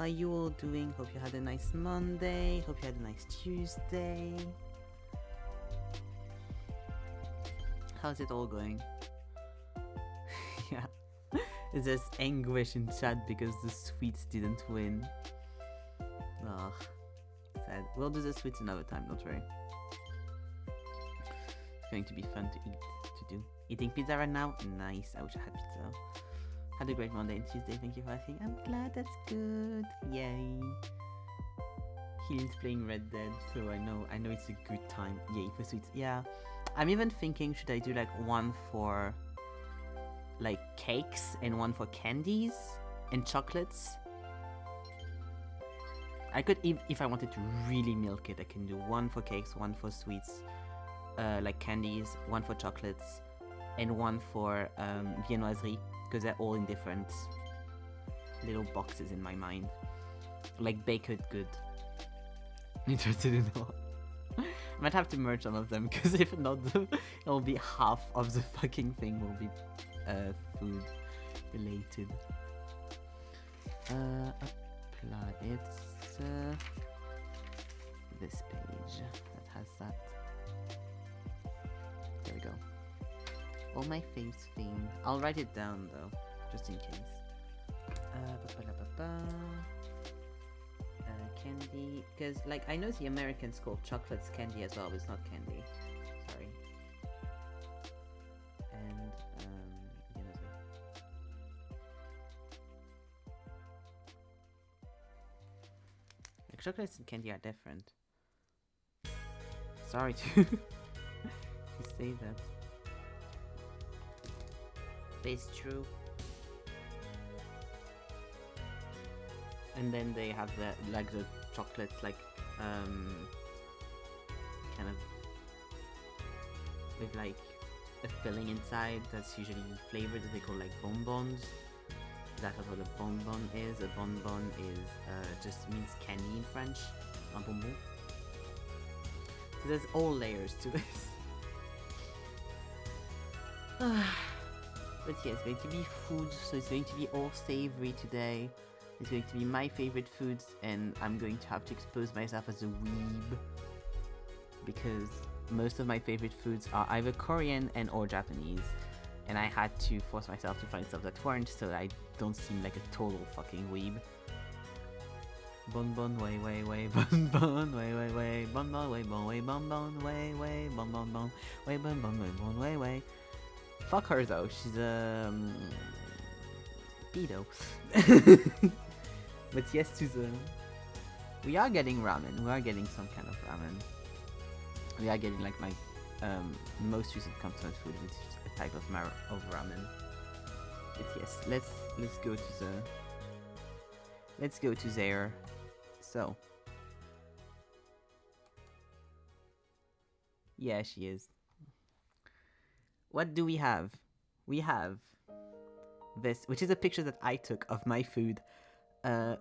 are you all doing? Hope you had a nice Monday. Hope you had a nice Tuesday. How's it all going? Yeah. There's anguish in chat because the sweets didn't win. Ugh. Sad. We'll do the sweets another time, don't worry. It's going to be fun to eat, to do. Eating pizza right now? Nice. I wish I had pizza. Had a great Monday and Tuesday, thank you for asking. I'm glad, that's good. Yay. He's playing Red Dead, so I know it's a good time. Yay for sweets. Yeah. I'm even thinking, should I do like one for like cakes and one for candies and chocolates? I could, if I wanted to really milk it, I can do one for cakes, one for sweets, like candies, one for chocolates, and one for viennoiserie, because they're all in different little boxes in my mind. Like baked good. Interested in what? I might have to merge some of them, because if not, it'll be half of the fucking thing will be food related. Apply. It's this page that has that. There we go. All my faves theme. I'll write it down though, just in case. Candy, because like I know the Americans call chocolates candy as well, but it's not candy. Sorry. And like chocolates and candy are different. Sorry to say that. But it's true. And then they have the chocolates like kind of with like a filling inside that's usually flavored that they call like bonbons. That's what a bonbon is. A bonbon is just means candy in French. Un bonbon. So there's all layers to this. But yeah, it's going to be food, so it's going to be all savory today. It's going to be my favorite foods, and I'm going to have to expose myself as a weeb, because most of my favorite foods are either Korean and or Japanese, and I had to force myself to find stuff that weren't, so that I don't seem like a total fucking weeb. Bon bon way way way bon bon way way way bon bon way bon way bon bon way way bon bon bon way bon bon way bon way way. Fuck her though, she's a pedo. But yes, to the... We are getting ramen. We are getting some kind of ramen. We are getting like my most recent comfort food, which is a type of ramen. But yes, let's go to the... Let's go to there. So. Yeah, she is. What do we have? We have this, which is a picture that I took of my food.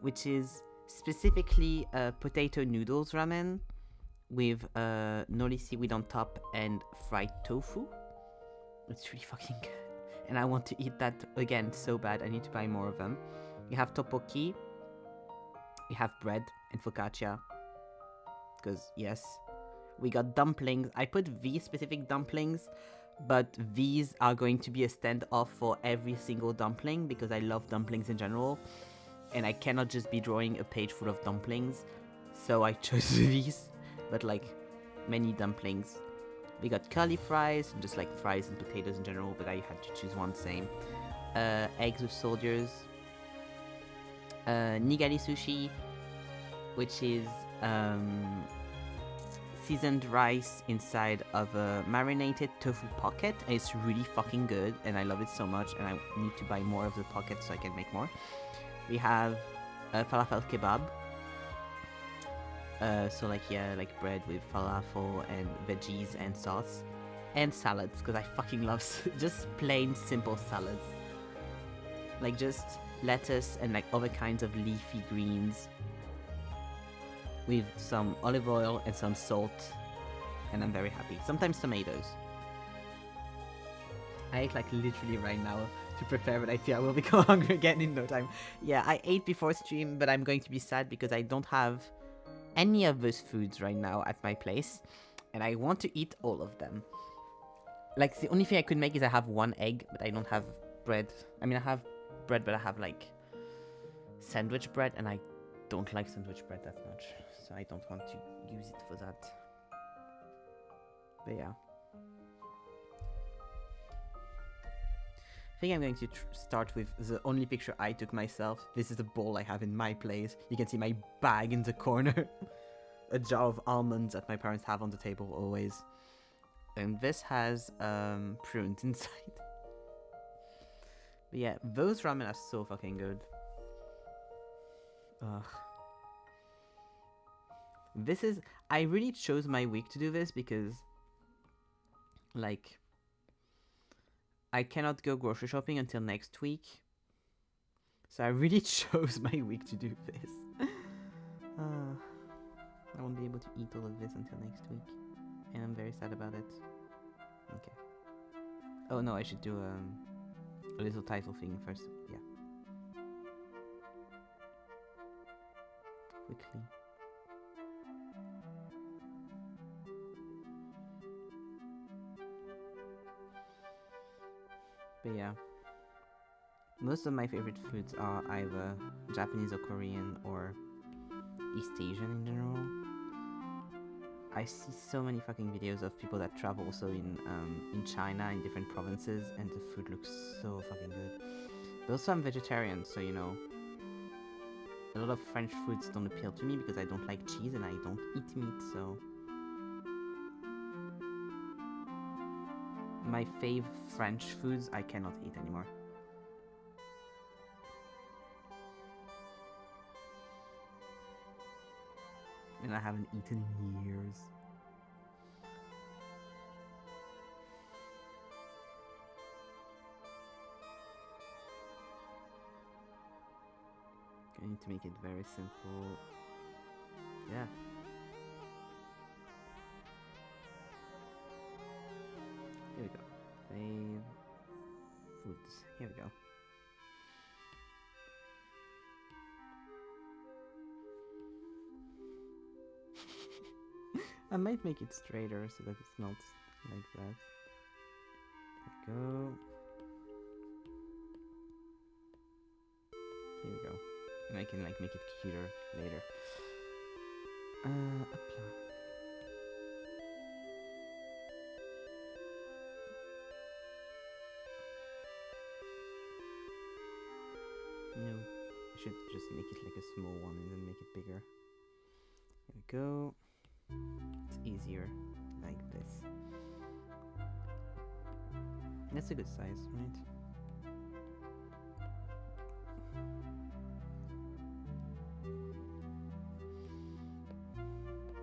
Which is specifically potato noodles ramen with nori seaweed on top and fried tofu. It's really fucking good. And I want to eat that again so bad. I need to buy more of them. We have tteokbokki. We have bread and focaccia. Because, yes. We got dumplings. I put these specific dumplings, but these are going to be a standoff for every single dumpling because I love dumplings in general. And I cannot just be drawing a page full of dumplings, so I chose these, but like many dumplings. We got curly fries, just like fries and potatoes in general, but I had to choose one same. Eggs with soldiers. Nigari sushi, which is seasoned rice inside of a marinated tofu pocket. And it's really fucking good, and I love it so much, and I need to buy more of the pockets so I can make more. We have falafel kebab. So like, yeah, like bread with falafel and veggies and sauce. And salads, because I fucking love just plain simple salads. Like just lettuce and like other kinds of leafy greens. With some olive oil and some salt. And I'm very happy. Sometimes tomatoes. I ate like literally right now to prepare, but I feel I will become hungry again in no time. Yeah, I ate before stream, but I'm going to be sad because I don't have any of those foods right now at my place, and I want to eat all of them. Like, the only thing I could make is I have one egg, but I don't have bread. I mean, I have bread, but I have, like, sandwich bread, and I don't like sandwich bread that much, so I don't want to use it for that. But yeah. I think I'm going to start with the only picture I took myself. This is the bowl I have in my place. You can see my bag in the corner. A jar of almonds that my parents have on the table always. And this has prunes inside. But yeah, those ramen are so fucking good. Ugh. This is... I really chose my week to do this because... like... I cannot go grocery shopping until next week. So I really chose my week to do this. I won't be able to eat all of this until next week. And I'm very sad about it. Okay. Oh no, I should do a little title thing first. Yeah. Quickly. But yeah, most of my favorite foods are either Japanese or Korean or East Asian in general. I see so many fucking videos of people that travel also in China, in different provinces, and the food looks so fucking good. But also I'm vegetarian, so you know, a lot of French foods don't appeal to me because I don't like cheese and I don't eat meat, so... My fave French foods I cannot eat anymore. And I haven't eaten in years. I need to make it very simple. Yeah. Here we go. Fave foods. Here we go. I might make it straighter so that it's not like that. There we go. Here we go. And I can like make it cuter later. Apply. No, I should just make it like a small one and then make it bigger. There we go. It's easier like this. That's a good size, right?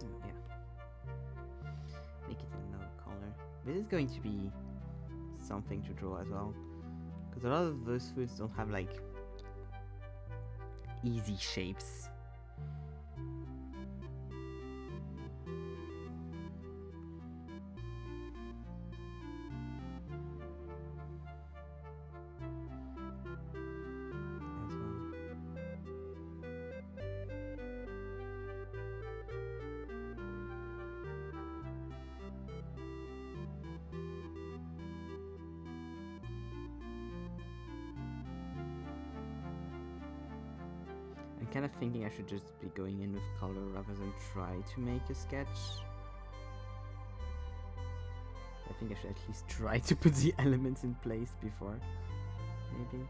Oh, yeah. Make it another color. This is going to be something to draw as well. Because a lot of those foods don't have like easy shapes. Kind of thinking I should just be going in with color rather than try to make a sketch. I think I should at least try to put the elements in place before, maybe.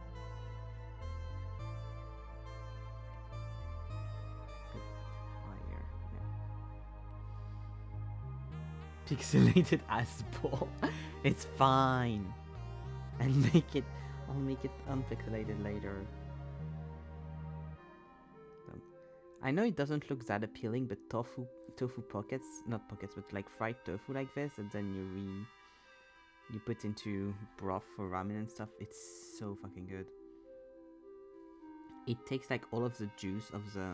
Fire, yeah. Pixelated as ball. It's fine. I'll make it unpixelated later. I know it doesn't look that appealing, but tofu pockets, not pockets, but like fried tofu like this, and then you put into broth for ramen and stuff. It's so fucking good. It takes like all of the juice of the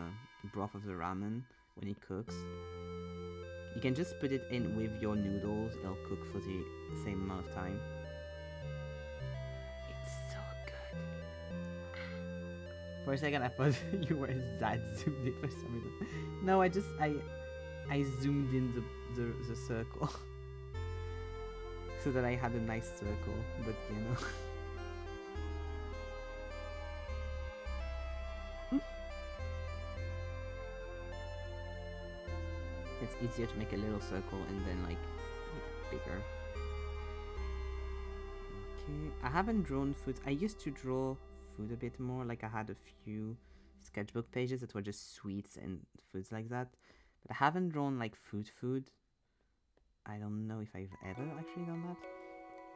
broth of the ramen when it cooks. You can just put it in with your noodles, it'll cook for the same amount of time. It's so For a second, I thought you were that zoomed in for some reason. No, I zoomed in the circle so that I had a nice circle. But you know. It's easier to make a little circle and then like make it bigger. Okay, I haven't drawn food. I used to draw food a bit more. Like I had a few sketchbook pages that were just sweets and foods like that. But I haven't drawn like food. I don't know if I've ever actually done that.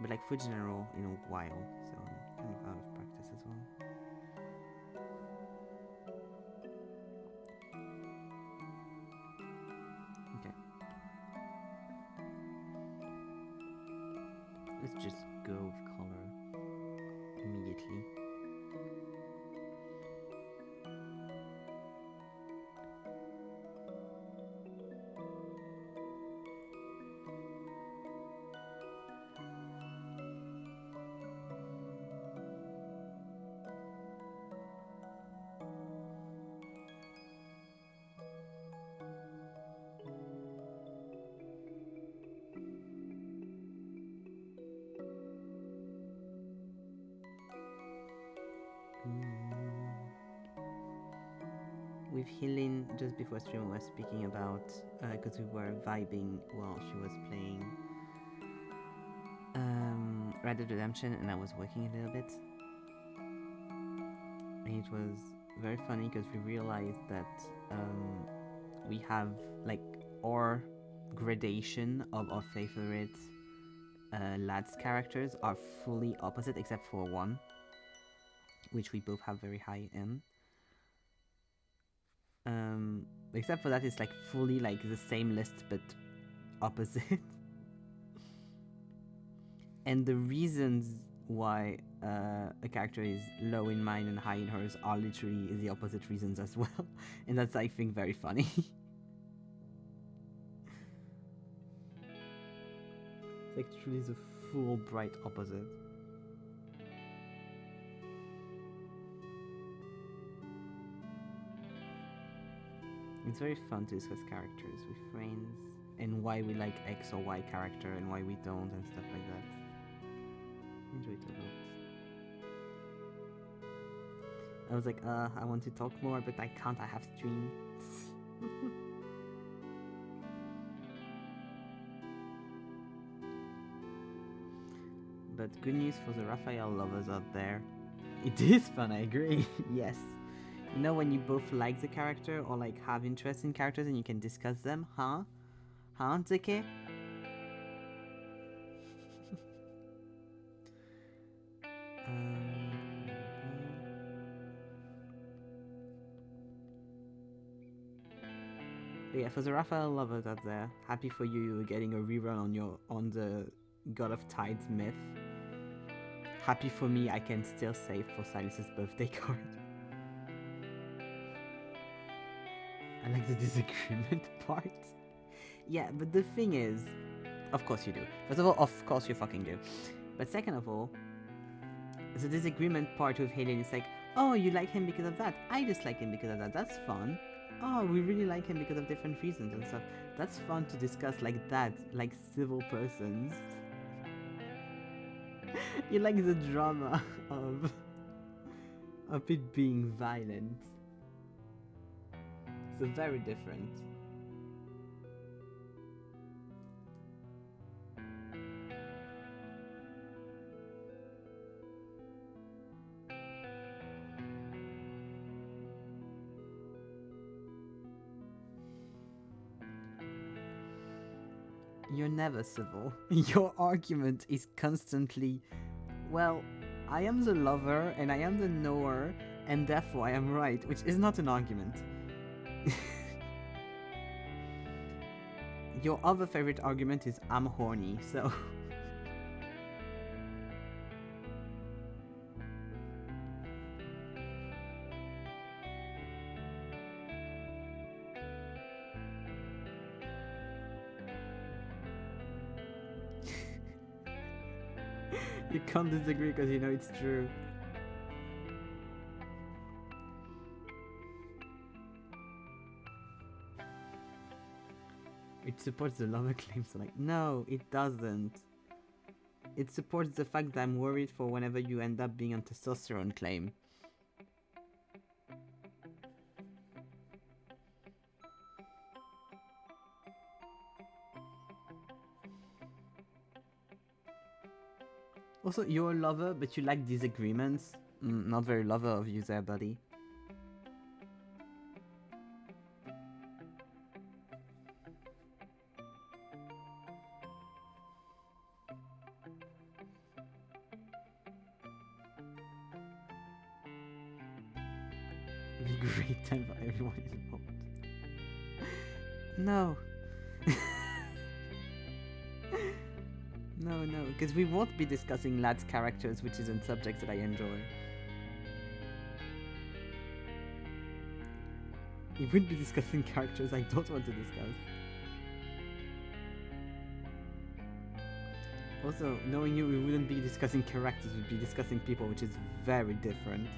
But like food in general in a while. So I'm kind of out of practice as well. Let's just go with color immediately. With Helene, just before stream, we were speaking about, because we were vibing while she was playing Red Dead Redemption, and I was working a little bit. And it was very funny because we realized that we have like our gradation of our favorite lads characters are fully opposite except for one, which we both have very high in. Except for that, it's like fully like the same list but opposite. And the reasons why a character is low in mine and high in hers are literally the opposite reasons as well. And that's, I think, very funny. It's like truly the full bright opposite. It's very fun to discuss characters with friends and why we like X or Y character and why we don't and stuff like that. Enjoy it a lot. I was like, I want to talk more, but I can't, I have stream. But good news for the Raphael lovers out there. It is fun, I agree. Yes. You know when you both like the character or like have interest in characters and you can discuss them, huh? Huh, Zeke? But yeah, for the Raphael lovers out there, happy for you, you're getting a rerun on the God of Tides myth. Happy for me, I can still save for Silas's birthday card. I like the disagreement part. Yeah, but the thing is, of course you do. First of all, of course you fucking do. But second of all, the disagreement part with Helen is like, oh, you like him because of that. I dislike him because of that. That's fun. Oh, we really like him because of different reasons and stuff. That's fun to discuss like that, like civil persons. You like the drama of it being violent. So very different. You're never civil. Your argument is constantly, well, I am the lover and I am the knower and therefore I am right, which is not an argument. Your other favorite argument is I'm horny, so... You can't disagree because you know it's true. It supports the lover claim, so like, no, it doesn't. It supports the fact that I'm worried for whenever you end up being on testosterone claim. Also, you're a lover, but you like disagreements. Not very lover of you there, buddy. Be great time for everyone involved. No. No, because we won't be discussing lads' characters, which isn't subjects that I enjoy. We would be discussing characters I don't want to discuss. Also, knowing you, we wouldn't be discussing characters, we'd be discussing people, which is very different.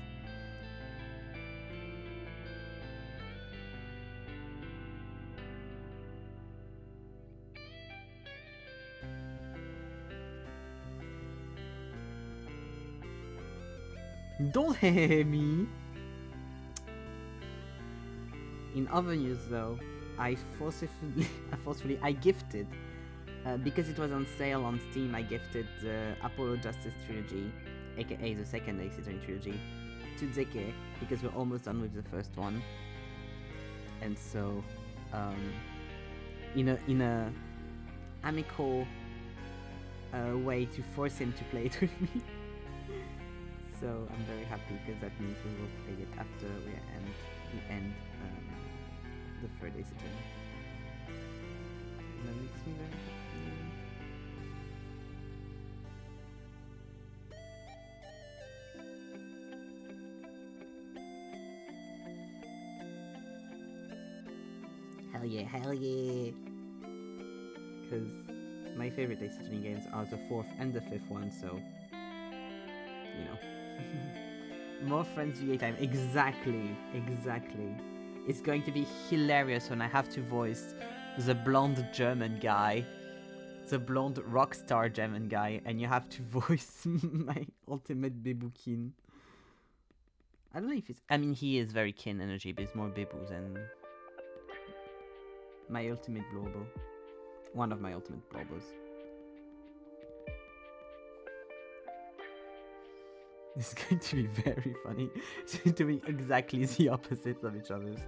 Don't hate me! In other news though, I gifted, because it was on sale on Steam, I gifted the Apollo Justice Trilogy, aka the second Ace Attorney Trilogy, to Zeke, because we're almost done with the first one. And so, in a amicable way to force him to play it with me. So I'm very happy because that means we will play it after we end the third Ace Attorney. That makes me very happy. Hell yeah! Because my favorite Ace Attorney games are the fourth and the fifth one, so you know. More Friends VA time. Exactly. It's going to be hilarious when I have to voice the blonde German guy, the blonde rock star German guy, and you have to voice my ultimate Bebukin. I don't know if it's... I mean, he is very kin energy, but it's more Bebu than my ultimate Blobo. One of my ultimate Blobos. This is going to be very funny. It's going to be exactly the opposites of each other's.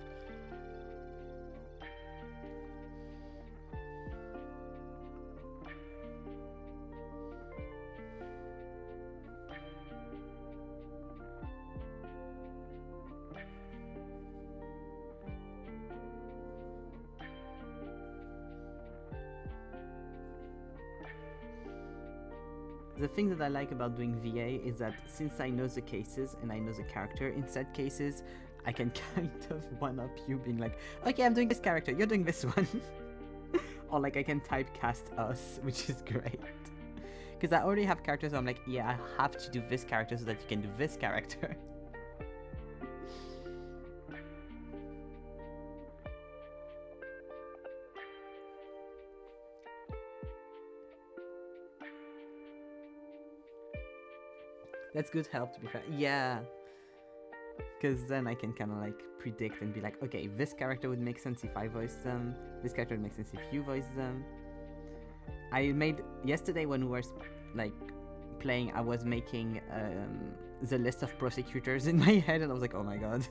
The thing that I like about doing VA is that since I know the cases and I know the character in said cases, I can kind of one-up you being like, okay, I'm doing this character, you're doing this one. Or like I can typecast us, which is great. Because I already have characters so I'm like, yeah, I have to do this character so that you can do this character. That's good help, to be fair. Yeah. Because then I can kind of like predict and be like, okay, this character would make sense if I voice them. This character would make sense if you voice them. I made... Yesterday when we were like playing, I was making the list of prosecutors in my head and I was like, oh my god.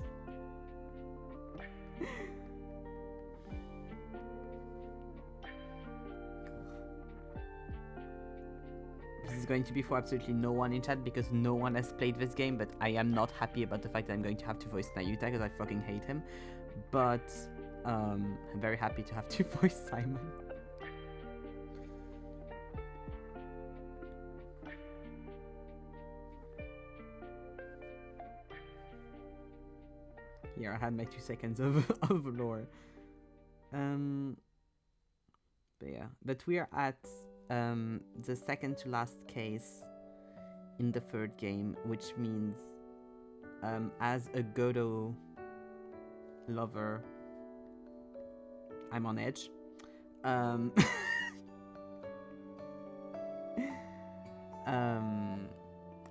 This is going to be for absolutely no one in chat because no one has played this game, but I am not happy about the fact that I'm going to have to voice Nayuta because I fucking hate him. But I'm very happy to have to voice Simon. Here, I had my 2 seconds of lore. But yeah, but we are at the second to last case in the third game, which means as a Godot lover, I'm on edge. Um,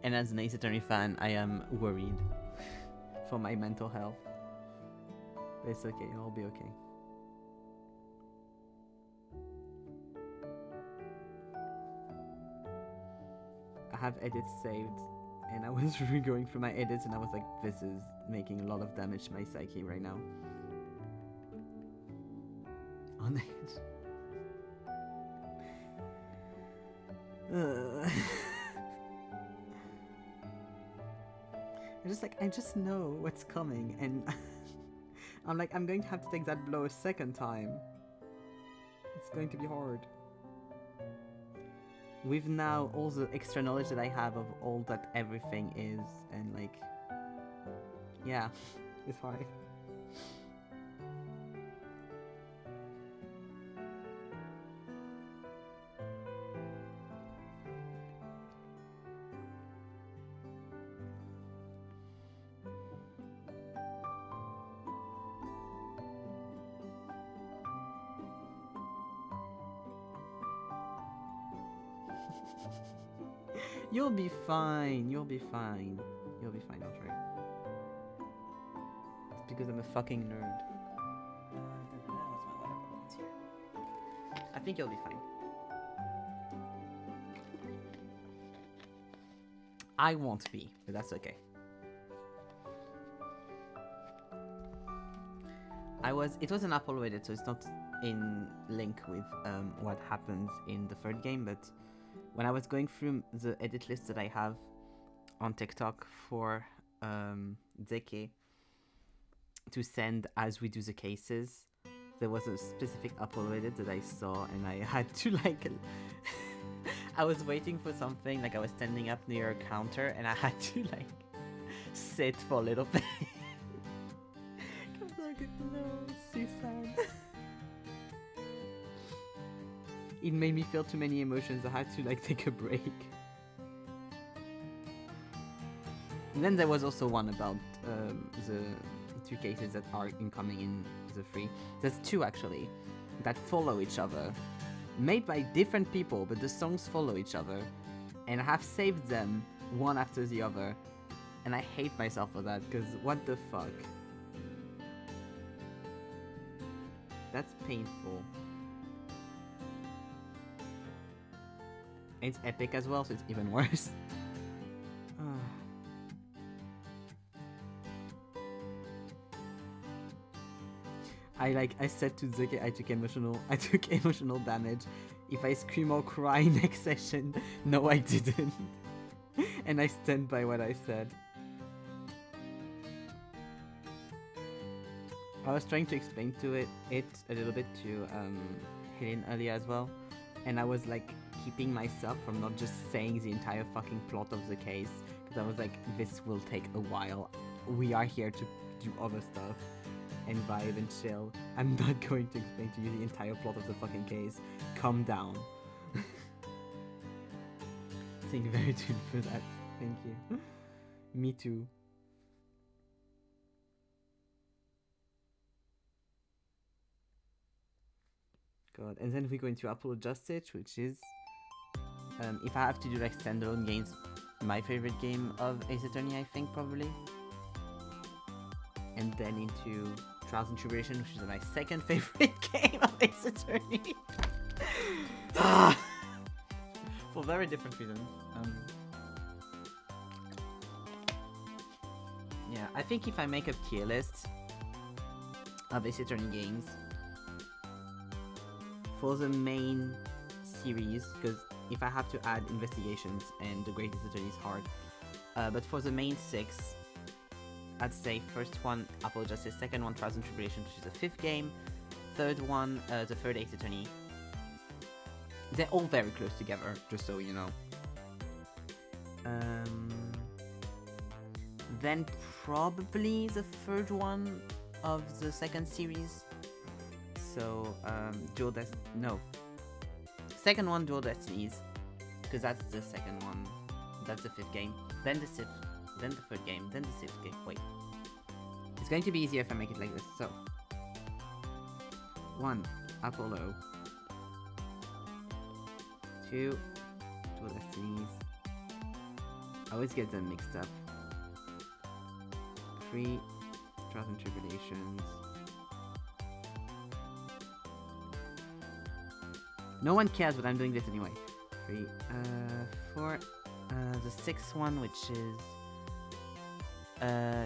and as an Ace Attorney fan, I am worried for my mental health. But it's okay, it'll be okay. I have edits saved, and I was going through my edits, and I was like, this is making a lot of damage to my psyche right now. On edge. I just know what's coming, and I'm like, I'm going to have to take that blow a second time. It's going to be hard. With now all the extra knowledge that I have of all that everything is, and like, yeah, it's hard. You'll be fine. You'll be fine. You'll be fine, don't worry. It's because I'm a fucking nerd. I think you'll be fine. I won't be, but that's okay. It was an Apple Reddit, so it's not in link with what happens in the third game, but when I was going through the edit list that I have on TikTok for Zeke to send as we do the cases, there was a specific Apple Reddit that I saw, and I had to like I was waiting for something, like I was standing up near a counter, and I had to like sit for a little bit. No, it's too sad. It made me feel too many emotions. I had to like take a break. And then there was also one about the two cases that are incoming in the 3. There's 2 actually that follow each other, made by different people, but the songs follow each other, and I have saved them one after the other, and I hate myself for that, because what the fuck. That's painful. It's epic as well, so it's even worse. I said to Zeke, I took emotional damage. If I scream or cry next session, no I didn't. And I stand by what I said. I was trying to explain it a little bit to Helen earlier as well, and I was like keeping myself from not just saying the entire fucking plot of the case, because I was like, this will take a while. We are here to do other stuff and vibe and chill. I'm not going to explain to you the entire plot of the fucking case. Calm down. Thank you very tuned for that. Thank you. Me too. God, and then we go into Apollo Justice, which is, if I have to do like standalone games, my favorite game of Ace Attorney, I think, probably. And then into Trials and Tribulation, which is my second favorite game of Ace Attorney. For very different reasons. Yeah, I think if I make a tier list of Ace Attorney games, for the main series, because if I have to add Investigations and The Greatest Attorney is hard, but for the main 6, I'd say first one, Apollo Justice, second one, Trials and Tribulation, which is the 5th game, third one, the third Ace Attorney. They're all very close together, just so you know. Then probably the third one of the second series. So, second one, Dual Destinies, because that's the second one, that's the 5th game, then the 6th, then the 3rd game, then the 6th game. Wait, it's going to be easier if I make it like this. So, 1, Apollo, 2 Destinies. I always get them mixed up. 3 Trials and Tribulations. No one cares, but I'm doing this anyway. 3, 4, the 6th one, which is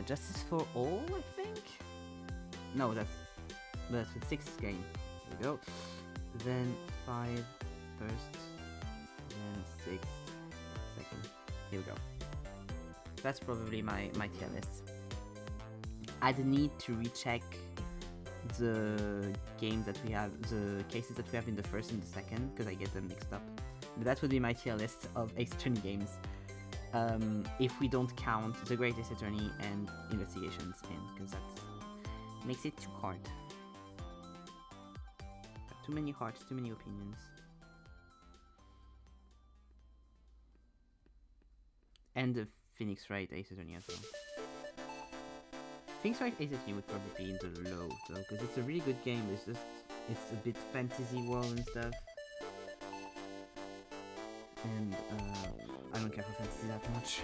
Justice for All, I think? No, that's the 6th game. There we go. Then 5 first, then 6 second. Here we go. That's probably my tier list. I'd need to recheck the games that we have, the cases that we have in the first and the second, because I get them mixed up. But that would be my tier list of Ace Attorney games. If we don't count The Great Ace Attorney and Investigations in, because that makes it too hard. Too many hearts, too many opinions. And the Phoenix Wright Ace Attorney as well. Phoenix Wright Ace Attorney would probably be in the low though, because it's a really good game. It's a bit fantasy world and stuff. And I don't care for fantasy that much.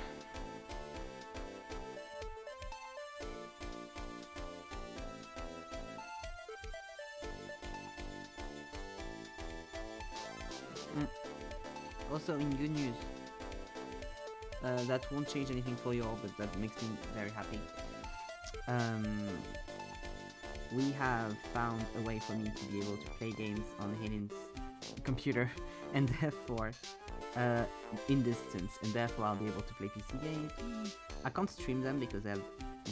Also, in good news, that won't change anything for you all, but that makes me very happy. We have found a way for me to be able to play games on Helen's computer, and therefore in distance, and therefore I'll be able to play PC games. I can't stream them because they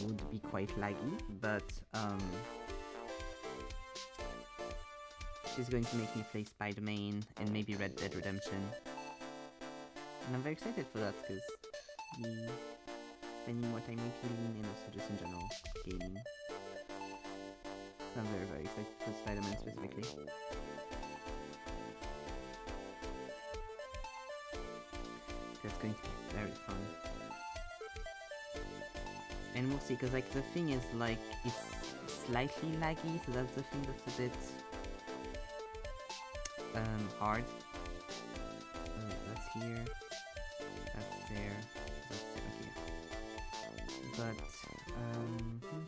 would be quite laggy, but she's going to make me play Spider-Man and maybe Red Dead Redemption. And I'm very excited for that because we spending more time with healing and also just in general gaming. So I'm very, very excited for Spider-Man specifically. That's going to be very fun. And we'll see, because like the thing is like it's slightly laggy, so that's the thing that's a bit hard. That's here. That's there. That's there. Okay. But yeah, here we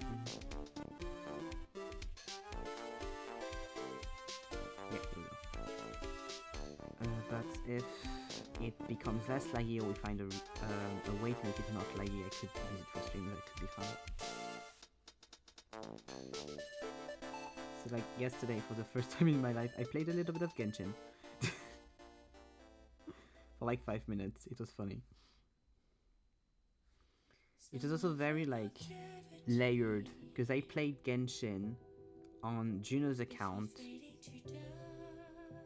go. But if it becomes less laggy, or we find a way to make it not laggy, I could use it for streaming. That could be fun. So like yesterday, for the first time in my life, I played a little bit of Genshin. For like 5 minutes. It was funny. It was also very like layered, because I played Genshin on Juno's account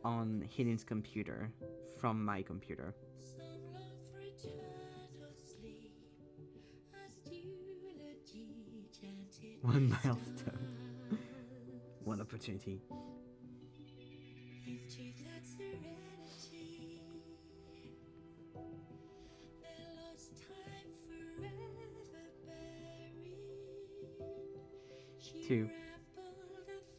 on Helen's computer from my computer. One milestone. One opportunity. Two.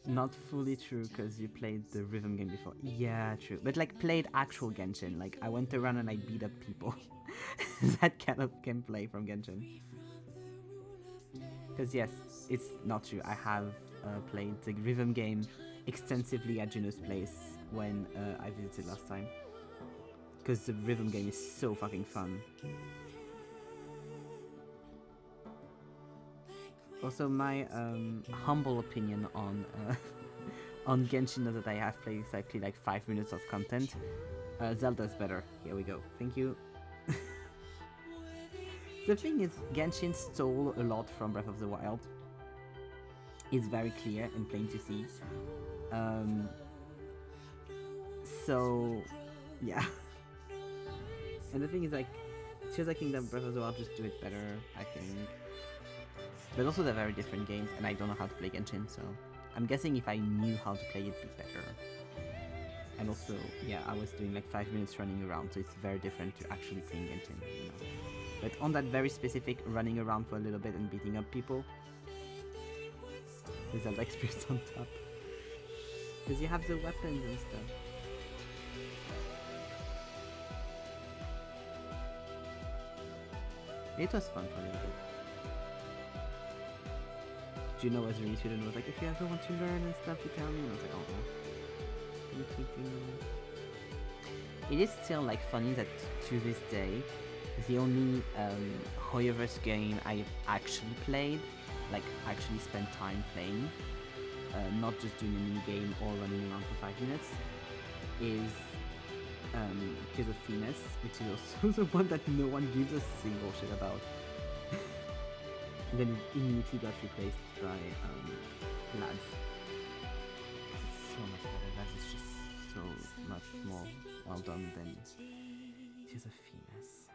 Not fully true, because you played the rhythm game before. Yeah, true. But like played actual Genshin. Like I went around and I beat up people. That kind of gameplay from Genshin. Because yes, it's not true. I have played the rhythm game extensively at Juno's place when I visited last time. Because the rhythm game is so fucking fun. Also, my humble opinion on on Genshin, now that I have played exactly like 5 minutes of content, Zelda's better. Here we go. Thank you. The thing is, Genshin stole a lot from Breath of the Wild. It's very clear and plain to see. So, yeah. And the thing is, like, Tears of the Kingdom, Breath of the Wild just do it better, I think. But also they're very different games, and I don't know how to play Genshin, so I'm guessing if I knew how to play it, it'd be better. And also, yeah, I was doing like 5 minutes running around, so it's very different to actually playing Genshin, you know. But on that very specific running around for a little bit and beating up people, there's that experience on top. Because you have the weapons and stuff. It was fun for a little bit. Juno was really sweet and was like, if you ever want to learn and stuff, you tell me. And I was like, oh, thank you, Juno. It is still like funny that to this day, the only Hoyoverse game I've actually played, like actually spent time playing, not just doing a mini game or running around for 5 minutes, is Tears of Venus, which is also the one that no one gives a single shit about. Then it immediately got replaced by Lads. It's so much better. Lads is just so much more well done than Tears of Venus.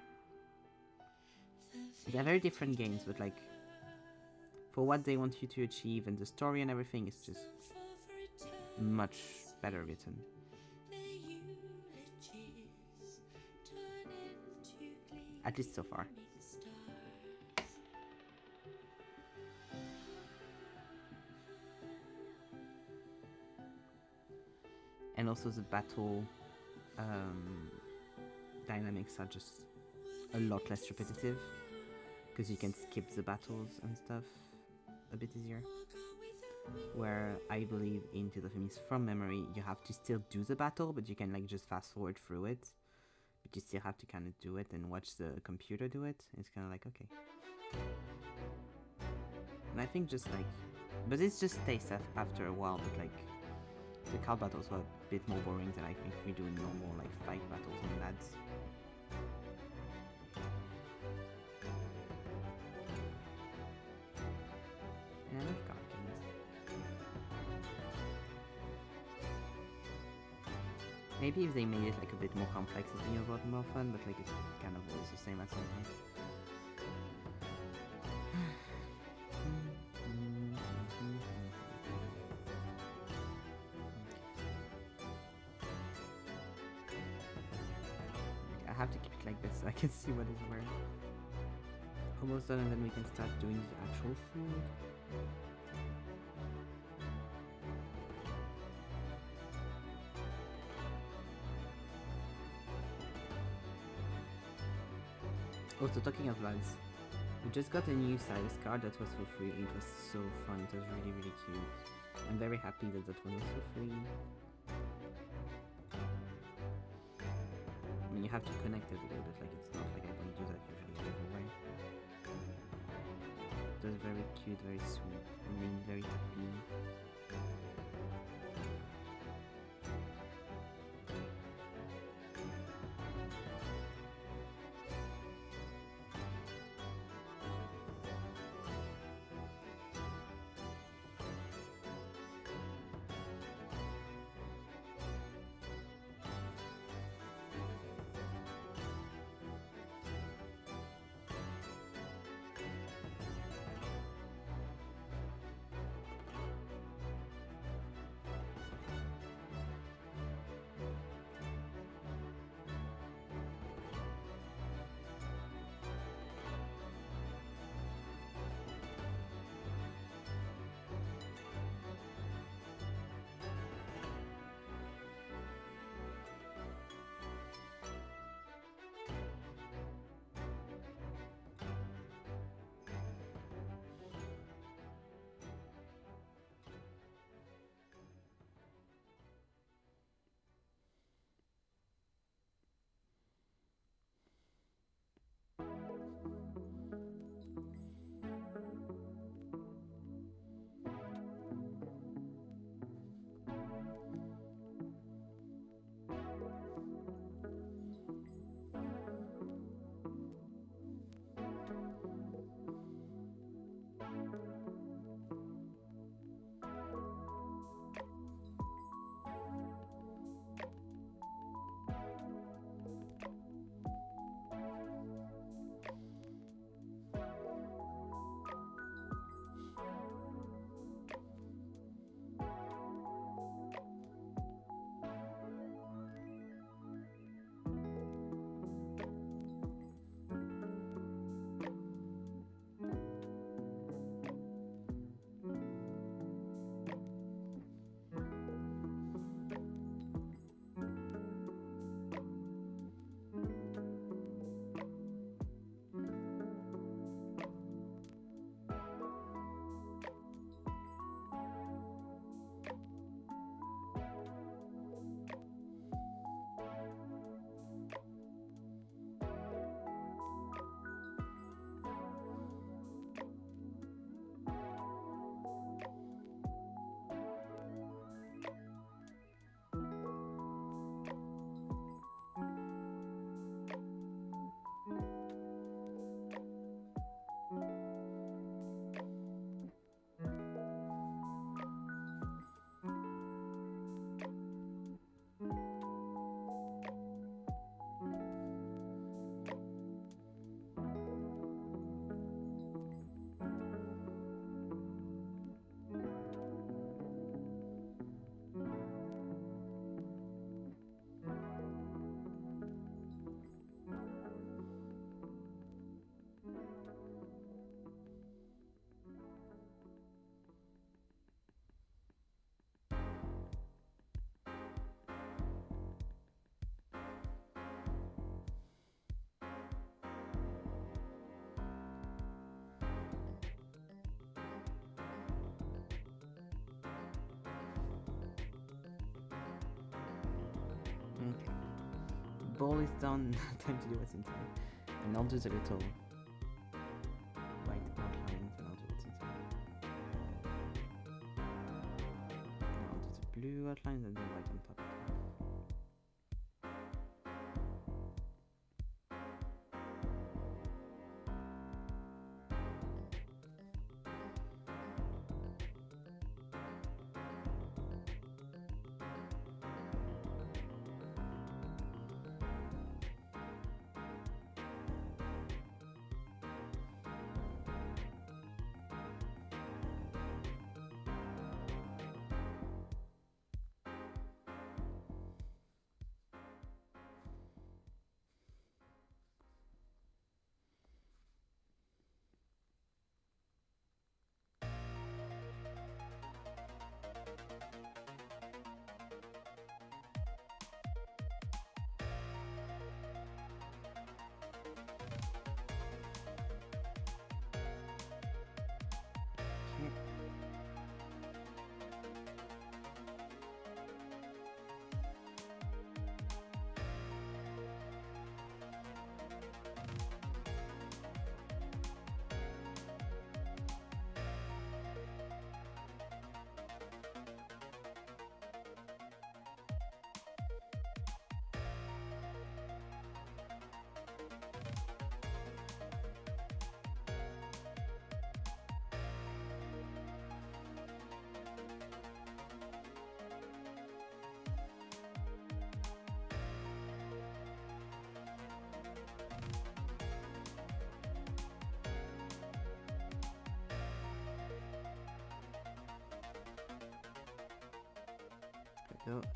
They're very different games, but like for what they want you to achieve and the story and everything, it's just much better written. At least so far. And also the battle dynamics are just a lot less repetitive, because you can skip the battles and stuff a bit easier. Where I believe in Tears of Venus, from memory, you have to still do the battle, but you can like just fast forward through it. But you still have to kind of do it and watch the computer do it. It's kind of like, okay. And I think just like, but it just stays after a while, but like, the card battles were a bit more boring than I think we do in normal like fight battles in Lads. Yeah, I love card games. Maybe if they made it like a bit more complex, it'd be a lot more fun, but like it's kind of always the same at some point. I have to keep it like this so I can see what is where. Almost done, and then we can start doing the actual food. Also, talking of lads, we just got a new Silas card that was for free. It was so fun. It was really, really cute. I'm very happy that that one was for free. I mean, you have to connect every day, but like it's not like I don't do that usually every way. It was very cute, very sweet. I mean, very happy. Okay. Ball is done. Time to do what's inside. And I'll do the little white outlines and I'll do what's inside. And I'll do the blue outlines and the white on top. Go. Okay.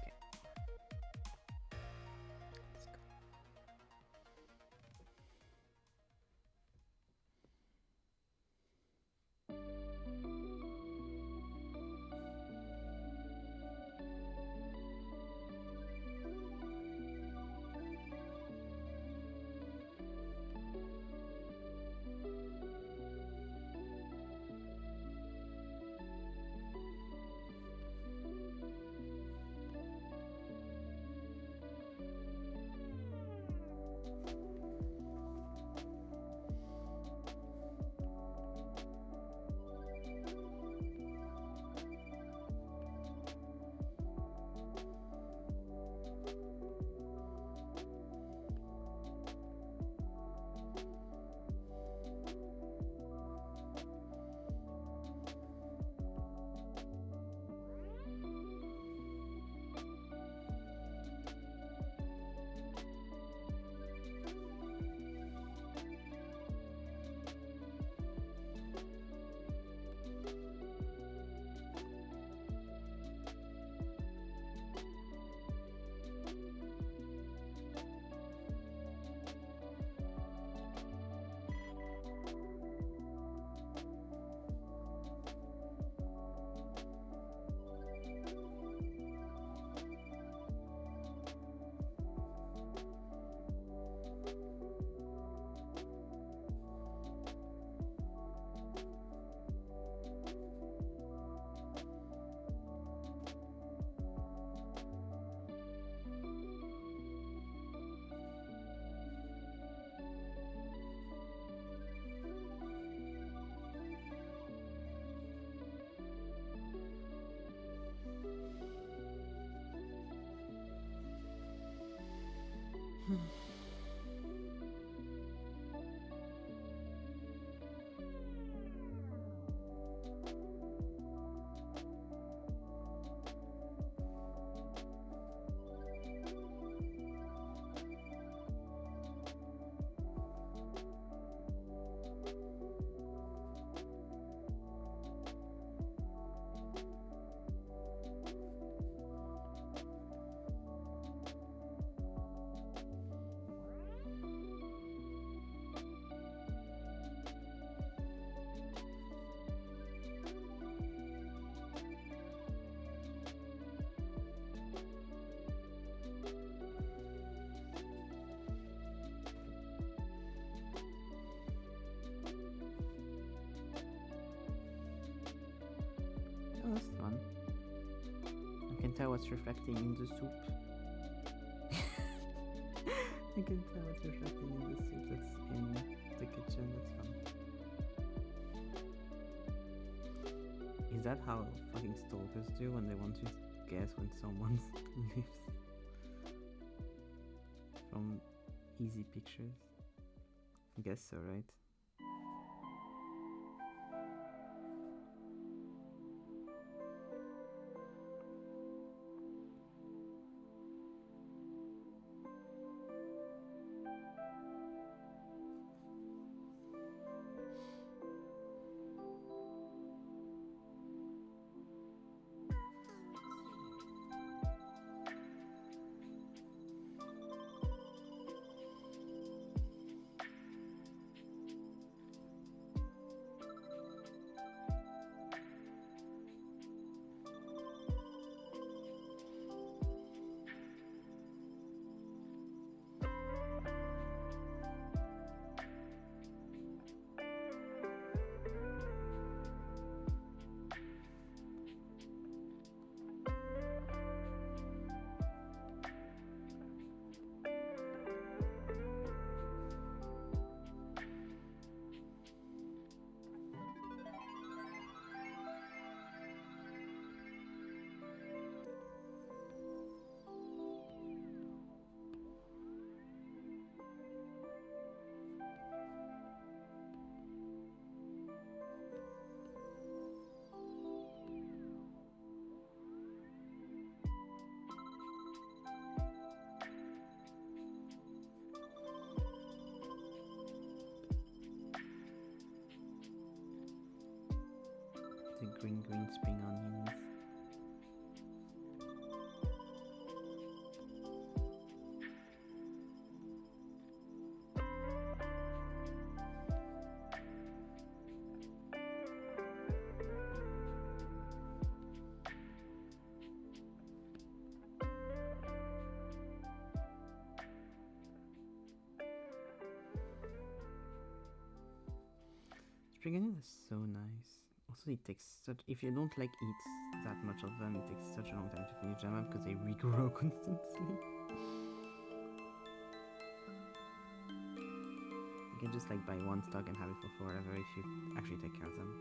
Let's go. Oh, that's fun. I can tell what's reflecting in the soup. I can tell it's reflecting in the soup that's in the kitchen. That's fun. Is that how fucking stalkers do when they want to guess when someone lives? From easy pictures? I guess so, right? The green spring onions. Spring onion is so nice. Also, it takes such. If you don't like eat that much of them, it takes such a long time to finish them up because they regrow constantly. You can just like buy one stock and have it for forever if you actually take care of them.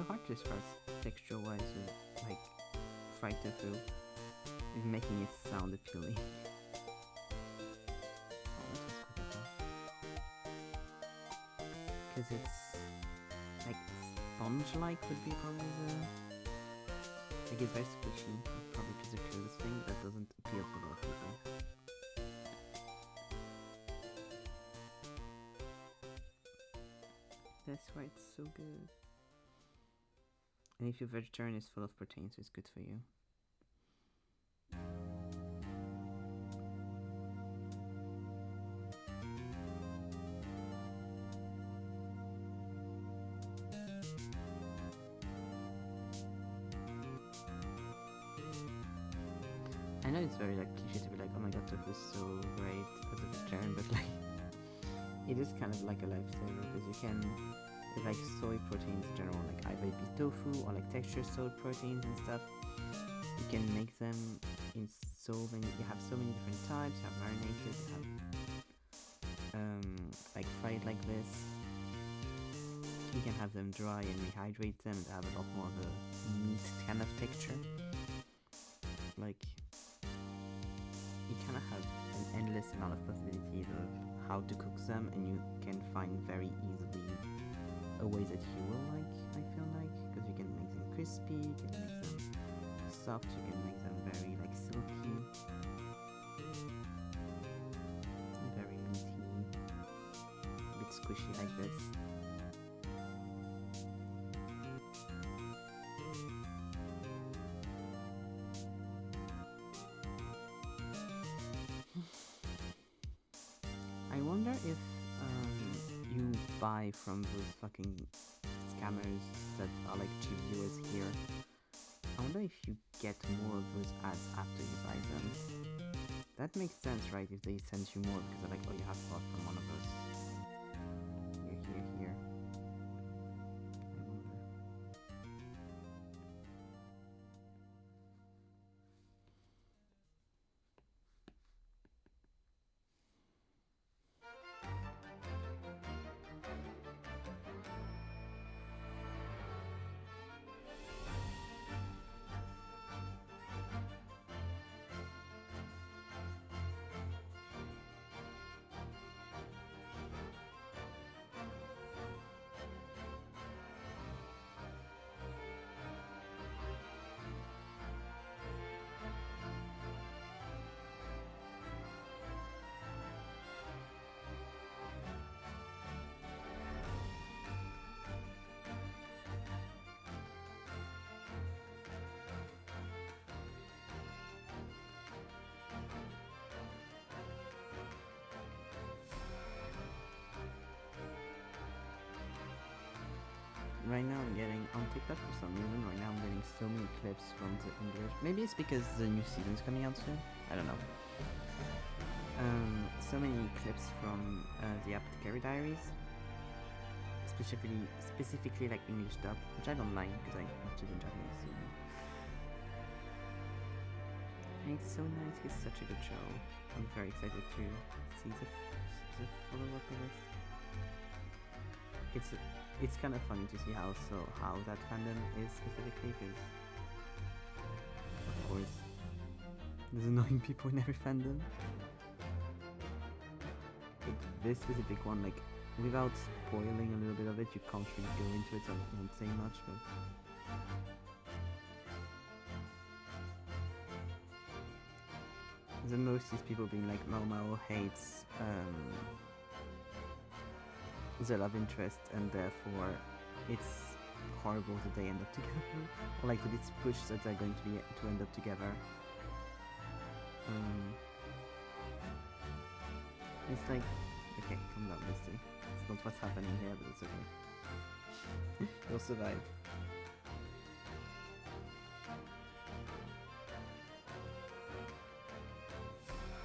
so hard to express texture-wise with like fried tofu, is making it sound appealing. Because it's like sponge-like would be probably the. Like it's very squishy. Probably just the closest thing that doesn't appeal to a lot of people. That's why it's so good. And if you're vegetarian, it's full of protein, so it's good for you. I know it's very like cliche to be like, oh my god, tofu is so great as a vegetarian, but like it is kind of like a lifesaver because you can, with like soy proteins in general, like either it be tofu or like texture soy proteins and stuff, you can make them in so many, you have so many different types, you have marinated, you have like fried like this, you can have them dry and rehydrate them and have a lot more of a meat kind of texture. Like you kind of have an endless amount of possibilities of how to cook them, and you can find very easily a way that you will like, I feel like, because you can make them crispy, you can make them soft, you can make them very like silky, very meaty, a bit squishy like this. I wonder if you buy from those fucking scammers that are like cheap viewers here. I wonder if you get more of those ads after you buy them. That makes sense, right? If they send you more because they're like, oh, you have bought from one of us. Here. Right now I'm getting, on TikTok for some reason, right now I'm getting so many clips from the English. Maybe it's because the new season's coming out soon. I don't know. So many clips from the Apothecary Diaries. Specifically like English dub, which I don't like because I watch it in Japanese. So. And it's so nice, it's such a good show. I'm very excited to see the follow-up of it. It's kind of funny to see how that fandom is specifically, because of course there's annoying people in every fandom. But this specific one, like, without spoiling a little bit of it, you can't really go into it, so I won't say much, but the most is people being like, Mao hates the love interest, and therefore it's horrible that they end up together, or like that it's pushed that they're going to end up together. It's like, okay, calm down, Misty. It's not what's happening here, but it's okay. You'll survive.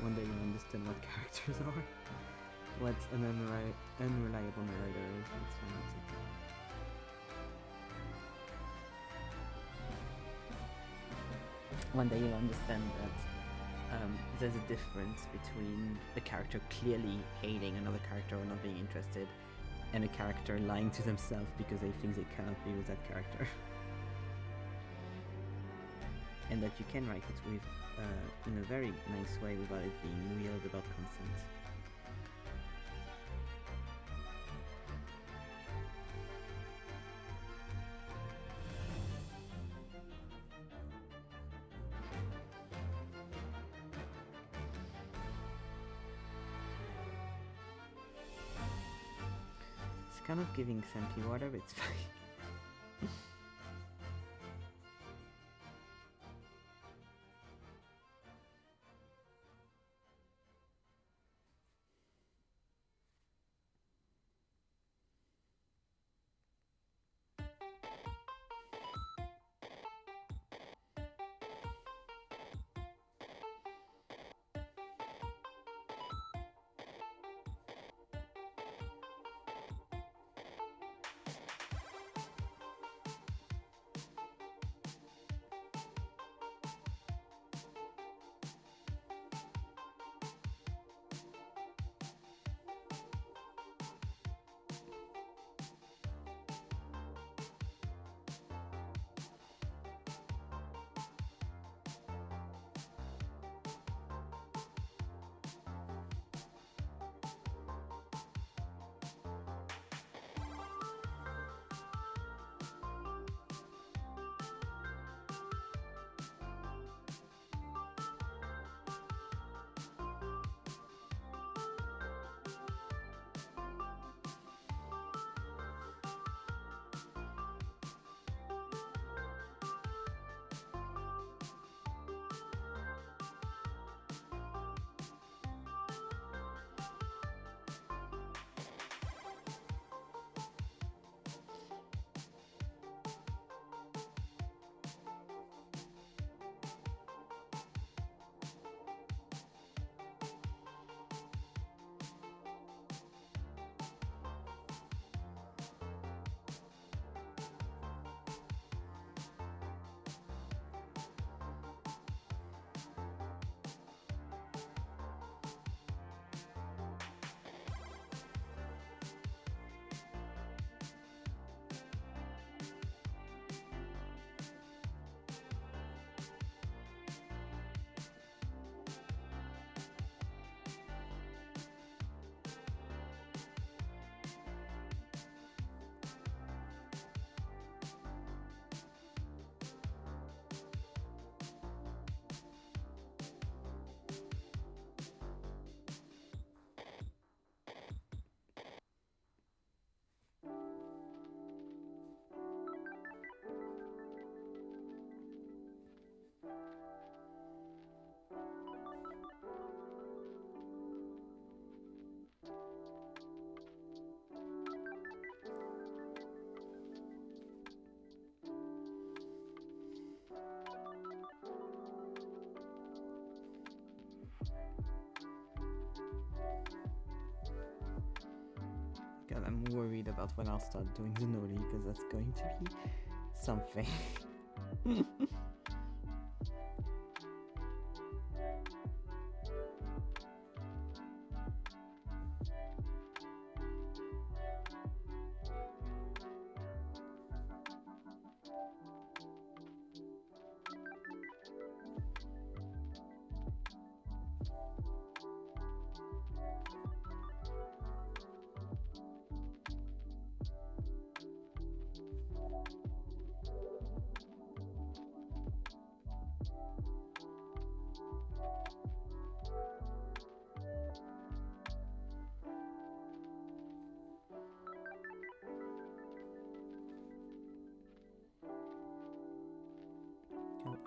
One day you'll understand what characters are. What an unreliable narrator is. It's fantastic. One day you'll understand that there's a difference between a character clearly hating another character or not being interested, and a character lying to themselves because they think they cannot be with that character. And that you can write it with in a very nice way without it being weird about consent. It's kind of giving Senpi water, but it's fine. God, I'm worried about when I'll start doing the Noli, because that's going to be something.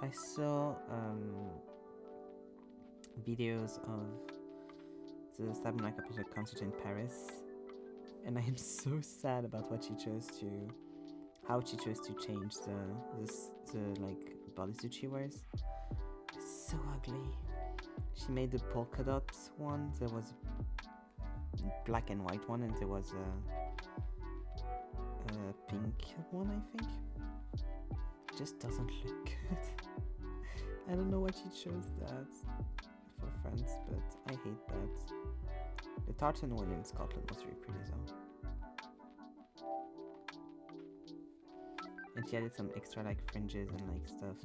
I saw videos of the Sabunak episode concert in Paris, and I am so sad about what she chose to, how she chose to change the like bodysuit she wears. It's so ugly. She made the polka dot one. There was a black and white one, and there was a pink one, I think. Just doesn't look good. I don't know why she chose that for France, but I hate that. The tartan one in Scotland was really pretty though. and she added some extra like fringes and like stuff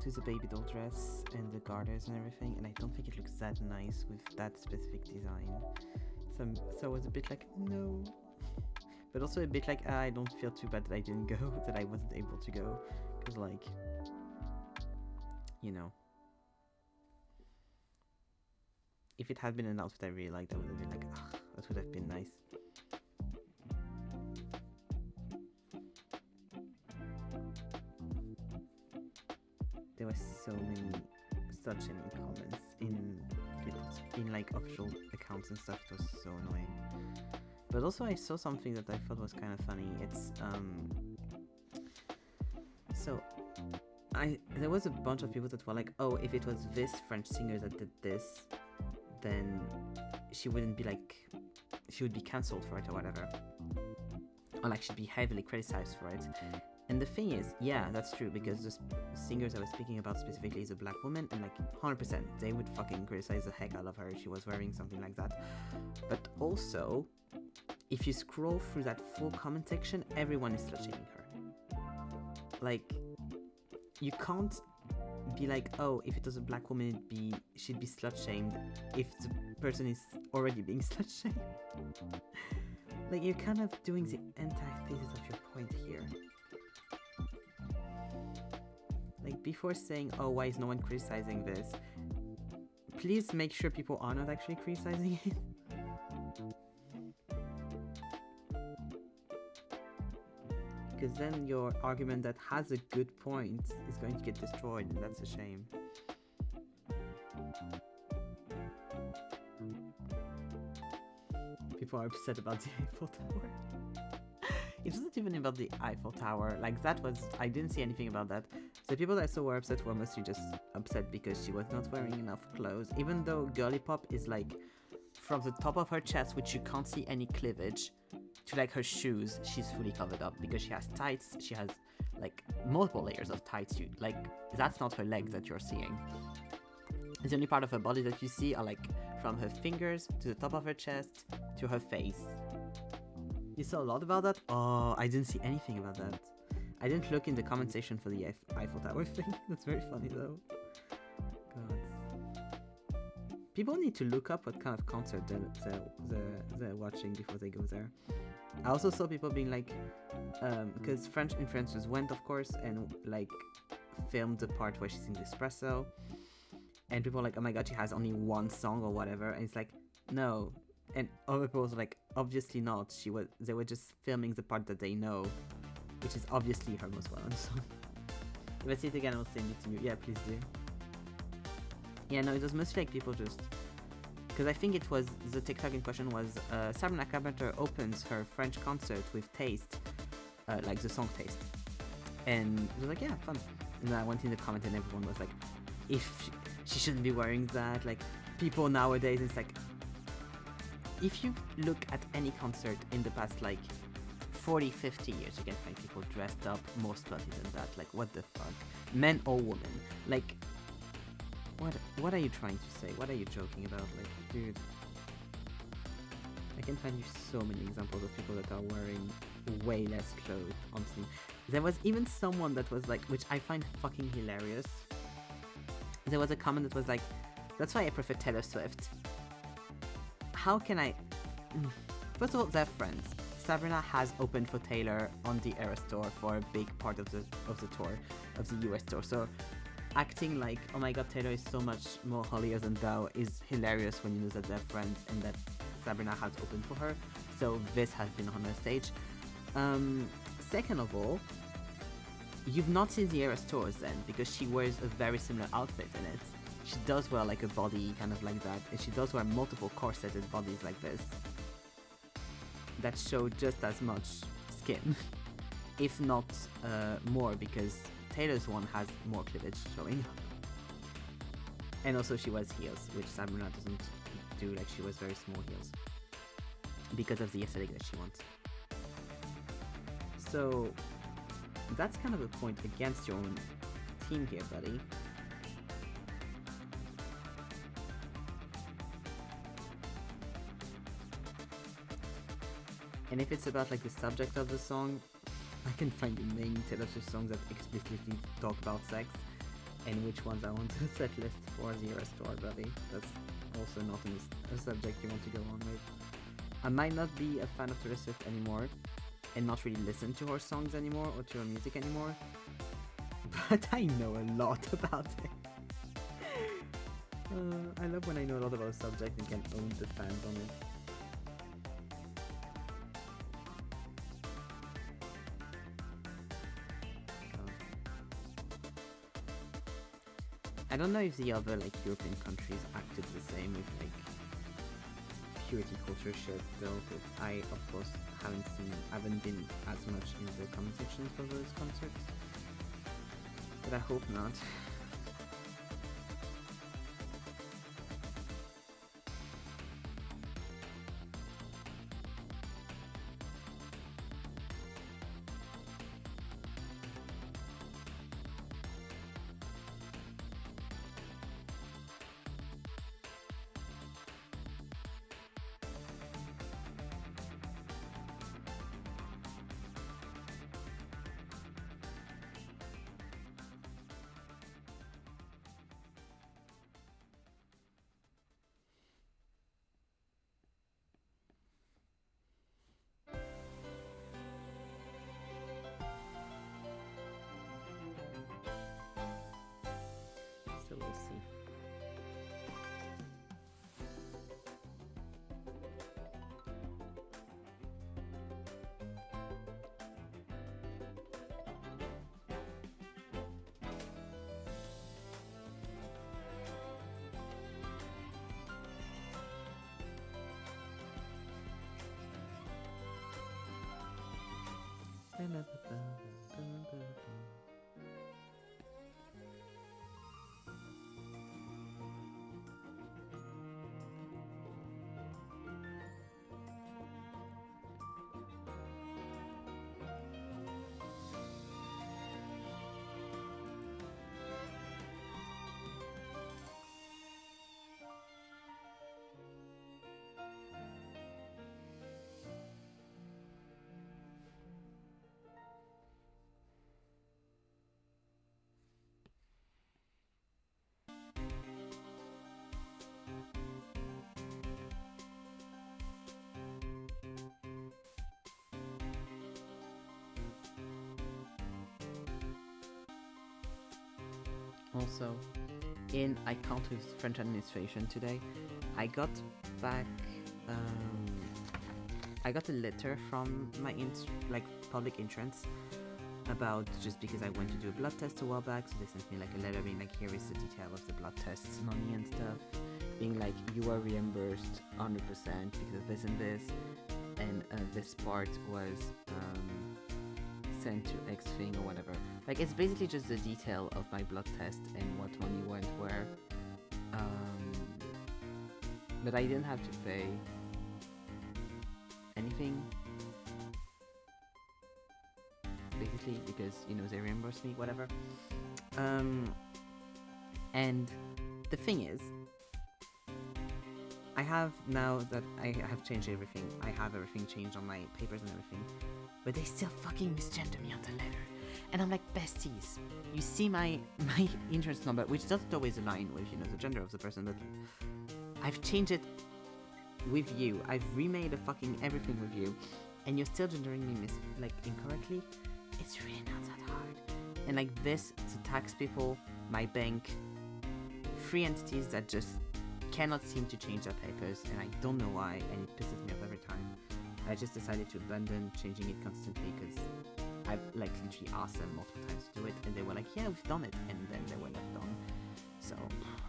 to the baby doll dress and the garters and everything, and I don't think it looks that nice with that specific design. So I was a bit like, no. But also a bit like, I don't feel too bad that I didn't go, that I wasn't able to go. Because, like, you know. If it had been an outfit I really liked, I would have been like, ugh, that would have been nice. There were so many slut-shaming comments in like official accounts and stuff. It was so annoying. But also I saw something that I thought was kind of funny. It's so there was a bunch of people that were like, oh, if it was this French singer that did this, then she wouldn't be like, she would be cancelled for it or whatever, or like she'd be heavily criticized for it. And the thing is, yeah, that's true, because the singers I was speaking about specifically is a black woman, and like 100% they would fucking criticize the heck out of her if she was wearing something like that. But also, if you scroll through that full comment section, everyone is slut-shaming her. Like, you can't be like, oh, if it was a black woman, she'd be slut-shamed if the person is already being slut-shamed. Like, you're kind of doing the antithesis of your point here. Like, before saying, oh, why is no one criticizing this, please make sure people are not actually criticizing it. Because then your argument that has a good point is going to get destroyed, and that's a shame. People are upset about the Eiffel Tower. It wasn't even about the Eiffel Tower. Like, that was... I didn't see anything about that. The people that I saw were upset were mostly just upset because she was not wearing enough clothes. Even though Girly Pop is, like, from the top of her chest, which you can't see any cleavage, to, like, her shoes, she's fully covered up. Because she has tights, she has, like, multiple layers of tights. Like, that's not her legs that you're seeing. The only part of her body that you see are, like, from her fingers to the top of her chest to her face. You saw a lot about that? Oh, I didn't see anything about that. I didn't look in the comment section for the Eiffel Tower thing. That's very funny though. God. People need to look up what kind of concert they're watching before they go there. I also saw people being like, because French influencers went, of course, and like filmed the part where she sings Espresso. And people were like, oh my god, she has only one song or whatever. And it's like, no. And other people were like, obviously not. They were just filming the part that they know, which is obviously her most well-known song. If I see it again, I'll send it to you. Yeah, please do. Yeah, no, it was mostly like people just... Because I think it was... The TikTok in question was Sabrina Carpenter opens her French concert with Taste, like the song Taste. And it was like, yeah, fun. And then I went in the comment and everyone was like, if she shouldn't be wearing that. Like, people nowadays, it's like... If you look at any concert in the past, like, 40, 50 years, you can find people dressed up more slutty than that. Like, what the fuck? Men or women. Like, what are you trying to say? What are you joking about? Like, dude. I can find you so many examples of people that are wearing way less clothes, honestly. There was even someone that was like, which I find fucking hilarious. There was a comment that was like, that's why I prefer Taylor Swift. How can I... First of all, they're friends. Sabrina has opened for Taylor on the Eras tour for a big part of the tour, of the US tour. So acting like, oh my god, Taylor is so much more holier than thou is hilarious when you know that they're friends and that Sabrina has opened for her. So this has been on her stage. Second of all, you've not seen the Eras tours then, because she wears a very similar outfit in it. She does wear like a body kind of like that, and she does wear multiple corseted bodies like this that show just as much skin, if not more, because Taylor's one has more cleavage showing up. And also she wears heels, which Sabrina doesn't do. Like, she wears very small heels because of the aesthetic that she wants. So that's kind of a point against your own team here, buddy. And if it's about like the subject of the song, I can find many Taylor Swift songs that explicitly talk about sex, and which ones I want to set list for the Eras Tour, buddy. That's also not a subject you want to go on with. I might not be a fan of Taylor Swift anymore, and not really listen to her songs anymore or to her music anymore, but I know a lot about it. I love when I know a lot about a subject and can own the fans on it. I don't know if the other like European countries acted the same with like purity culture shit though, because I of course haven't been as much in the comment sections for those concerts, but I hope not. So we'll see. Also, I count with French administration today. I got back. I got a letter from my public insurance about, just because I went to do a blood test a while back, so they sent me like a letter being like, here is the detail of the blood tests, money and stuff, being like, you are reimbursed 100% because of this and this, and this part was sent to X thing or whatever. Like, it's basically just the detail of my blood test and what money went where. But I didn't have to pay anything, basically, because, they reimbursed me, whatever. And the thing is, I have, now that I have changed everything, I have everything changed on my papers and everything, but they still fucking misgender me on the letter. And I'm like, besties, you see my insurance number, which doesn't always align with, the gender of the person, but I've changed it with you. I've remade a fucking everything with you, and you're still gendering me incorrectly. It's really not that hard. And like this, to tax people, my bank, free entities that just cannot seem to change their papers, and I don't know why, and it pisses me off every time. I just decided to abandon changing it constantly because I've literally asked them multiple times to do it, and they were like, yeah, we've done it, and then they were left on. So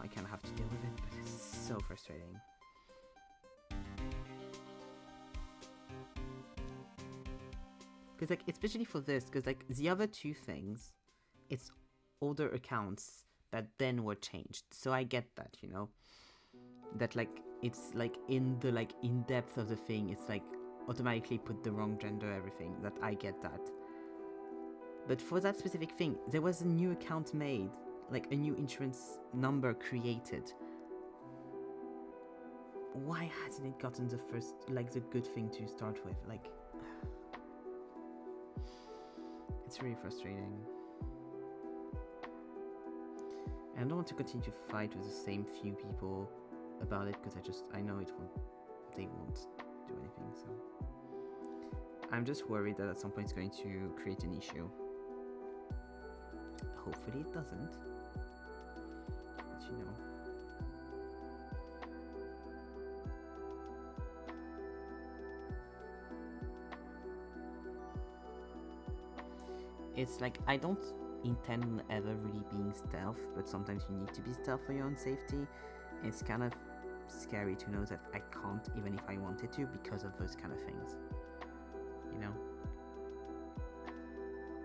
I kind of have to deal with it, but it's so frustrating. Because especially for this, because the other two things, it's older accounts that then were changed. So I get that, that it's in the in depth of the thing, it's automatically put the wrong gender, everything. That I get that. But for that specific thing, there was a new account made, a new insurance number created. Why hasn't it gotten the first, the good thing to start with? It's really frustrating. And I don't want to continue to fight with the same few people about it because I know they won't do anything, so. I'm just worried that at some point it's going to create an issue. Hopefully it doesn't. But you know. It's like, I don't intend on ever really being stealth, but sometimes you need to be stealth for your own safety. It's kind of scary to know that I can't, even if I wanted to, because of those kind of things. You know?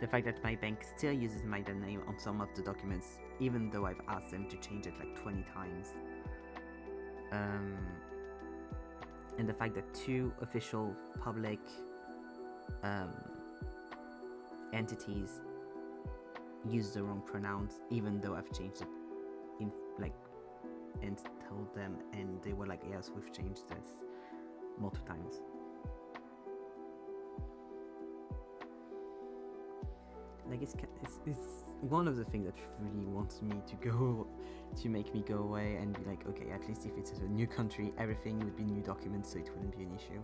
The fact that my bank still uses my dead name on some of the documents, even though I've asked them to change it like 20 times. And the fact that 2 official public entities use the wrong pronouns, even though I've changed it and told them, and they were like, yes, we've changed this multiple times. Like, it's one of the things that really wants me to make me go away and be like, okay, at least if it's a new country, everything would be new documents, so it wouldn't be an issue.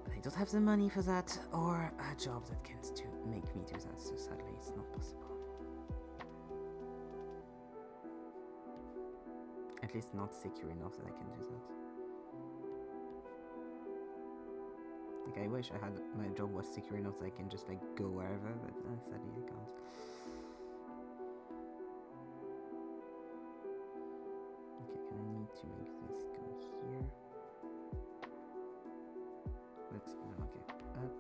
But I don't have the money for that, or a job that can make me do that, so sadly it's not possible. At least not secure enough that I can do that. Like, I wish my job was secure enough that I can just like go wherever, but sadly I can't. Okay, I need to make this go here. But no, okay, up.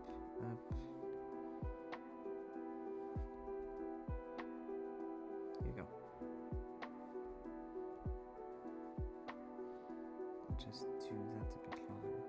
Here you go. Just do that a bit longer.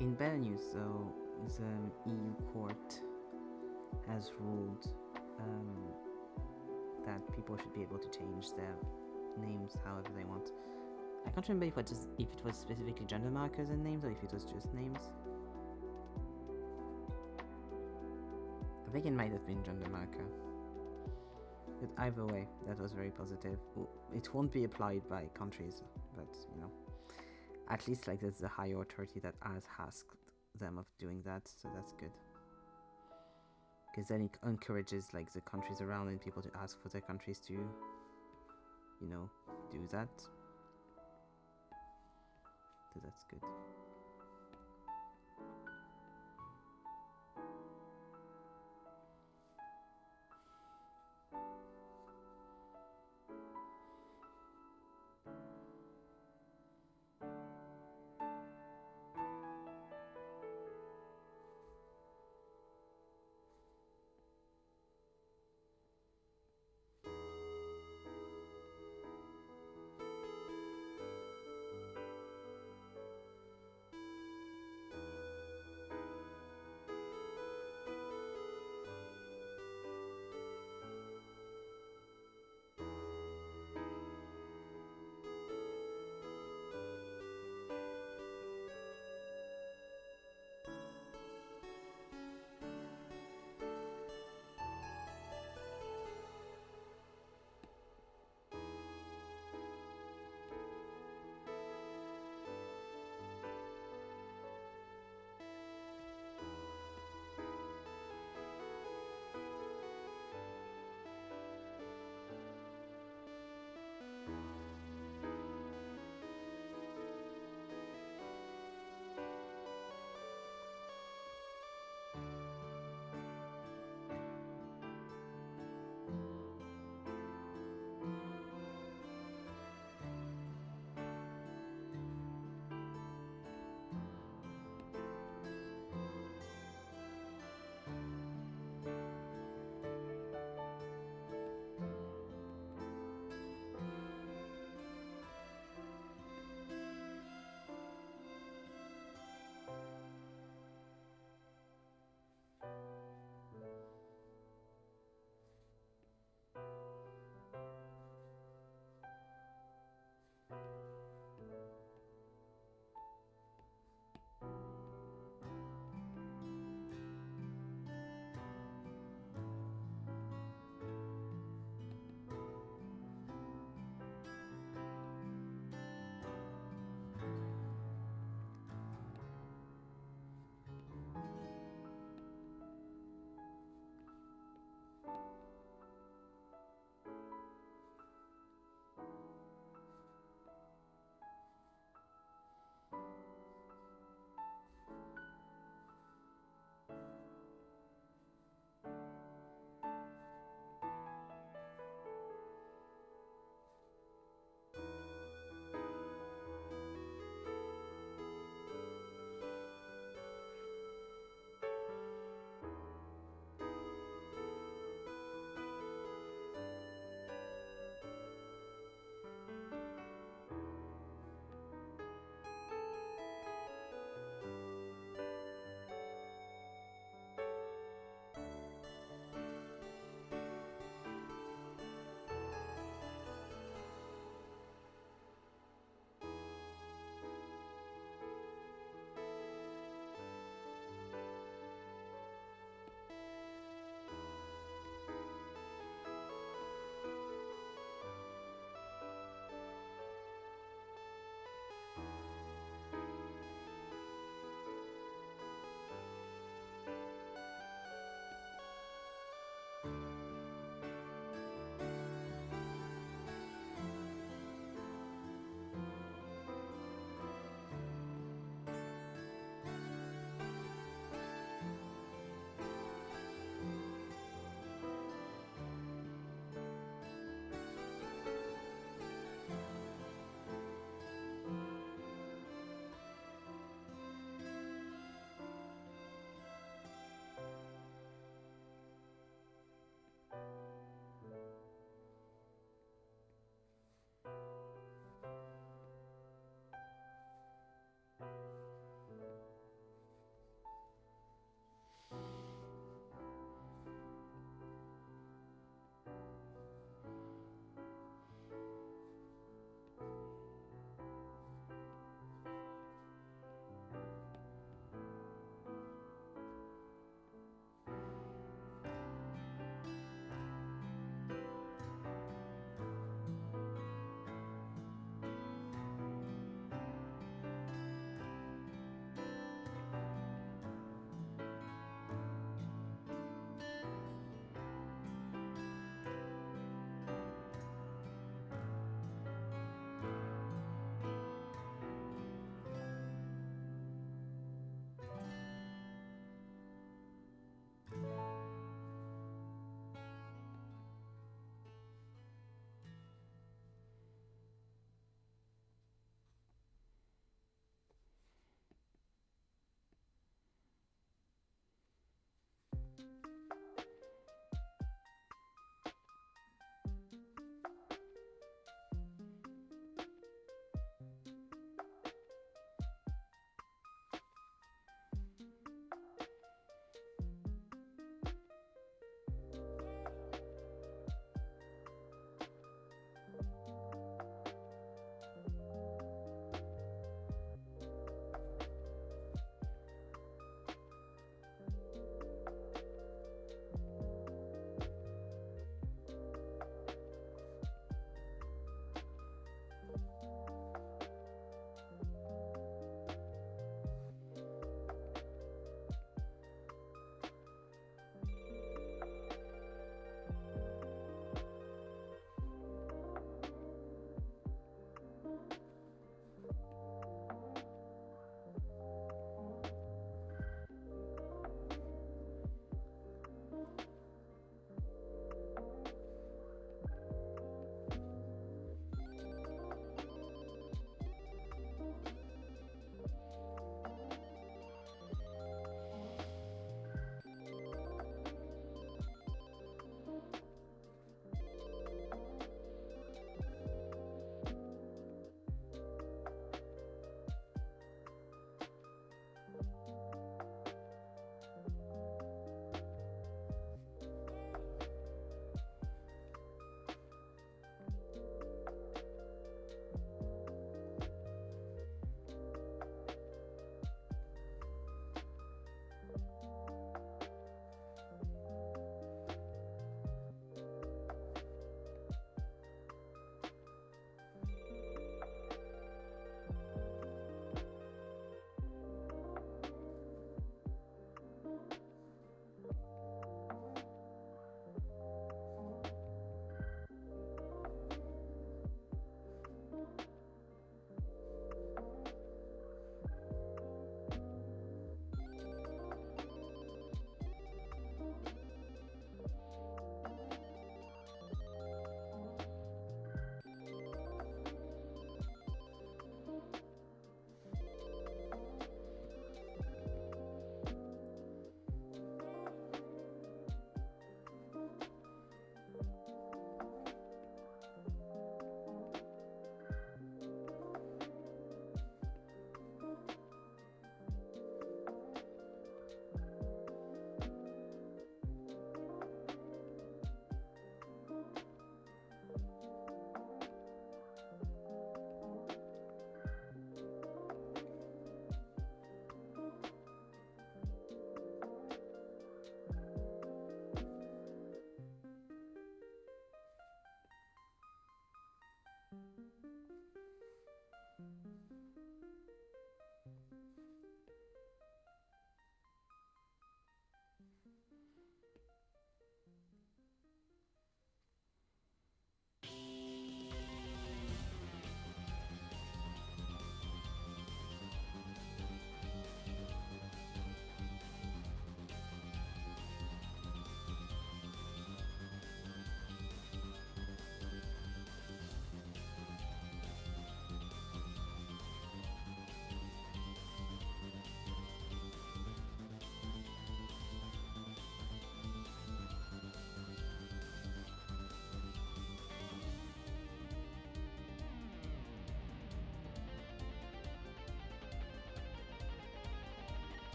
In better news, though, the EU court has ruled that people should be able to change their names however they want. I can't remember if it was specifically gender markers and names, or if it was just names. I think it might have been gender marker. But either way, that was very positive. It won't be applied by countries, but you know. At least like there's a higher authority that has asked them of doing that, so that's good. Because then it encourages like the countries around and people to ask for their countries to, you know, do that. So that's good.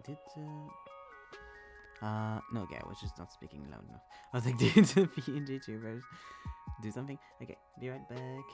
did no, okay, I was just not speaking loud enough. I was like, did the PNG tubers do something? Okay, be right back.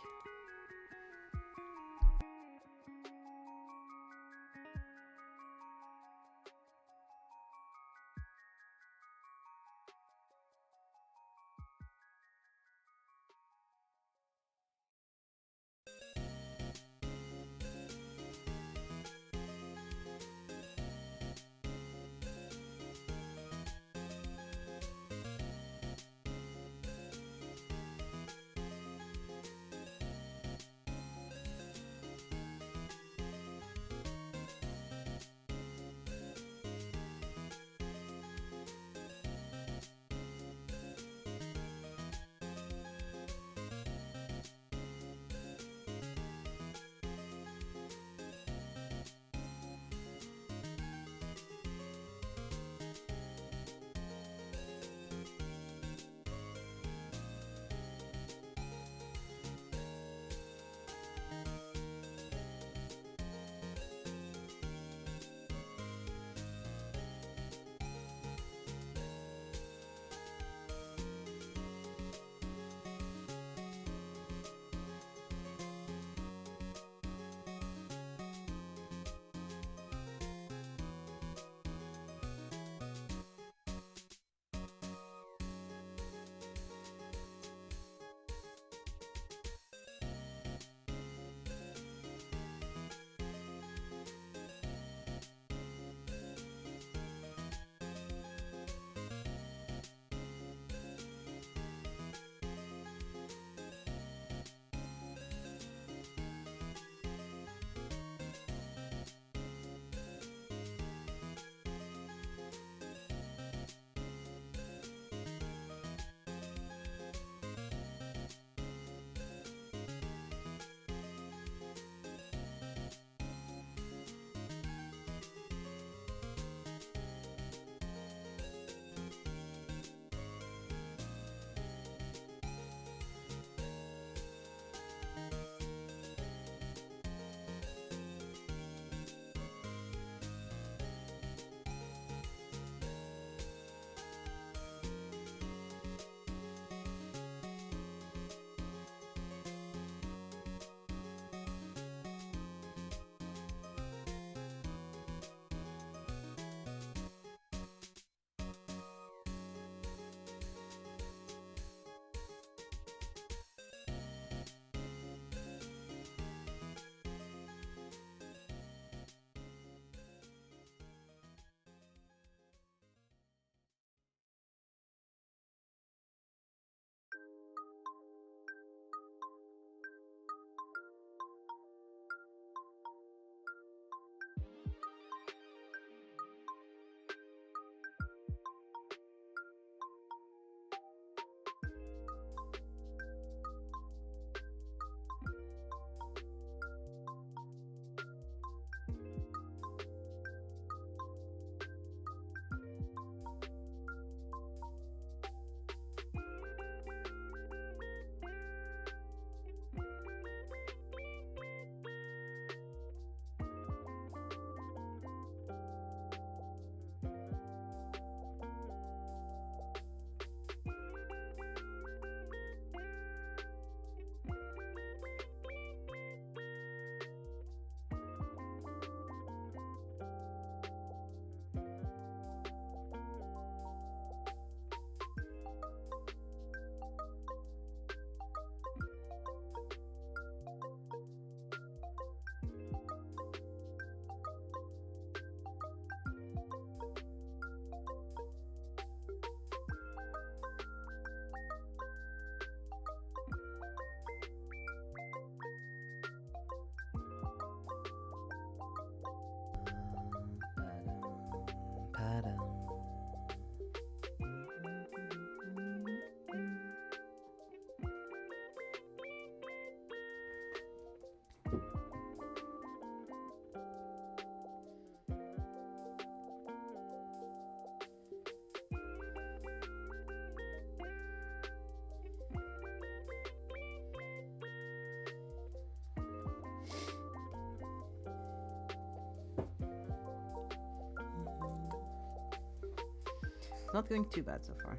It's not going too bad so far.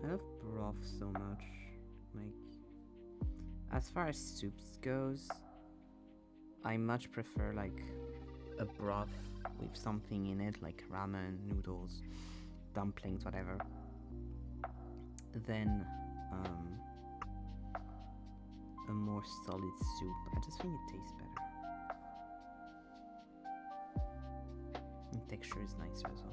I love broth so much. Like, as far as soups goes, I much prefer like a broth with something in it, like ramen, noodles, dumplings, whatever, than a more solid soup. I just think it tastes better. And texture is nicer as well.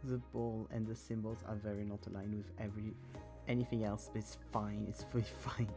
The ball and the symbols are very not aligned with anything else, but it's fine, it's fully fine.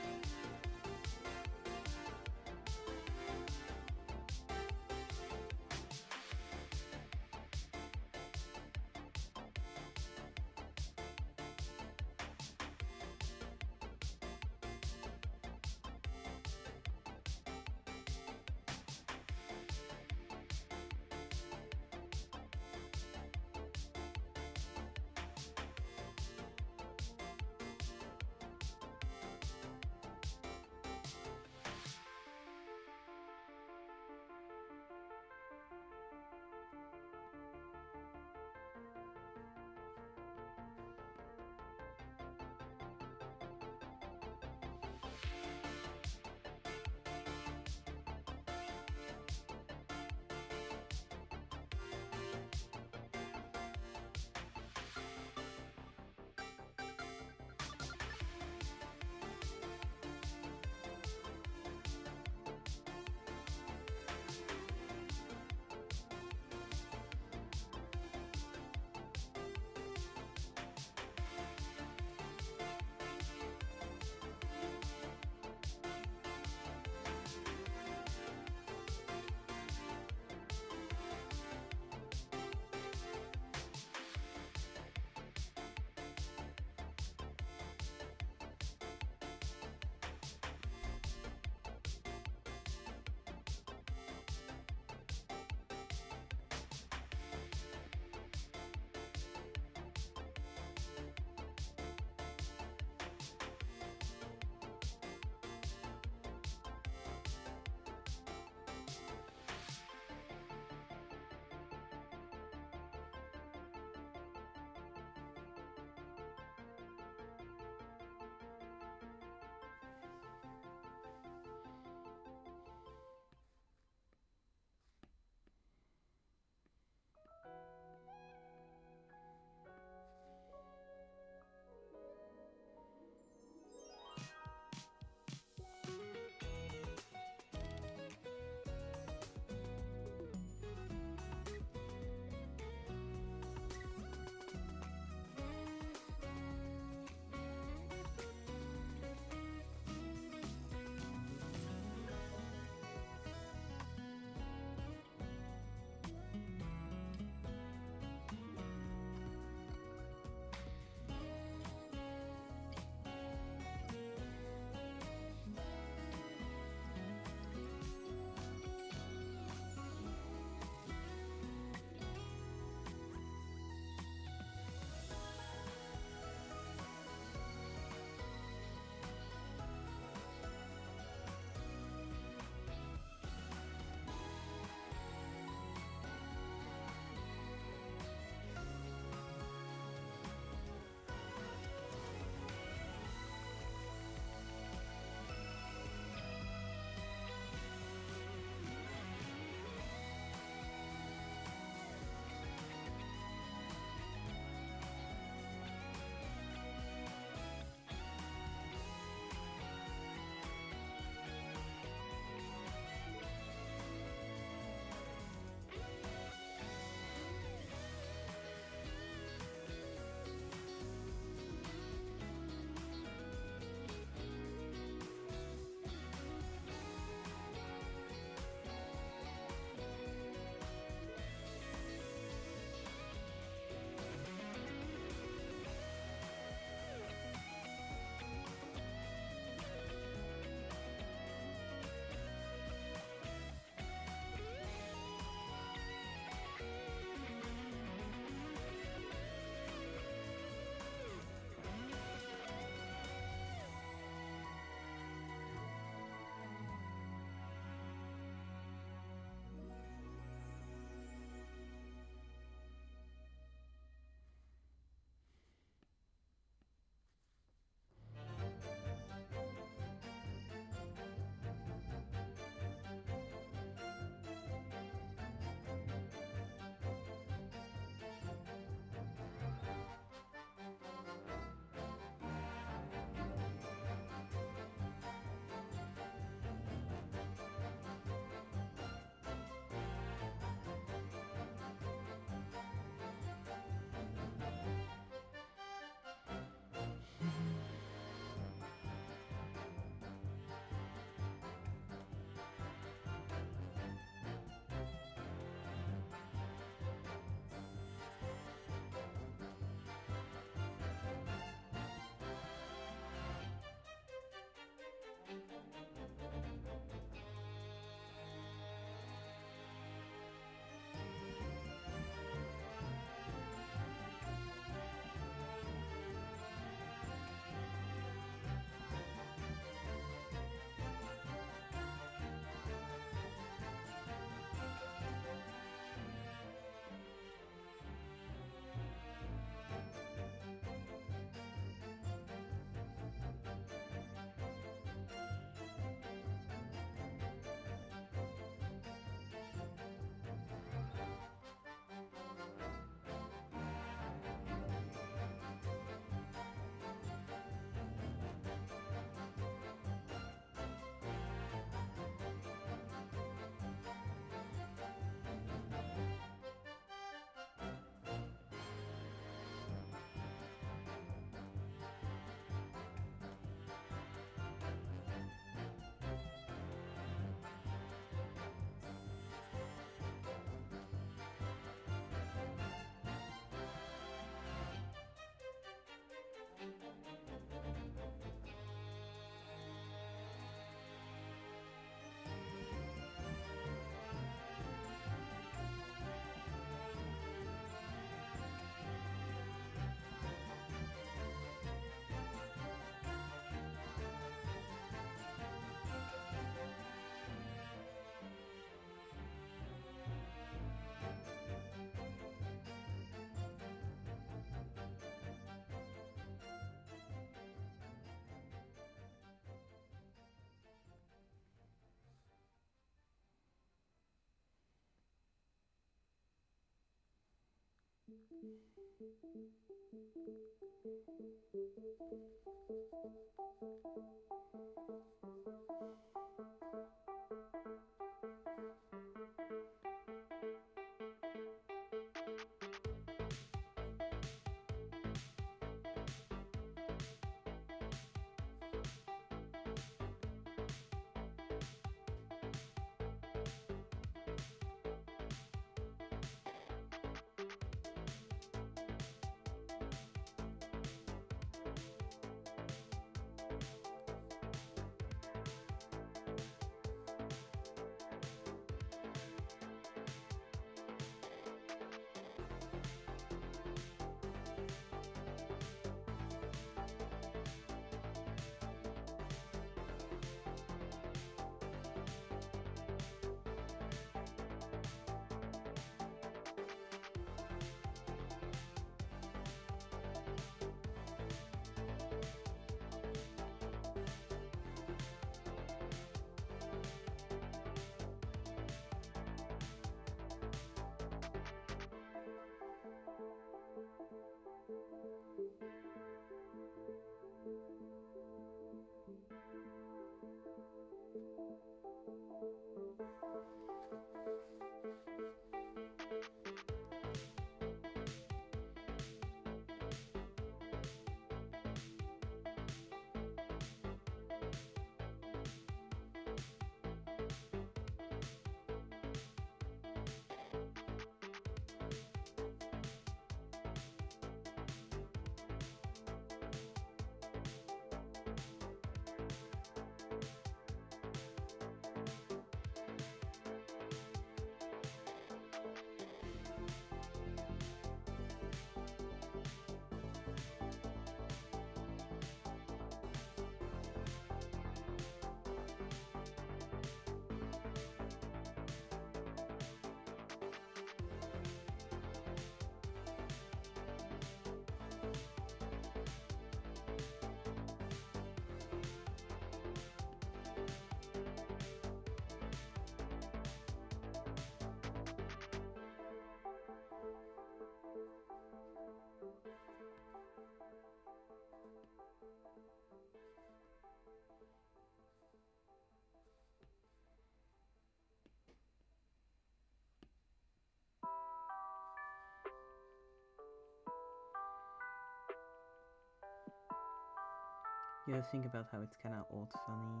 You know, think about how it's kind of old funny.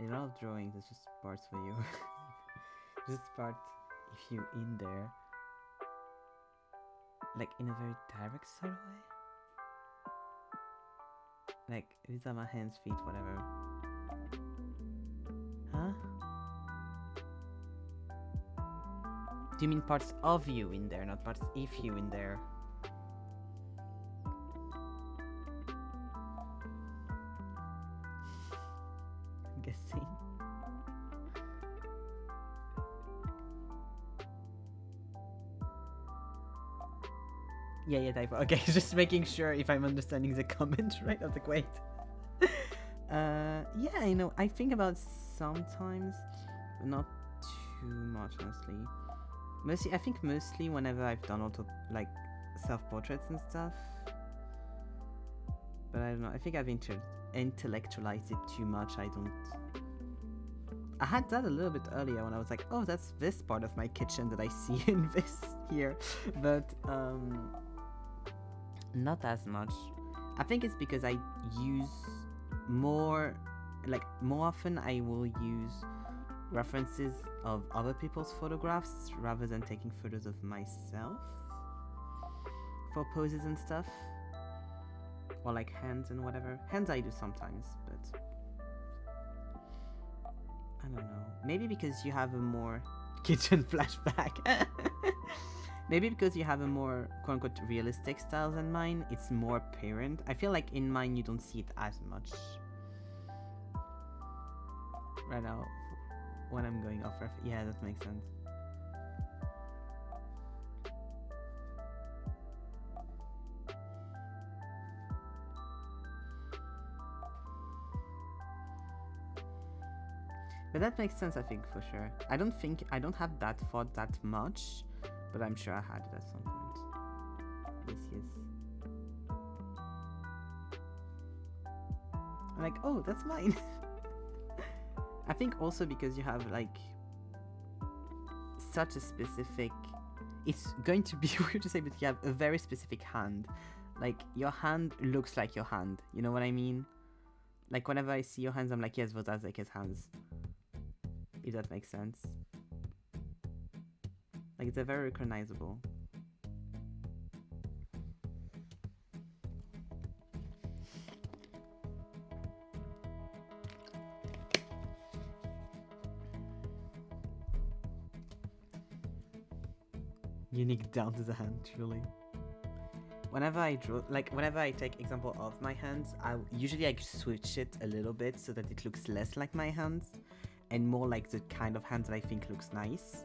A lot of drawings, it's just parts for you. Just part if you in there, like in a very direct sort of way. Like these are my hands, feet, whatever. Huh? Do you mean parts of you in there, not parts if you in there? I'm guessing. Yeah, typo. Okay, just making sure if I'm understanding the comment right. I was like, wait. Yeah, you know, I think about sometimes, but not too much, honestly. I think mostly whenever I've done like self-portraits and stuff. But I don't know, I think I've intellectualized it too much. I had that a little bit earlier when I was like, oh, that's this part of my kitchen that I see in this here. But, not as much. I think it's because I use more often I will use references of other people's photographs rather than taking photos of myself for poses and stuff, or like hands and whatever. Hands I do sometimes, but I don't know, maybe because you have a more kitchen flashback. Maybe because you have a more quote-unquote realistic style than mine, it's more apparent. I feel like in mine you don't see it as much right now when I'm going off. Yeah, that makes sense. But that makes sense, I think, for sure. I don't have that thought that much, but I'm sure I had it at some point. Yes, yes. I'm like, oh, that's mine. I think also because you have like such a specific, it's going to be weird to say, but you have a very specific hand. Like your hand looks like your hand. You know what I mean? Like whenever I see your hands, I'm like, yes, that's like his hands. If that makes sense. Like they're very recognizable. Unique down to the hand, truly. Whenever I draw, like whenever I take example of my hands, I usually like switch it a little bit so that it looks less like my hands and more like the kind of hands that I think looks nice.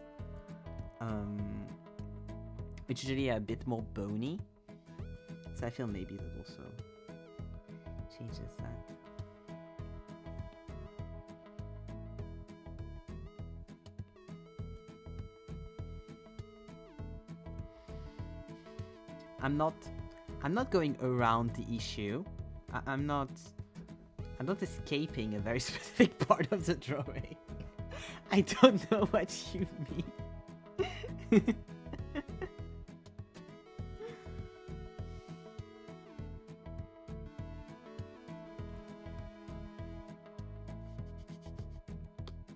Which usually are a bit more bony. So I feel maybe that also changes that. I'm not going around the issue. I'm not escaping a very specific part of the drawing. I don't know what you mean.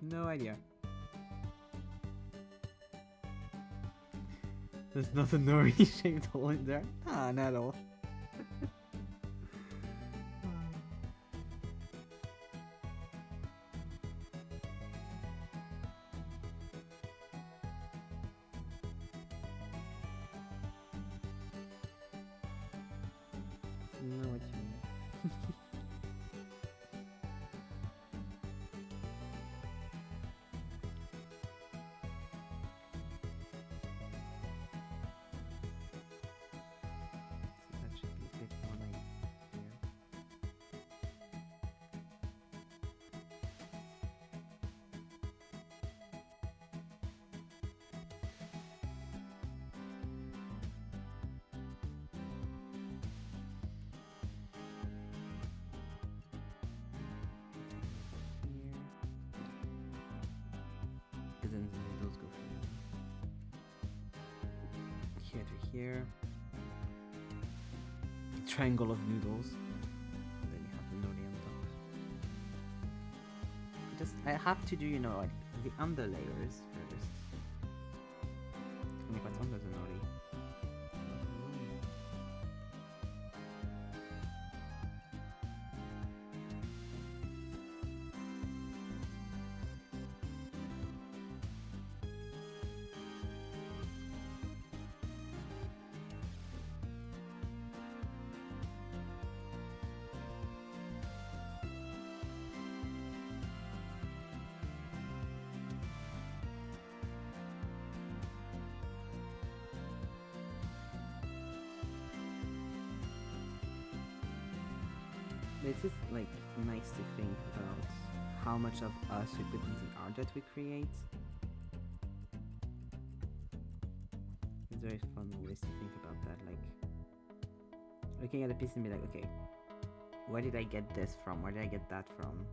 No idea. There's not a nori shaped hole in there. Ah, not at all. Know what you mean. So that should be a bit more like here. Because then the noodles go from here to here. Triangle of noodles. And then you have the nori on top. I have to do, you know, like the under layers first. Like what's under the nori. It's just like nice to think about how much of us we put into the art that we create. It's very fun ways to think about that, like looking at a piece and be like, okay, where did I get this from? Where did I get that from?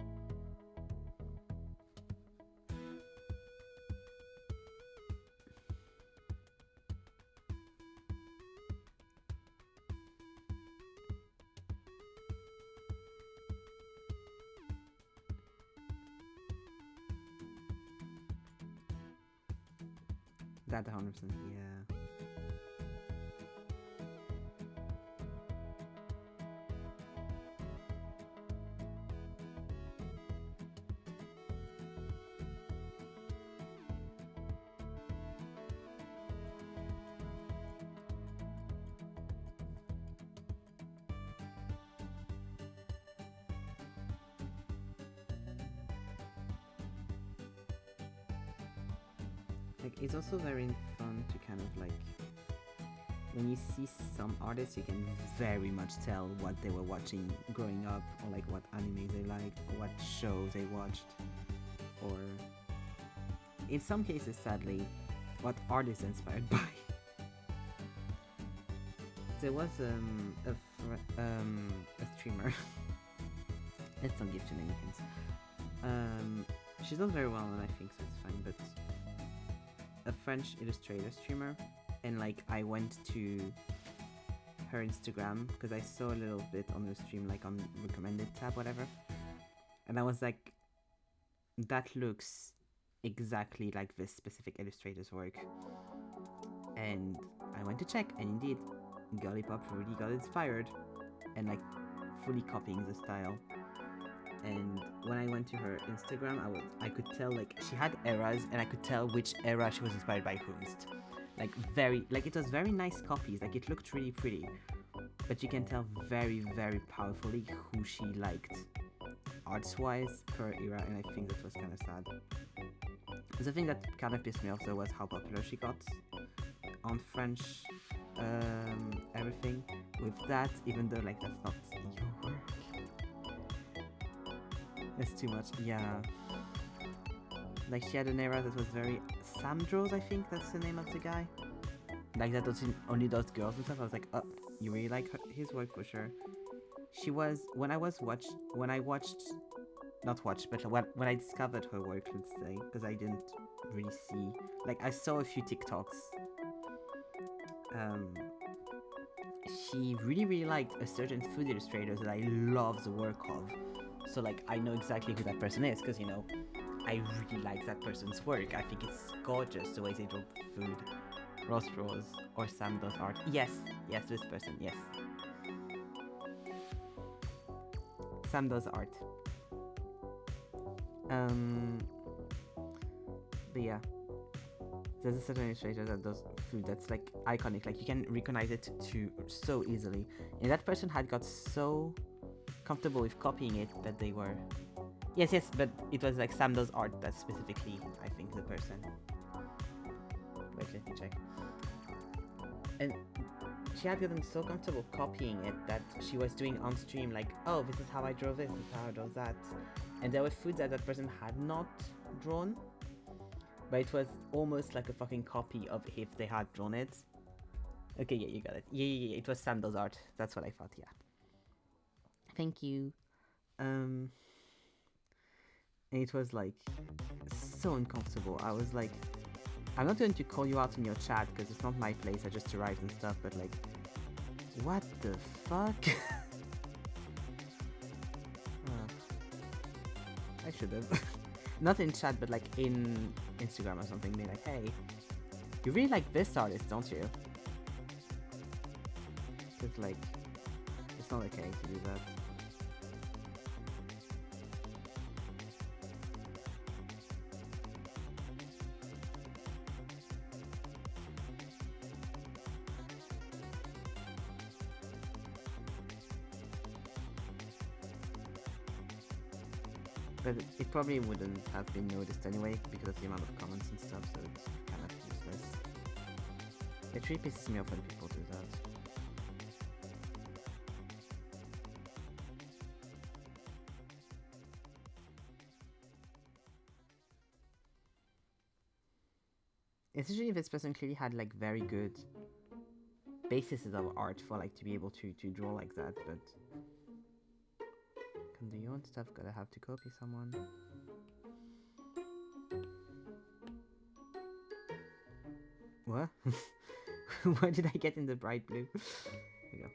That 100%, yeah. Like, it's also very fun to kind of like, when you see some artists, you can very much tell what they were watching growing up, or like what anime they liked, or what shows they watched, or in some cases, sadly, what art is inspired by. There was a streamer. Let's not give too many hints. She's not very well known, I think, so it's fine. But a French illustrator streamer, and like I went to her Instagram because I saw a little bit on the stream, like on recommended tab, whatever, and I was like, that looks exactly like this specific illustrator's work. And I went to check, and indeed, Girly Pop really got inspired and like fully copying the style. And when I went to her Instagram, I could tell like she had eras, and I could tell which era she was inspired by whomst. Like it was very nice copies. Like it looked really pretty, but you can tell very, very powerfully who she liked arts-wise per era, and I think that was kind of sad. The thing that kind of pissed me off though was how popular she got on French everything with that, even though like that's not your work. That's too much, yeah. Like she had an era that was very Samdros, I think that's the name of the guy. Like that only does girls and stuff. I was like, oh, you really like his work for sure. She was when I discovered her work, let's say, because I didn't really see. Like I saw a few TikToks. She really liked a certain food illustrator that I love the work of. So like I know exactly who that person is, because you know I really like that person's work. I think it's gorgeous the way they draw food. Ross Rose or Sam does art. Yes, this person, yes. Sam does art. But yeah, there's a certain illustrator that does food that's like iconic. Like you can recognize it so easily. And that person had got so comfortable with copying it that they were. Yes, but it was like Sam does art. That's specifically, I think, the person. Wait, let me check. And she had gotten so comfortable copying it that she was doing on stream like, oh, this is how I draw this is how I draw that. And there were foods that person had not drawn, but it was almost like a fucking copy of if they had drawn it. Okay, yeah, you got it. Yeah, it was Sam does art. That's what I thought, yeah. Thank you. And it was like so uncomfortable. I was like, I'm not going to call you out in your chat because it's not my place. I just arrived and stuff, but like, what the fuck? I should have. Not in chat, but like in Instagram or something. Be like, hey, you really like this artist, don't you? It's like, it's not okay to do that. But it probably wouldn't have been noticed anyway because of the amount of comments and stuff, so it's kind of useless. It really pisses me off when people do that. Especially if this person clearly had like very good basis of art for like to be able to draw like that, but can do your own stuff, gotta have to copy someone. What? Where did I get in the bright blue? There we go.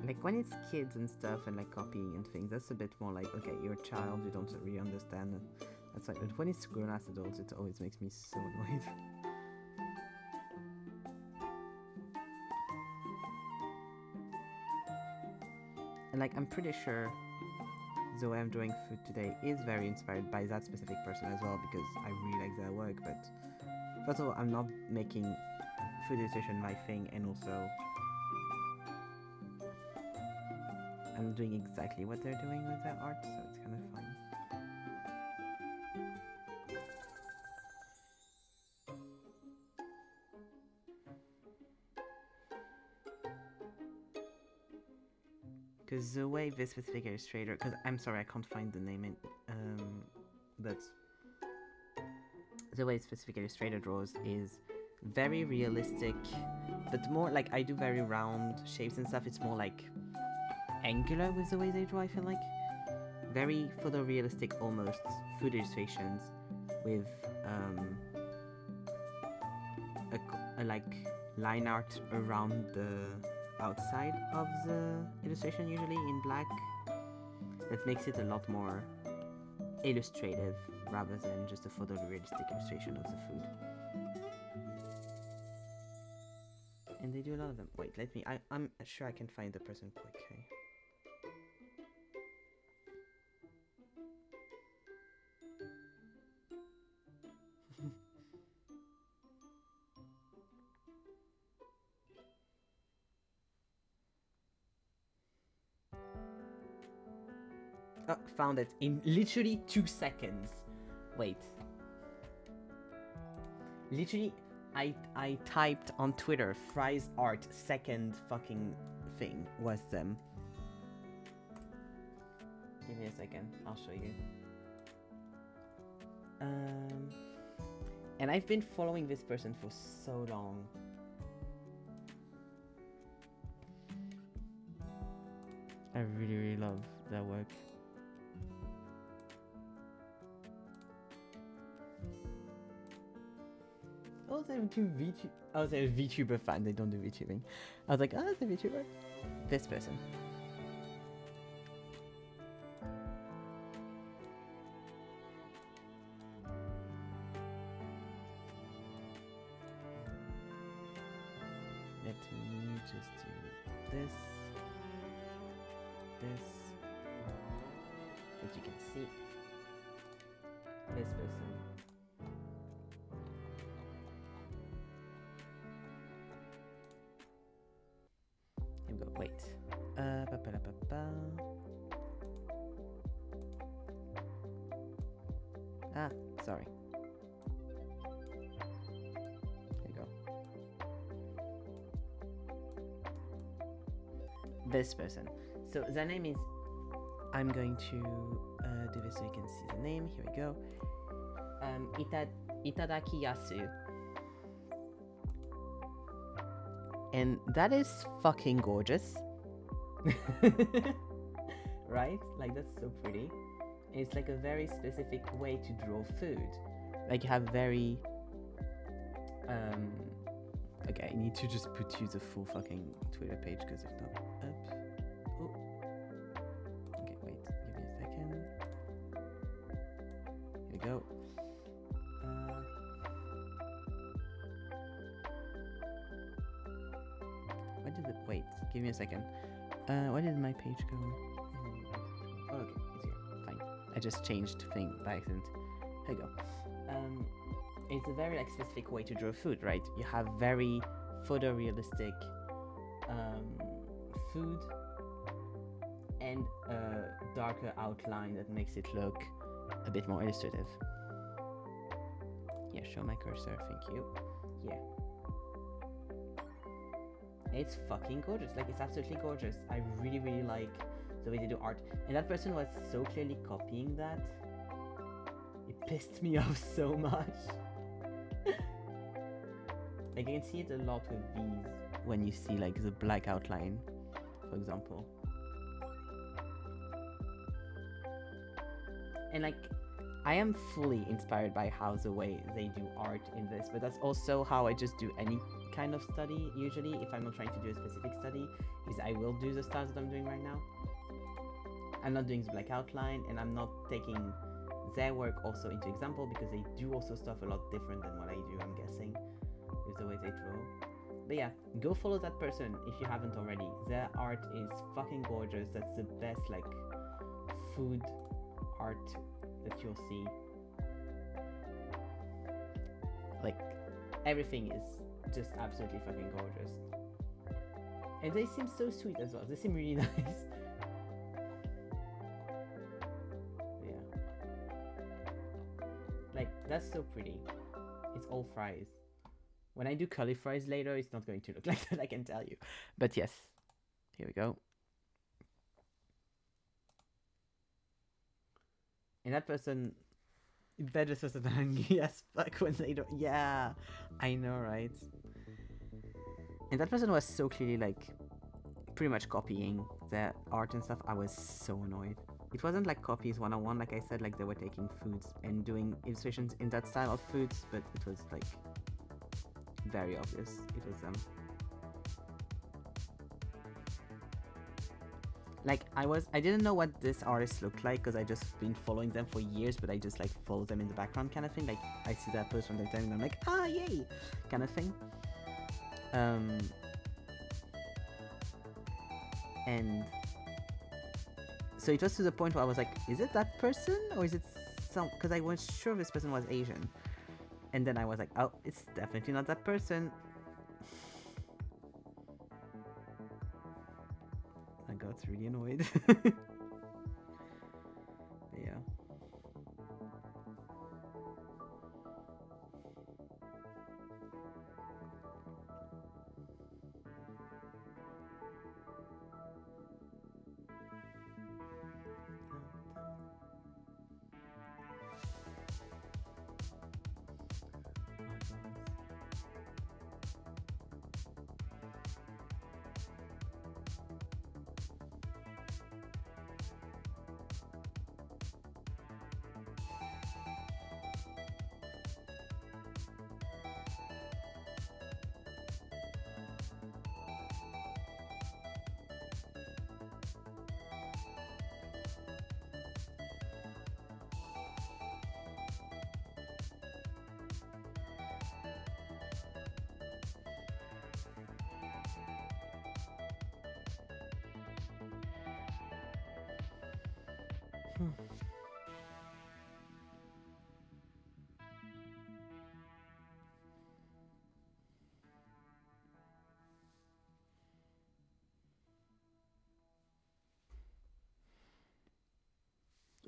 Like when it's kids and stuff and like copying and things, that's a bit more like, okay, you're a child, you don't really understand it. That's like, but when it's grown-ass adults, it always makes me so annoyed. And like, I'm pretty sure the way I'm drawing food today is very inspired by that specific person as well, because I really like their work. But first of all, I'm not making food illustration my thing, and also I'm doing exactly what they're doing with their art, so it's kind of fun. Because the way this specific illustrator, because I'm sorry, I can't find the name in, but the way specific illustrator draws is very realistic, but more like I do very round shapes and stuff. It's more like angular with the way they draw, I feel like. Very photorealistic almost food illustrations with a like line art around the outside of the illustration, usually in black, that makes it a lot more illustrative rather than just a photorealistic illustration of the food. And they do a lot of them. Wait, I'm sure I can find the person quickly. Oh, found it in literally 2 seconds. Wait. Literally, I typed on Twitter, Fry's art, second fucking thing was them. Give me a second, I'll show you. And I've been following this person for so long. I really, really love their work. Oh, they do VTuber. Oh, they're a VTuber fan. They don't do VTubing. I was like, oh, it's a VTuber. This person. Let me just do this. This. As you can see. This person. Here we go. Wait. Ah, sorry. There you go. This person. So their name is. I'm going to do this so you can see the name. Here we go. Itadaki Yasu. And that is fucking gorgeous. Right? Like, that's so pretty. And it's like a very specific way to draw food. Like, you have very... Okay, I need to just put you the full fucking Twitter page because it's not up. Oh. Okay, wait. Give me a second. Here we go. Wait, give me a second. Where did my page go? Oh, okay, it's here. Fine. I just changed thing by accident. Here we go. It's a very like specific way to draw food, right? You have very photorealistic food and a darker outline that makes it look a bit more illustrative. Yeah, show my cursor, thank you. Yeah. It's fucking gorgeous. Like, it's absolutely gorgeous. I really, really like the way they do art. And that person was so clearly copying that. It pissed me off so much. Like, you can see it a lot with these when you see, like, the black outline, for example. And, like, I am fully inspired by how the way they do art in this, but that's also how I just do any kind of study usually. If I'm not trying to do a specific study, is I will do the styles that I'm doing right now. I'm not doing the black outline, and I'm not taking their work also into example because they do also stuff a lot different than what I do, I'm guessing, with the way they draw. But yeah, go follow that person if you haven't already. Their art is fucking gorgeous. That's the best like food art that you'll see. Like, everything is just absolutely fucking gorgeous. And they seem so sweet as well. They seem really nice. That's so pretty. It's all fries. When I do curly fries later, it's not going to look like that, I can tell you. But yes, here we go. And that person, better just as hungry as fuck when they don't. Yeah, I know, right? And that person was so clearly like pretty much copying the art and stuff. I was so annoyed. It wasn't like copies one-on-one, like I said, like they were taking foods and doing illustrations in that style of foods, but it was like very obvious it was them. Like I didn't know what this artist looked like because I just been following them for years, but I just like follow them in the background kind of thing. Like I see that post from time to time and I'm like, ah, yay, kind of thing. And so it was to the point where I was like, is it that person or is it some? Because I was sure this person was Asian, and then I was like, oh, it's definitely not that person. I got really annoyed. Yeah.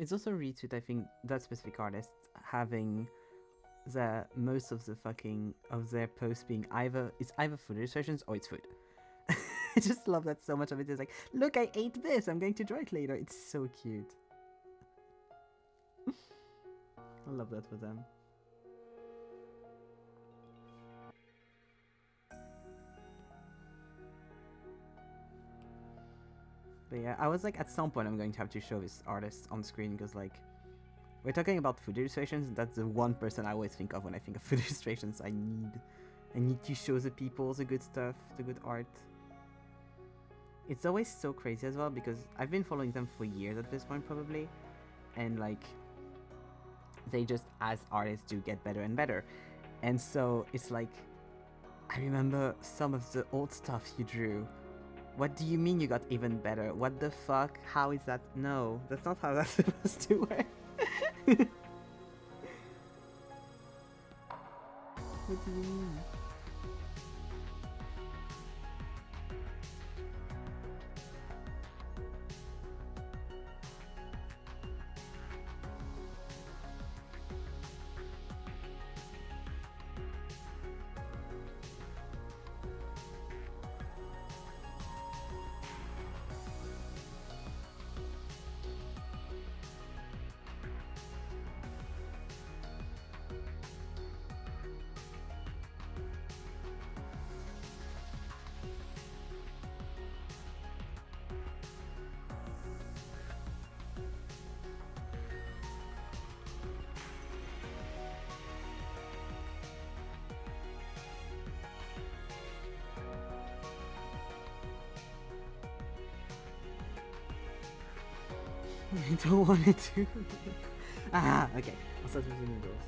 It's also really sweet, I think, that specific artist having the most of the fucking of their posts being either food illustrations or it's food. I just love that so much of it is like, look, I ate this, I'm going to draw it later. It's so cute. I love that for them. But yeah, I was like, at some point I'm going to have to show this artist on screen because like, we're talking about food illustrations. That's the one person I always think of when I think of food illustrations. I need to show the people the good stuff, the good art. It's always so crazy as well because I've been following them for years at this point probably, and like, they just, as artists, do get better and better. And so it's like, I remember some of the old stuff you drew. What do you mean you got even better? What the fuck? How is that? No, that's not how that's supposed to work. What do you mean? I don't want it to. Ah, okay. I'll start with the noodles.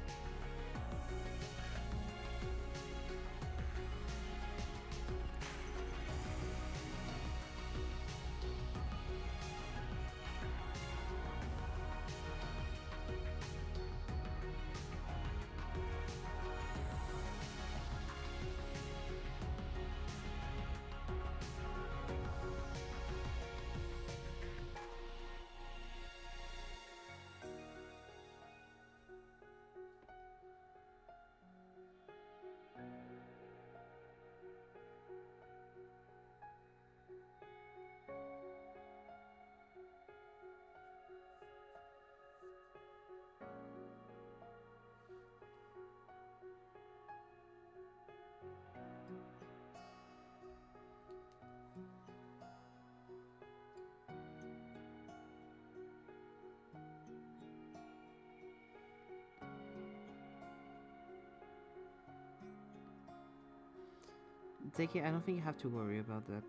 Take it. I don't think you have to worry about that.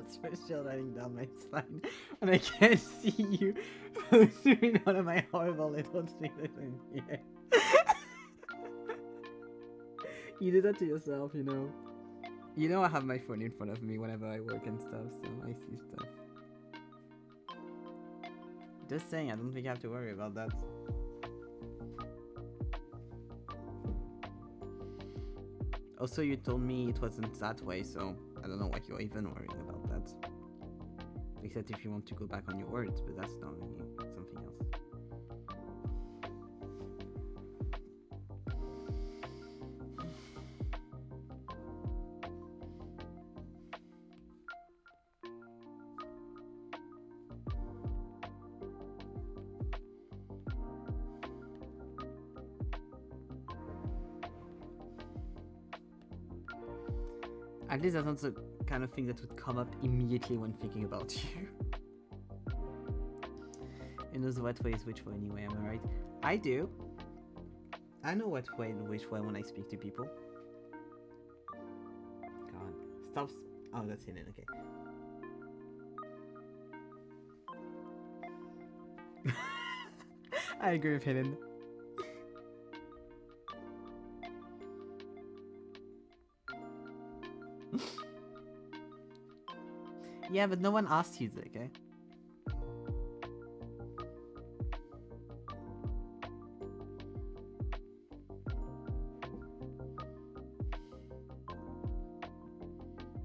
Special writing down my spine and I can't see you doing one of my horrible little things in here. You do that to yourself, you know. You know I have my phone in front of me whenever I work and stuff, so I see stuff. Just saying, I don't think you have to worry about that. Also, you told me it wasn't that way, so I don't know why you're even worrying about that. Except if you want to go back on your words, but that's not really something else. At least that's not the kind of thing that would come up immediately when thinking about you. It knows what way is which way anyway, am I right? I do. I know what way and which way when I speak to people. God. Stop. Oh, that's hidden, okay. I agree with hidden. Yeah, but no one asked you, okay?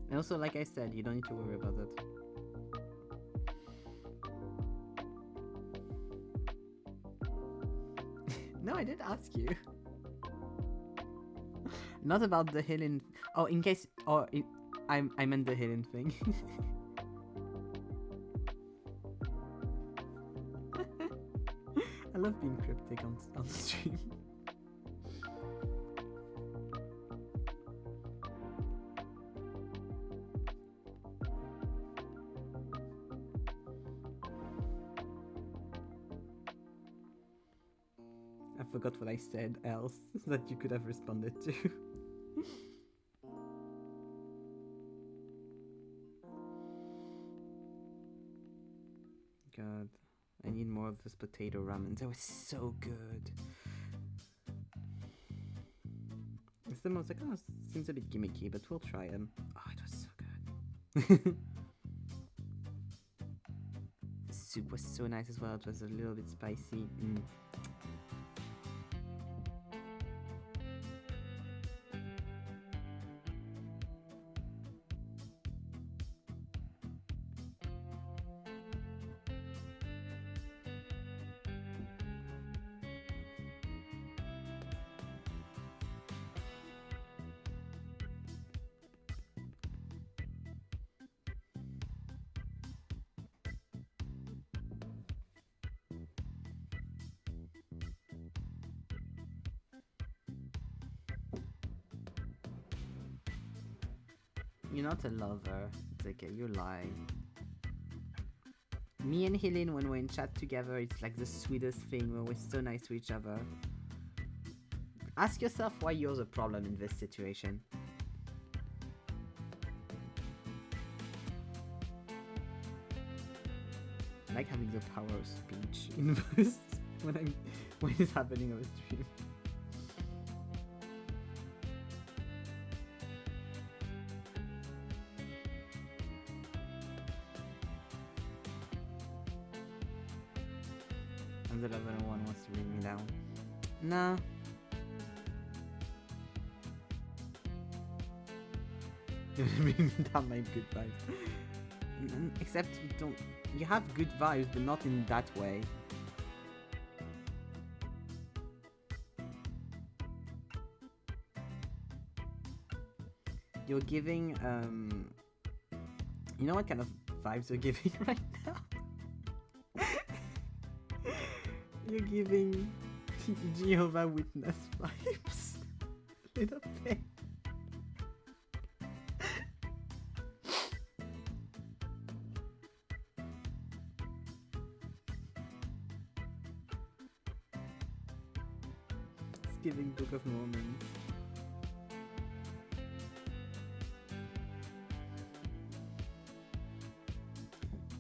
And also, like I said, you don't need to worry about that. No, I didn't ask you. Not about the Helen. Oh, in case. Oh, I meant the Helen thing. I love being cryptic on stream. I forgot what I said else that you could have responded to. God, I need more of this potato ramen. That was so good. It's the most like, oh, it seems a bit gimmicky, but we'll try them. Oh, it was so good. The soup was so nice as well. It was a little bit spicy. You're not a lover. It's okay, you lie. Me and Helen, when we're in chat together, it's like the sweetest thing. We're always so nice to each other. Ask yourself why you're the problem in this situation. I like having the power of speech in this when it's happening on a stream. And the level 1 wants to bring me down. Nah. You're bringing me down my good vibes. Except you don't. You have good vibes, but not in that way. You're giving, you know what kind of vibes you're giving right now? You're giving Jehovah Witness vibes. Little bit. giving Book of Mormon.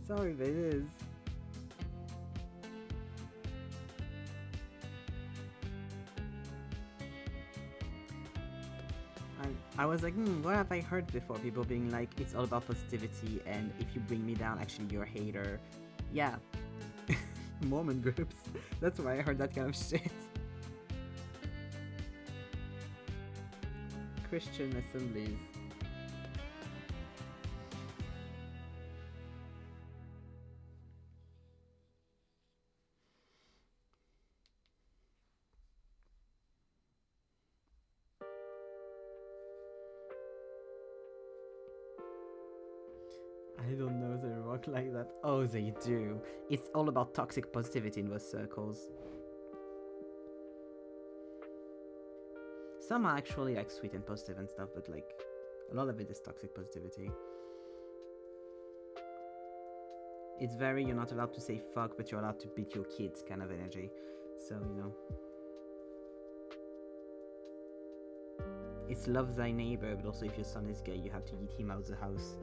Sorry, but it is. I was like, what have I heard before? People being like, it's all about positivity, and if you bring me down, actually you're a hater. Yeah. Mormon groups. That's why I heard that kind of shit. Christian assemblies. I don't know, they rock like that. Oh, they do. It's all about toxic positivity in those circles. Some are actually like sweet and positive and stuff, but like a lot of it is toxic positivity. It's very, you're not allowed to say fuck, but you're allowed to beat your kids kind of energy. So, you know. It's love thy neighbor, but also if your son is gay, you have to eat him out of the house.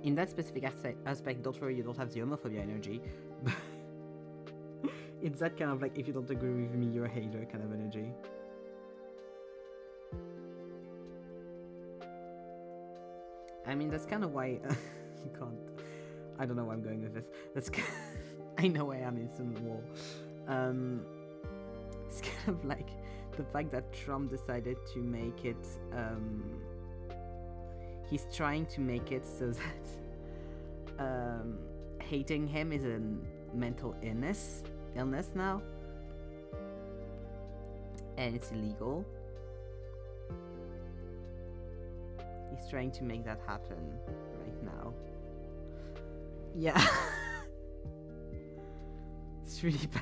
In that specific aspect, don't worry, you don't have the homophobia energy. But it's that kind of like, if you don't agree with me, you're a hater kind of energy. I mean, that's kind of why... I don't know where I'm going with this. That's I know I am in some war. It's kind of like the fact that Trump decided to make it... he's trying to make it so that hating him is a mental illness now, and it's illegal. He's trying to make that happen right now. Yeah. It's really bad.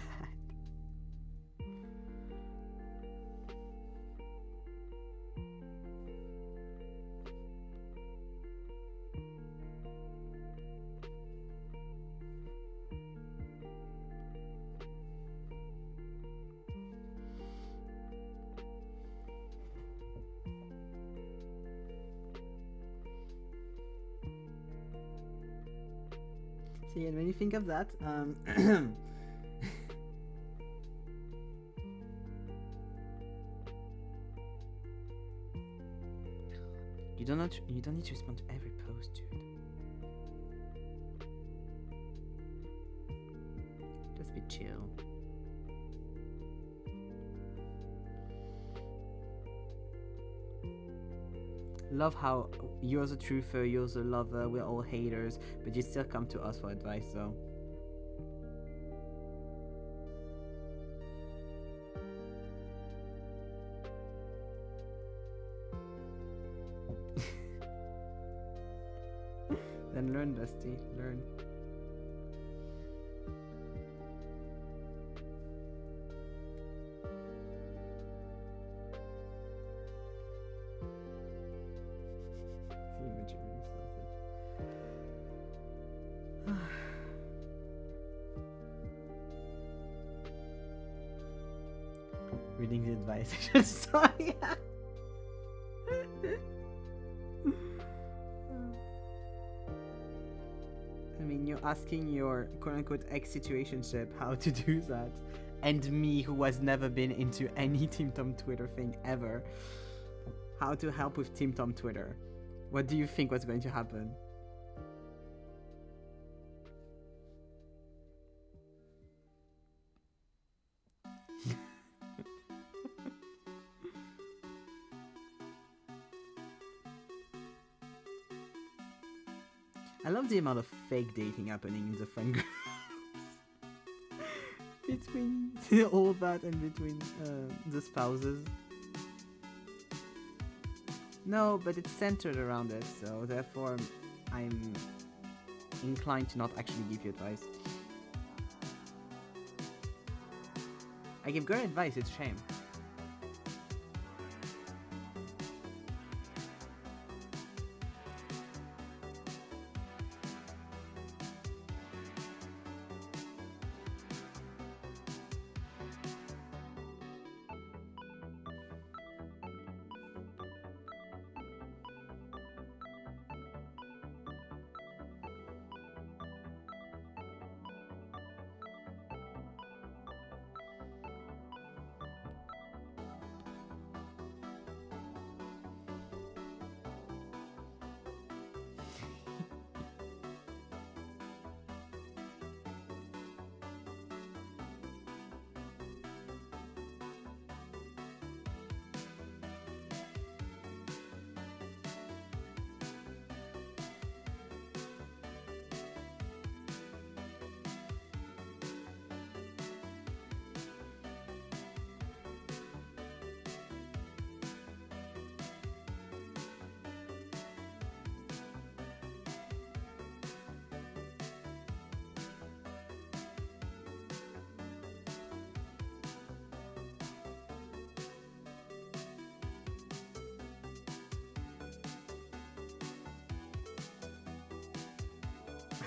So yeah, when you think of that, you don't need to respond to every post, dude. Just be chill. Love how you're the truther, you're the lover, we're all haters, but you still come to us for advice, though. Then learn, Dusty, learn. Reading the advice. Sorry. I mean, you're asking your quote-unquote ex-situationship how to do that, and me, who has never been into any Team Tom Twitter thing ever, how to help with Team Tom Twitter. What do you think was going to happen? I love the amount of fake dating happening in the friend groups. between all that and between the spouses. No, but it's centered around it, so therefore I'm inclined to not actually give you advice. I give girl advice, it's shame.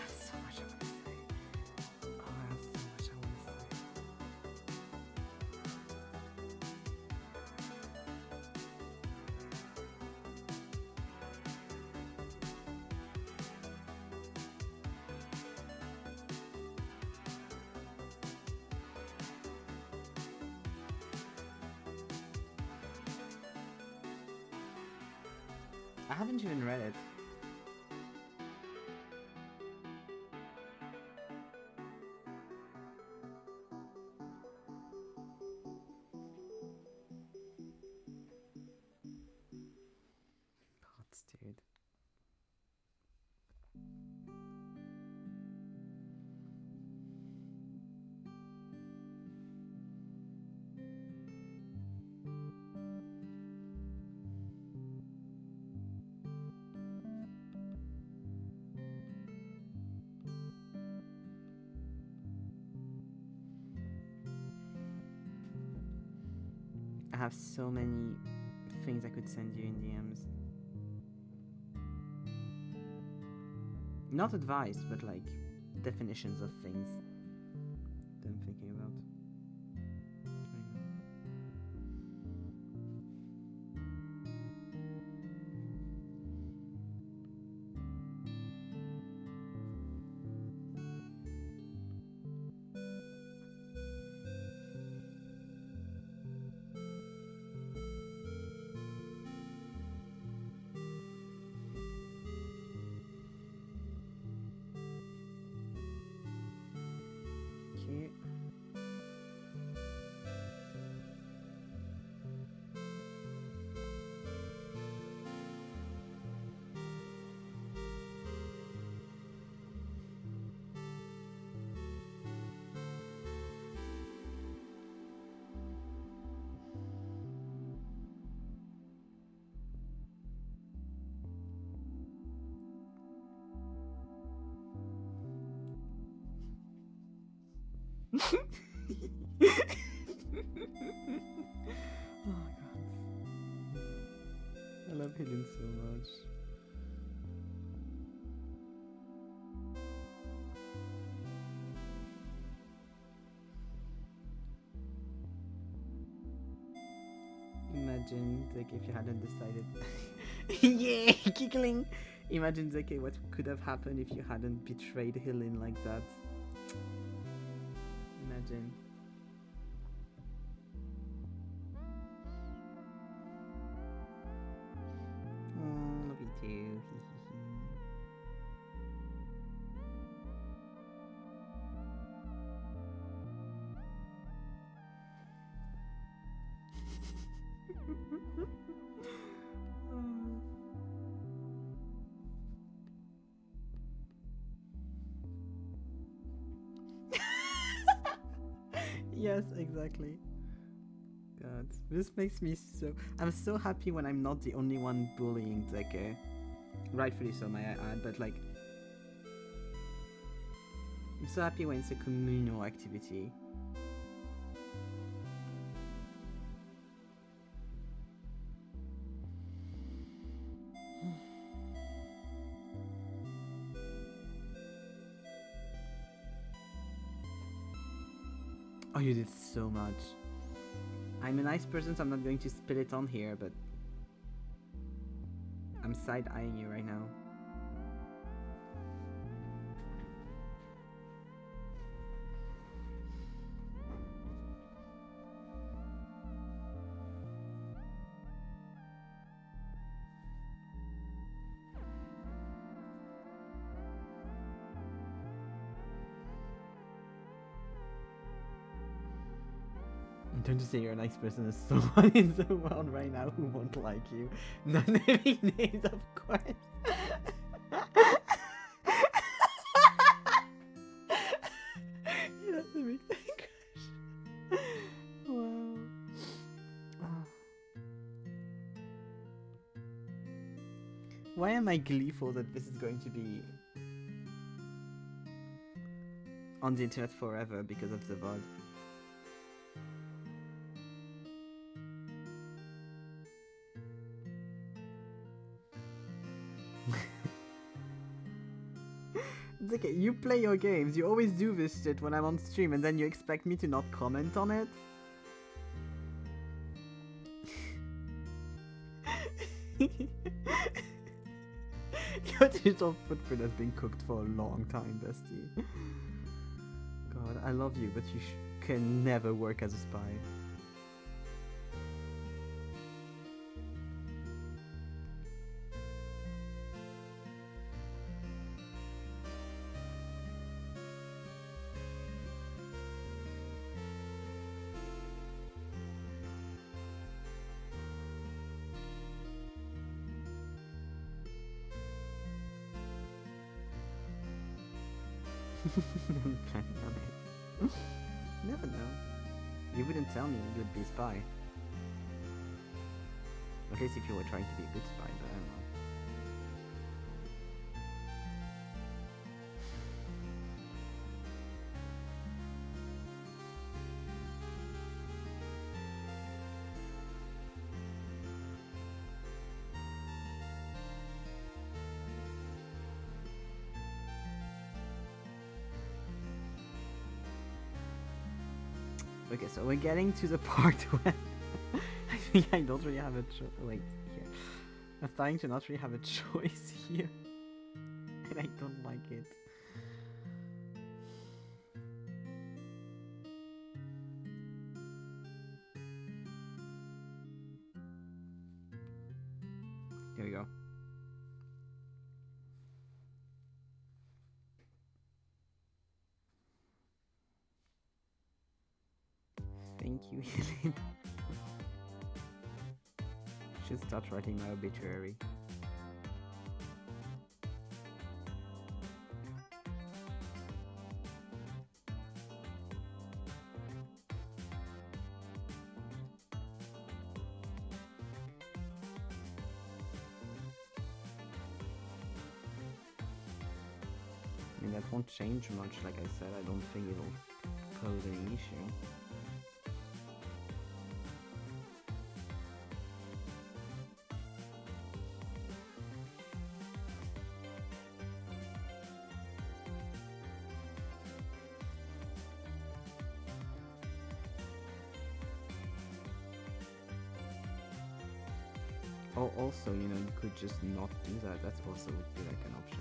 So much I want to say. Oh, I have so much I want to say. I haven't even read it. Gods, dude. I have so many things I could send you in DMs. Not advice, but like definitions of things that I'm thinking about. Okay. Oh god. I love Helen so much. Imagine, like, if you hadn't decided. Yay, giggling! Imagine, Zeke, what could have happened if you hadn't betrayed Helen like that. Imagine. Oh, love you too. Yes, exactly. God, this makes me so... I'm so happy when I'm not the only one bullying Zeke. Rightfully so, may I add, but like... I'm so happy when it's a communal activity. Oh, you did so much. I'm a nice person, so I'm not going to spill it on here, but... I'm side-eyeing you right now. Don't you say you're a nice person, there's someone in the world right now who won't like you. No naming names, of course. You have to make that crush. Wow. Why am I gleeful that this is going to be on the internet forever because of the VOD? It's okay, you play your games, you always do this shit when I'm on stream and then you expect me to not comment on it? Your digital footprint has been cooked for a long time, bestie. God, I love you, but you can never work as a spy. I'm planning on it. Never know. You wouldn't tell me you'd be a spy. At least if you were trying to be a good spy, but I don't know. Okay, so we're getting to the part where I think I don't really have a choice. Wait, here. I'm starting to not really have a choice here. And I don't like it. Here we go. Thank you, Helen. Should start writing my obituary. I mean, that won't change much, like I said. I don't think it'll pose any issue. Oh, also, you know, you could just not do that. That also would be like an option.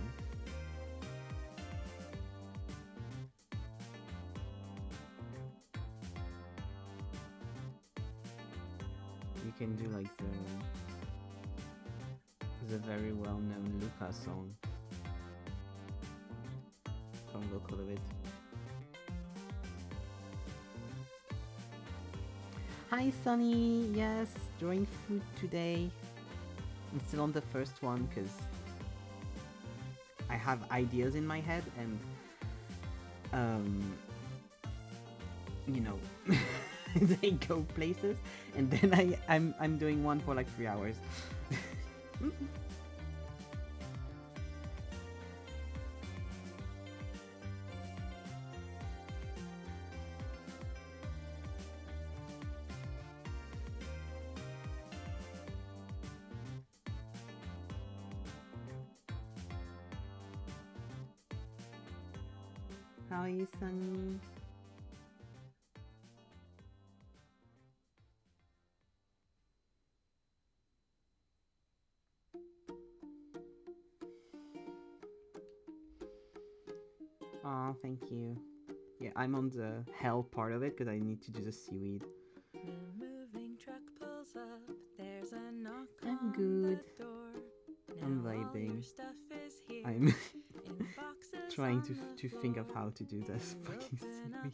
You can do like the very well-known Luca song from Local of It. Hi Sunny, yes, drawing food today. I'm still on the first one because I have ideas in my head and you know, they go places, and then I'm doing one for like 3 hours. How are you, Sunny? Aw, thank you. Yeah, I'm on the hell part of it because I need to do the seaweed. I'm good. I'm vibing. I'm trying to think of how to do this fucking seaweed.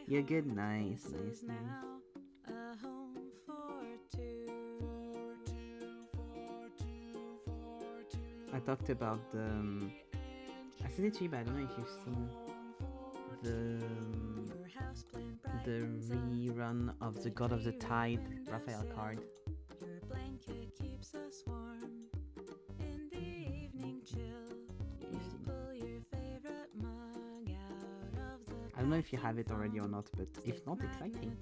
You're good, nice. I talked about the. I said it to you, but I don't know if you've seen the rerun of the God of the Tide Raphael card. I don't know if you have it already or not, but if not, exciting.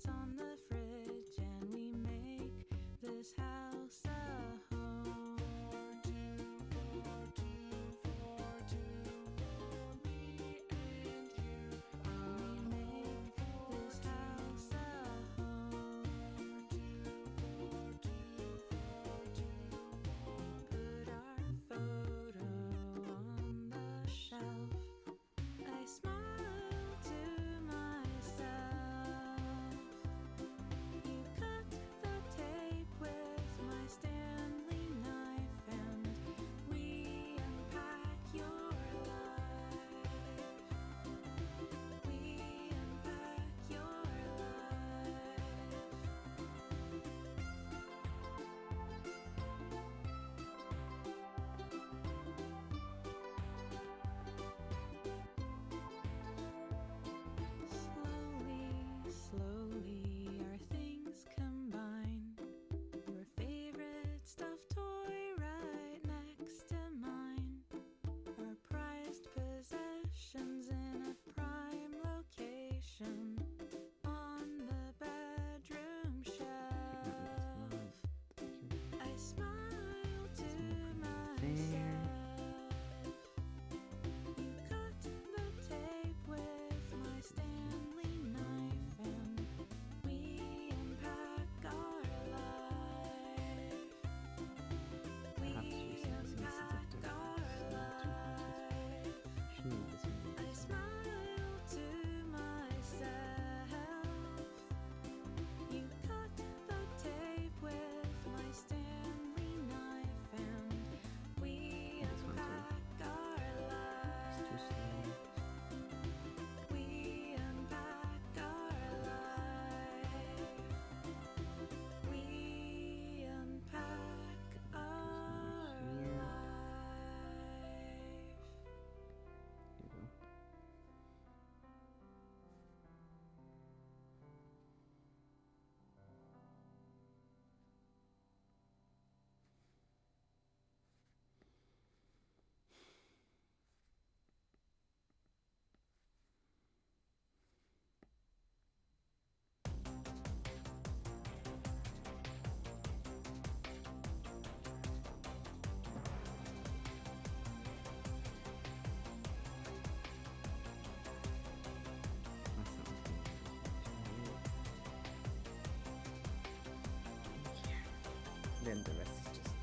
Then the rest is just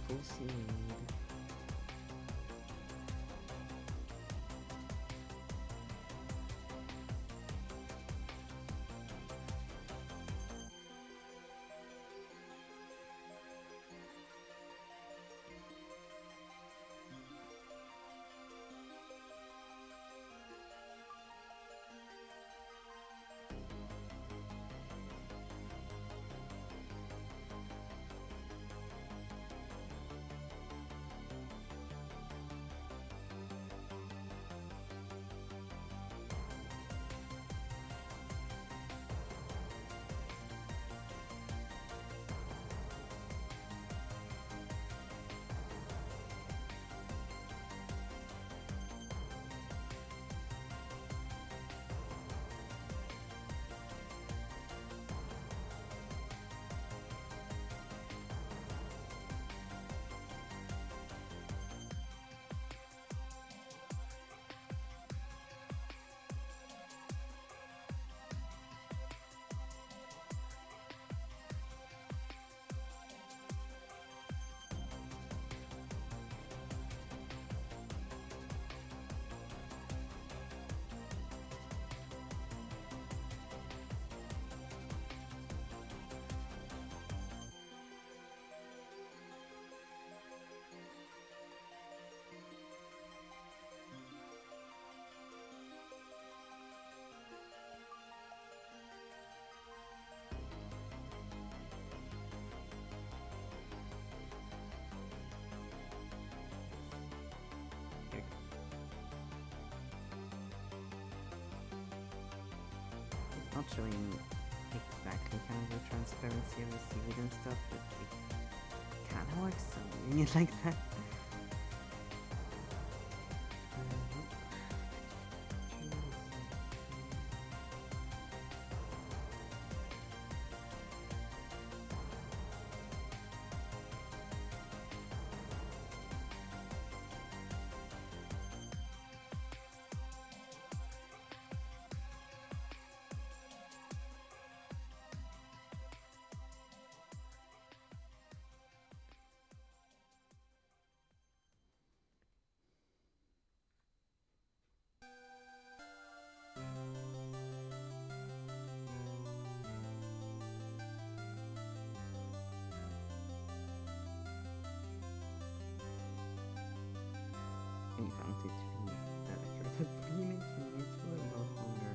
full seaweed. not showing exactly kind of the transparency of the seaweed and stuff, but it kind of works, so I'm doing it like that. You found it to be accurate. The image needs a little longer.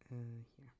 Here.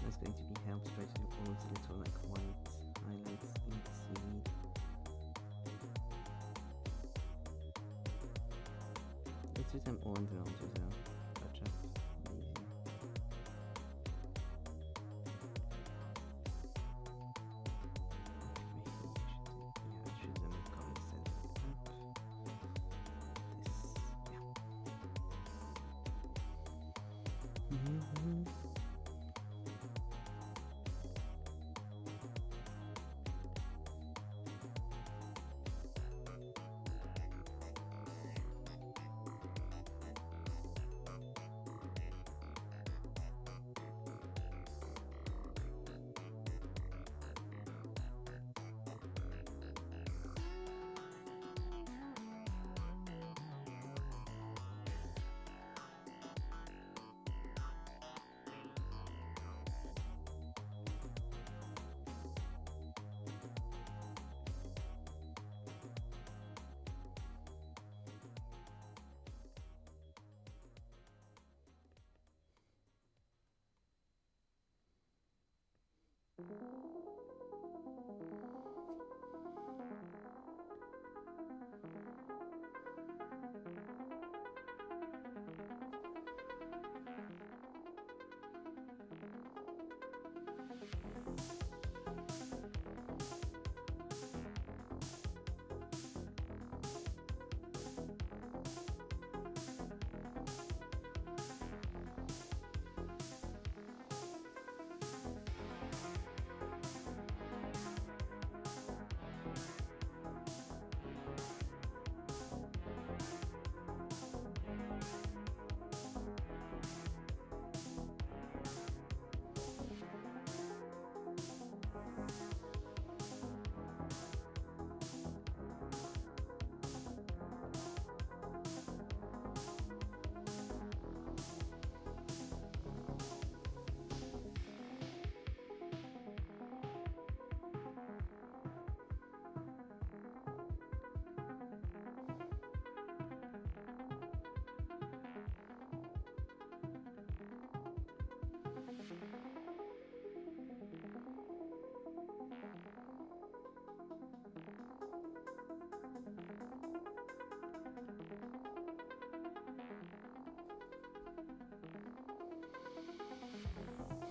That's going to be helped try to do all those little like white highlights in the seaweed. Let's do them all and then I'll do the touch up.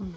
Okay.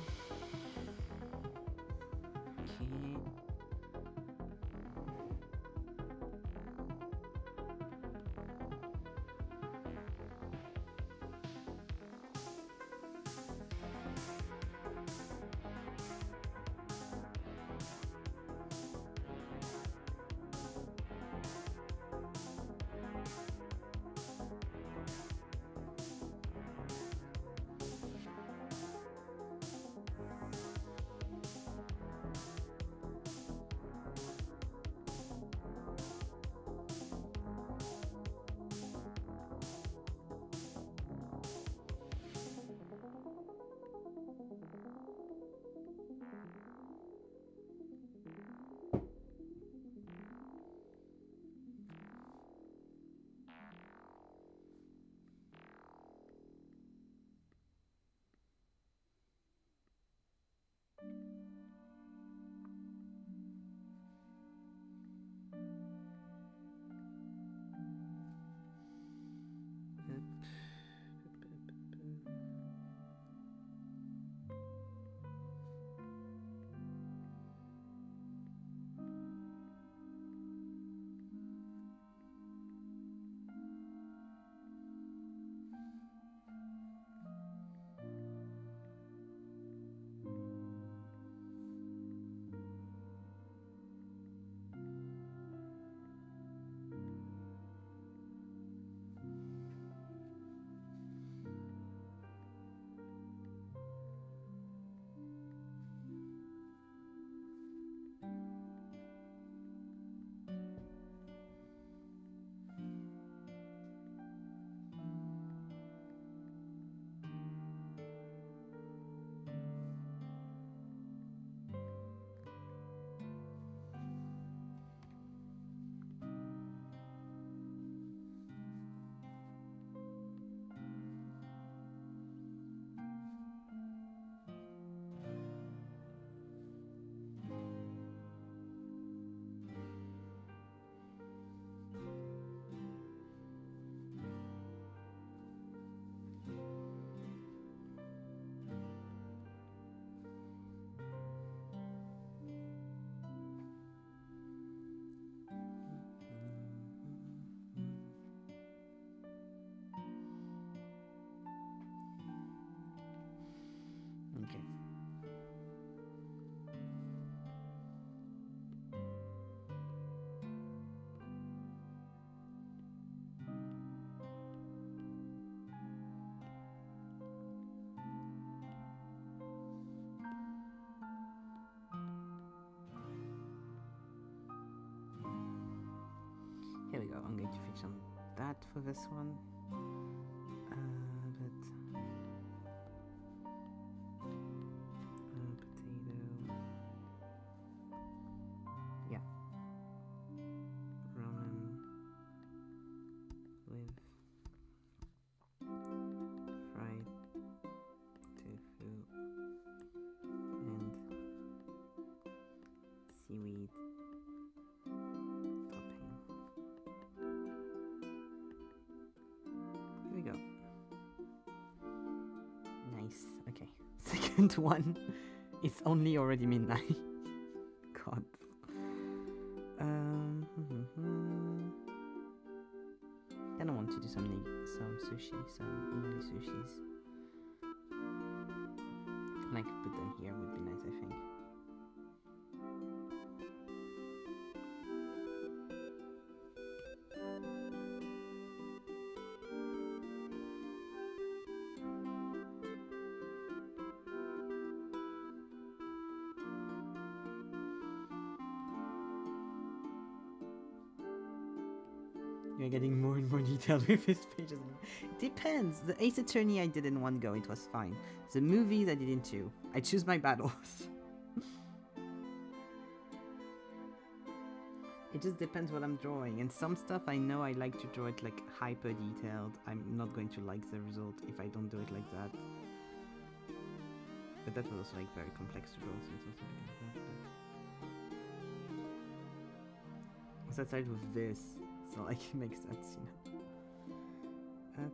Okay. Here we go. I'm going to fix on that for this one. But potato. Yeah. Ramen with fried tofu and seaweed topping. Here we go. Nice. Okay. Second one. It's only already midnight. God. Then I want to do some sushi, some umami sushis. Like put them here would be nice, I think. You're getting more and more detailed with his pages. It depends. The Ace Attorney I did in one go, it was fine. The movies I did in two. I choose my battles. It just depends what I'm drawing. And some stuff I know I like to draw it like hyper detailed. I'm not going to like the result if I don't do it like that. But that was also like very complex to draw, so it's also like that. So aside with this, it's not like it makes sense, you know.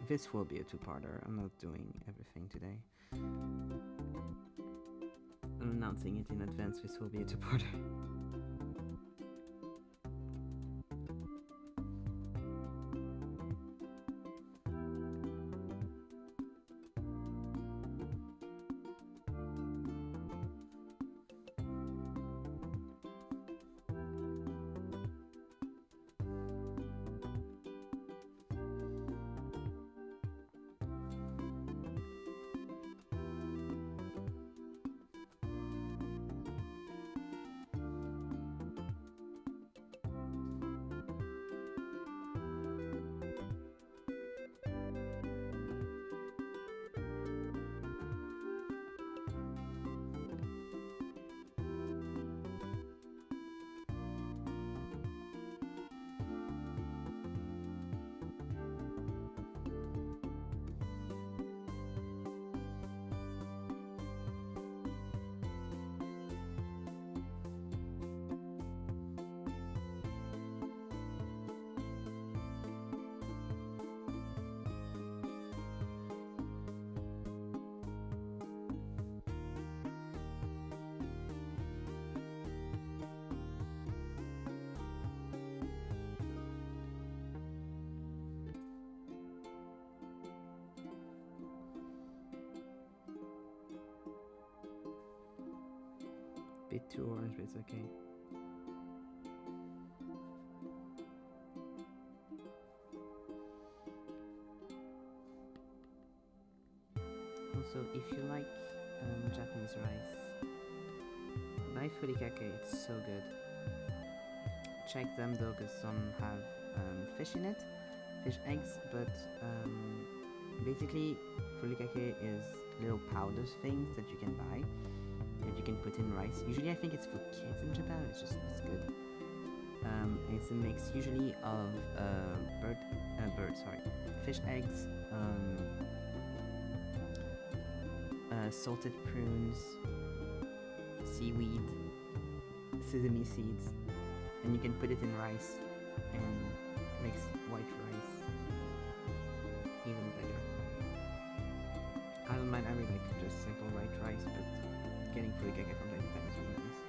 This will be a two-parter. I'm not doing everything today. I'm announcing it in advance. This will be a two-parter. Bit too orange, but it's okay. Also, if you like Japanese rice, buy furikake, it's so good. Check them though, because some have fish in it, fish eggs, but basically furikake is little powders things that you can buy and you can put in rice. Usually I think it's for kids in Japan, it's good. It's a mix usually of fish eggs, salted prunes, seaweed, sesame seeds, and you can put it in rice and makes white rice even better. I don't mind, I really like just simple white rice, but getting furikake from time to time is really nice.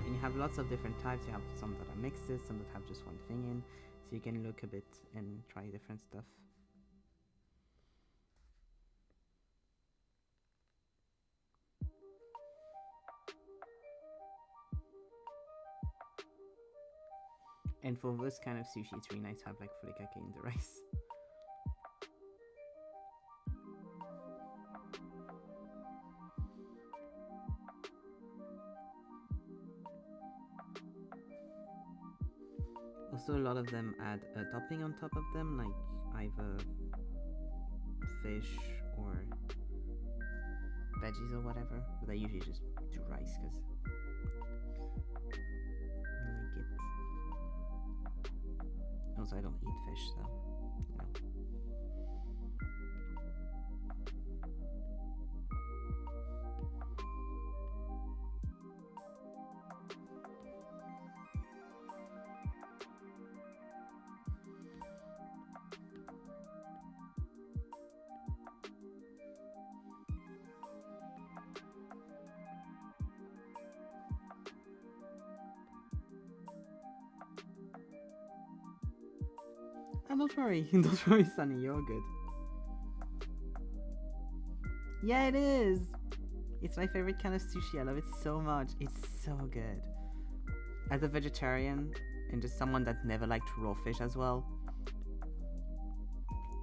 And you have lots of different types. You have some that are mixes, some that have just one thing in, so you can look a bit and try different stuff. And for this kind of sushi, it's really nice to have like furikake in the rice. Also, a lot of them add a topping on top of them, like either fish or veggies or whatever. But I usually just do rice because I like it. Also, I don't eat fish, so you know. Oh, don't worry, don't worry, Sunny, you're good. Yeah, it is! It's my favorite kind of sushi, I love it so much, it's so good. As a vegetarian, and just someone that never liked raw fish as well,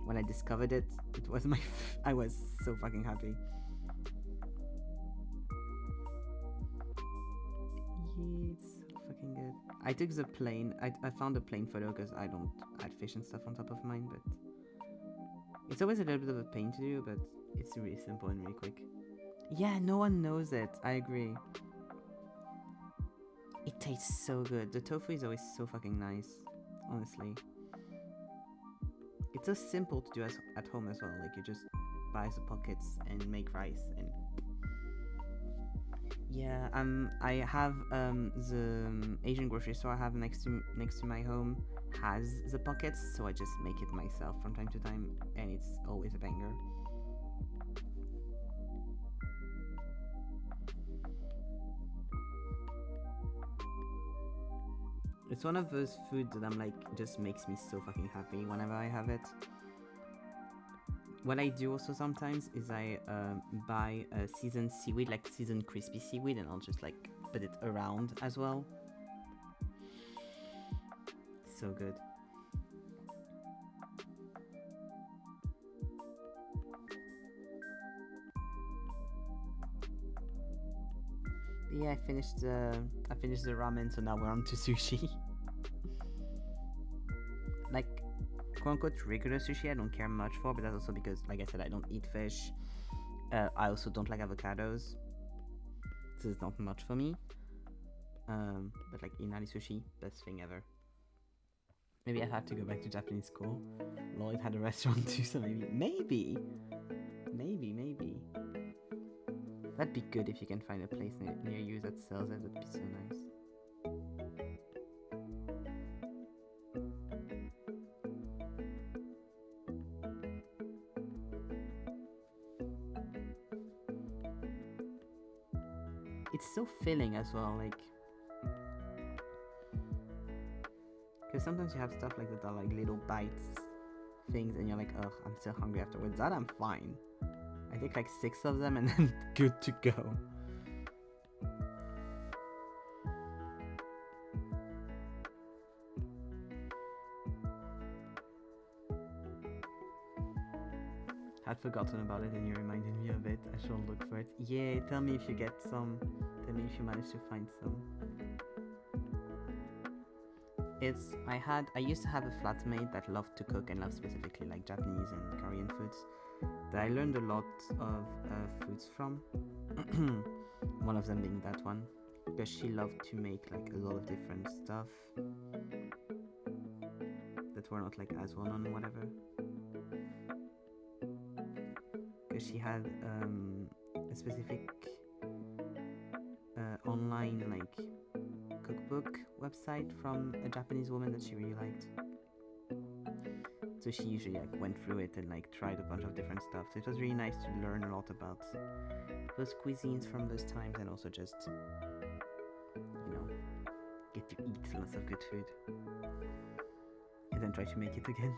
when I discovered it, it was I was so fucking happy. Yeah, it's so fucking good. I took the plain, I found a plain photo because I don't add fish and stuff on top of mine, but it's always a little bit of a pain to do, but it's really simple and really quick. Yeah, no one knows it, I agree. It tastes so good. The tofu is always so fucking nice, honestly. It's so simple to do at home as well, like you just buy the pockets and make rice and Yeah, I have the Asian grocery store I have next to my home has the pockets, so I just make it myself from time to time, and it's always a banger. It's one of those foods that I'm like, just makes me so fucking happy whenever I have it. What I do also sometimes is I buy a seasoned seaweed, like seasoned crispy seaweed, and I'll just like put it around as well. So good. But yeah, I finished the ramen, so now we're on to sushi. Like, quote unquote regular sushi I don't care much for, but that's also because, like I said, I don't eat fish. I also don't like avocados, so it's not much for me. But like inari sushi, best thing ever. Maybe I'd have to go back to Japanese school. Lloyd had a restaurant too, so maybe. That'd be good if you can find a place near you that sells it. That'd be so nice. It's so filling as well, like, because sometimes you have stuff like that are like little bites things and you're like, ugh, I'm still hungry afterwards. That I'm fine. I take like 6 of them and then good to go. Had forgotten about it and you reminded me of it. I shall look for it. Yeah, tell me if you get some. Tell me if you manage to find some. I used to have a flatmate that loved to cook and loved specifically like Japanese and Korean foods that I learned a lot of foods from. One of them being that one, because she loved to make like a lot of different stuff that were not like as well known, whatever. Because she had a specific online like cookbook website from a Japanese woman that she really liked. So she usually like went through it and like tried a bunch of different stuff. So it was really nice to learn a lot about those cuisines from those times, and also just, you know, get to eat lots of good food and then try to make it again.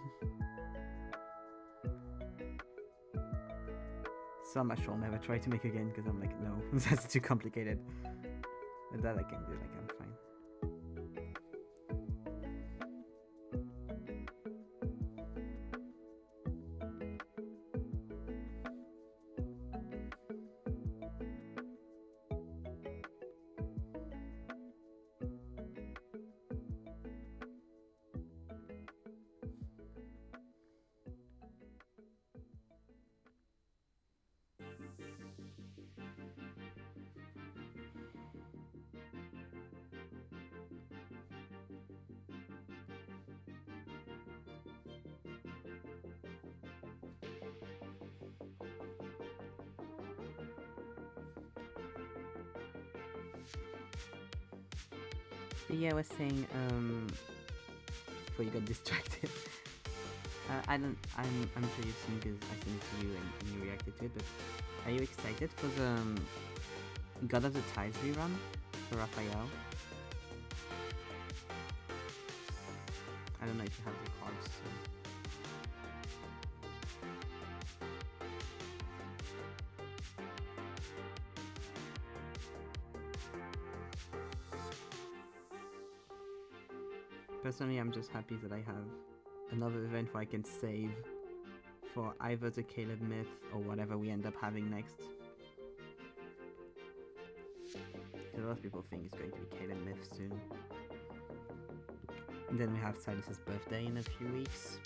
Some I shall never try to make again because I'm like, no, that's too complicated. But that I can do, like I'm fine. But yeah, I was saying, before you got distracted, I'm sure you've seen because I sent it to you and you reacted to it, but are you excited for the God of the Tides rerun for Raphael? I don't know if you have the cards too. Personally, I'm just happy that I have another event where I can save for either the Caleb myth or whatever we end up having next. A lot of people think it's going to be Caleb myth soon. And then we have Silas's birthday in a few weeks.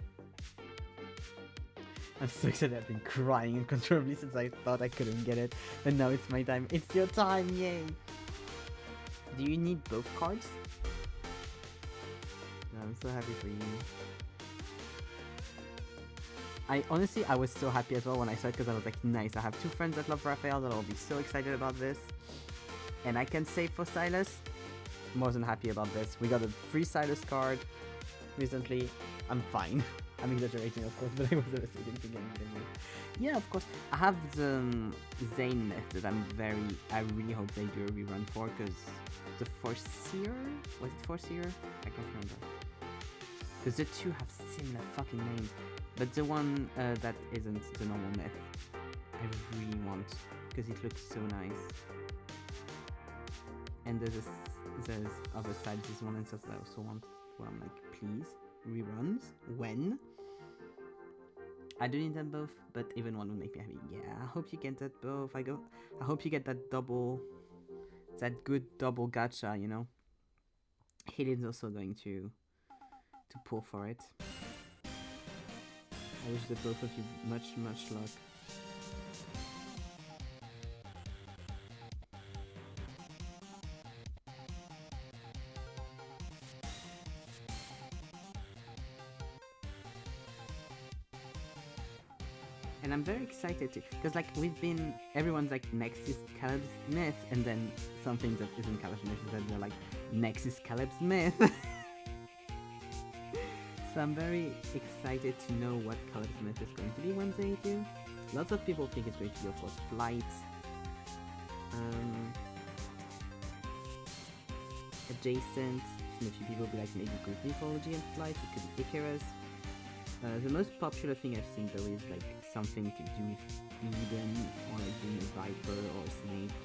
I'm so excited. I've been crying uncontrollably since I thought I couldn't get it. And now it's my time. It's your time, yay! Do you need both cards? I'm so happy for you. I was so happy as well when I saw it because I was like, nice, I have 2 friends that love Raphael that will be so excited about this. And I can say for Silas, more than happy about this. We got a free Silas card recently. I'm fine. I'm exaggerating, of course, but I was devastating again. Yeah, of course. I have the Zane myth that I really hope they do a rerun for, because the Forseer? Was it Forseer? I can't remember. Because the two have similar fucking names. But the one that isn't the normal myth, I really want, because it looks so nice. And there's other sides, this one and stuff that I also want, where I'm like, please, reruns? When? I do need them both, but even one would make me happy. Yeah, I hope you get that both. I hope you get that good double gacha, you know? Helen's also going to pull for it. I wish the both of you much luck. And I'm very excited too, because like everyone's like, next is Caleb's myth, and then something that isn't Caleb's myth, and then they're like, next is Caleb's myth. So I'm very excited to know what Caleb's myth is going to be when they do. Lots of people think it's going to be, of course, Flight. Adjacent. A few people will be like, maybe Greek mythology and Flight. It could be Icarus. The most popular thing I've seen though is like something to do with Eden, or like being a viper or a snake,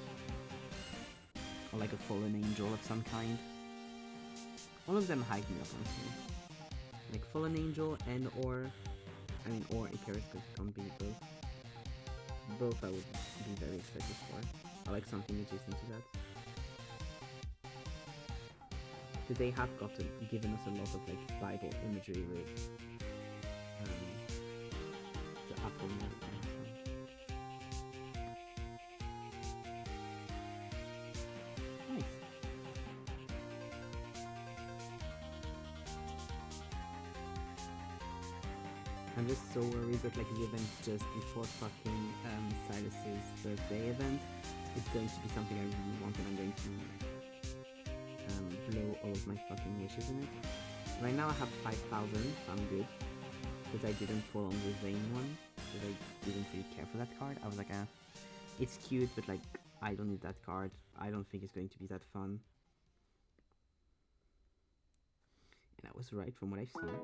or like a fallen angel of some kind. All of them hype me up, honestly. Like fallen angel or Icarus, because it can't be both. Both I would be very excited for. I like something adjacent to that. Because they have given us a lot of like Bible imagery with the apple and nice. I'm just so worried that like the event just before fucking Silas's birthday event is going to be something I really want, and I'm going to blow all of my fucking wishes in it. Right now I have 5,000, so I'm good. Because I didn't pull on the Zane one, because I didn't really care for that card. I was like, it's cute, but like, I don't need that card. I don't think it's going to be that fun. And I was right from what I've seen.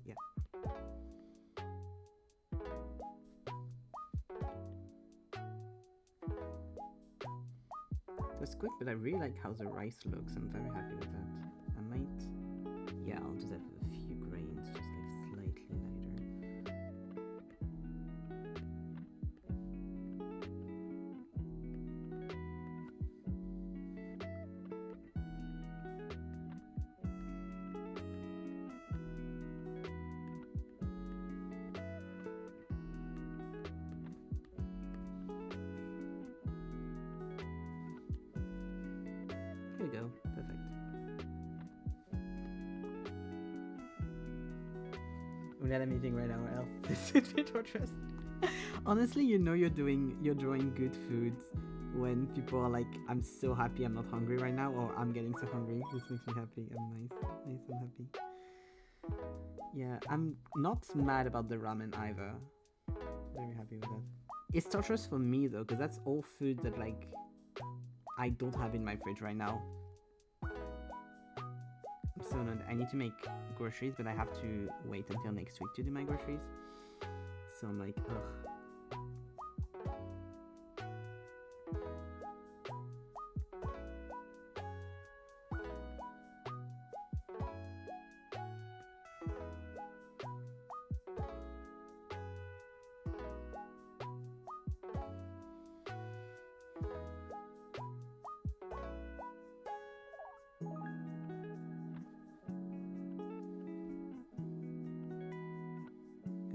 Yeah. That's quick, but I really like how the rice looks. I'm very happy with that. I might... Yeah, I'll do that with a few grains, just like slightly lighter. Here we go. Perfect. We're not meeting right now, or else this would be torturous. Honestly, you know you're drawing good foods when people are like, I'm so happy I'm not hungry right now, or I'm getting so hungry. This makes me happy. I'm happy. Yeah, I'm not mad about the ramen either. Very happy with that. It's torturous for me though, because that's all food that like I don't have in my fridge right now. So no, I need to make groceries, but I have to wait until next week to do my groceries. So I'm like, ugh.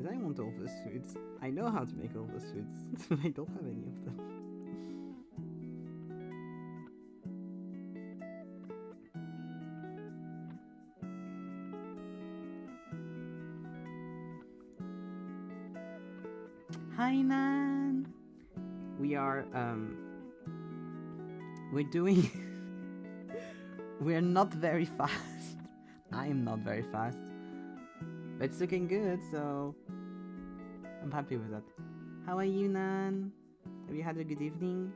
because I want all those foods. I know how to make all those foods. I don't have any of them. Hi Nan! We are, we're doing, we're not very fast. I'm not very fast. But it's looking good, so I'm happy with that. How are you, Nan? Have you had a good evening?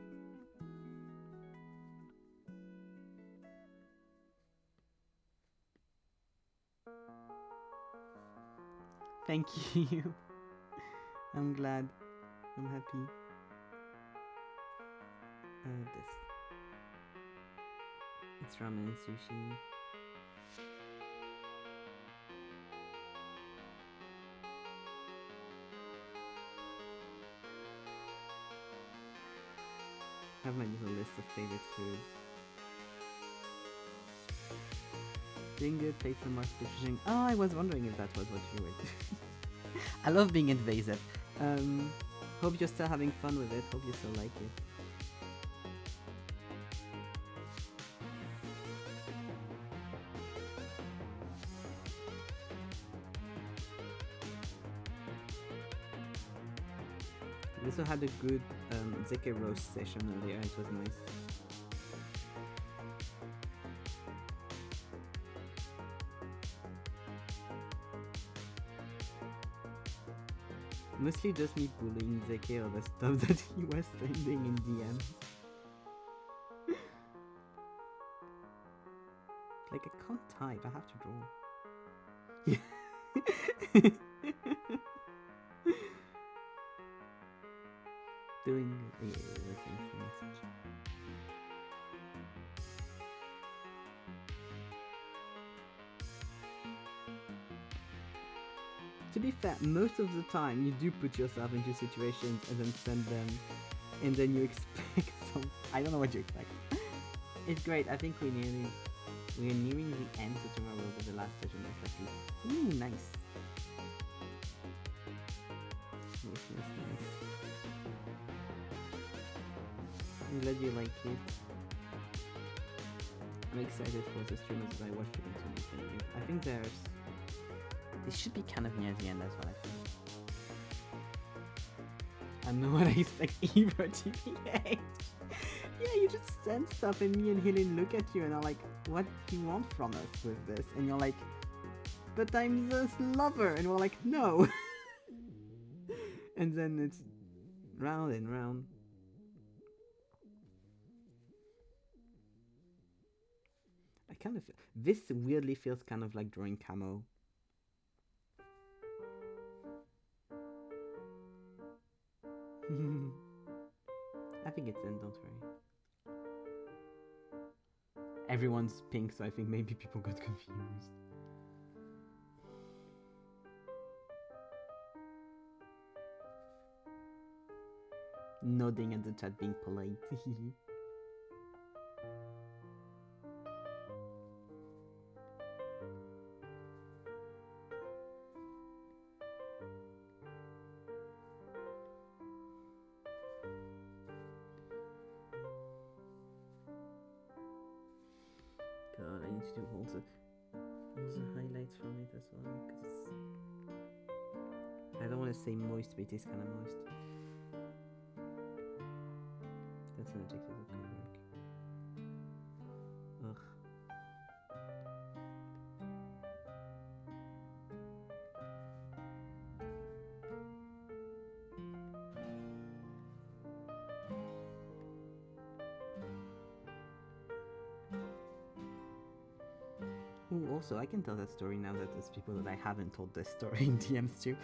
Thank you. I'm glad. I'm happy. This. It's ramen and sushi. I have my little list of favorite foods. Doing good, played some more speed fishing. Oh, I was wondering if that was what you were doing. I love being invasive. Hope you're still having fun with it. Hope you still like it. We also had a good zeke roast session earlier. It was nice. Mostly just me bullying Zeke or the stuff that he was sending in DMs. Like, I can't type, I have to draw. Doing everything for message. To be fair, most of the time you do put yourself into situations and then send them, and then you expect some. I don't know what you expect. It's great. I think we're nearing the end, so tomorrow will be the last session of that week. Ooh, nice. Nice. I'm glad you like it. I'm excited for the streamers that I watch to continue. I think this should be kind of near the end, that's what I think. I know what I expect either, TBH. Yeah, you just send stuff and me and Helen look at you and are like, what do you want from us with this? And you're like, but I'm the lover. And we're like, no. And then it's round and round. I kind of feel, this weirdly feels kind of like drawing camo. I think it's in, don't worry. Everyone's pink, so I think maybe people got confused. Nodding at the chat, being polite. God, I need to do all the highlights from it as well, because I don't want to say moist, but it is kind of moist. That's an adjective that could work. Ugh. Ooh, also, I can tell that story now that there's people that I haven't told this story in DMs to.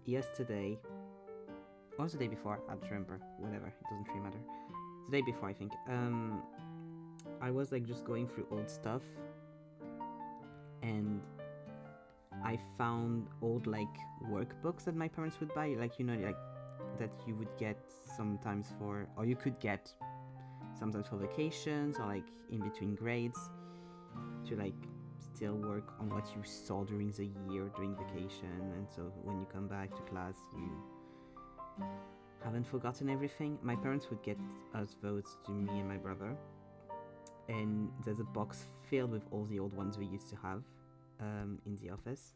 Yesterday, or was the day before? I don't remember. Whatever, it doesn't really matter. The day before, I think. I was like just going through old stuff, and I found old like workbooks that my parents would buy, like, you know, like that you would get sometimes for, or you could get sometimes for vacations or like in between grades to like still work on what you saw during the year, during vacation, and so when you come back to class, you haven't forgotten everything. My parents would get us votes to me and my brother, and there's a box filled with all the old ones we used to have in the office.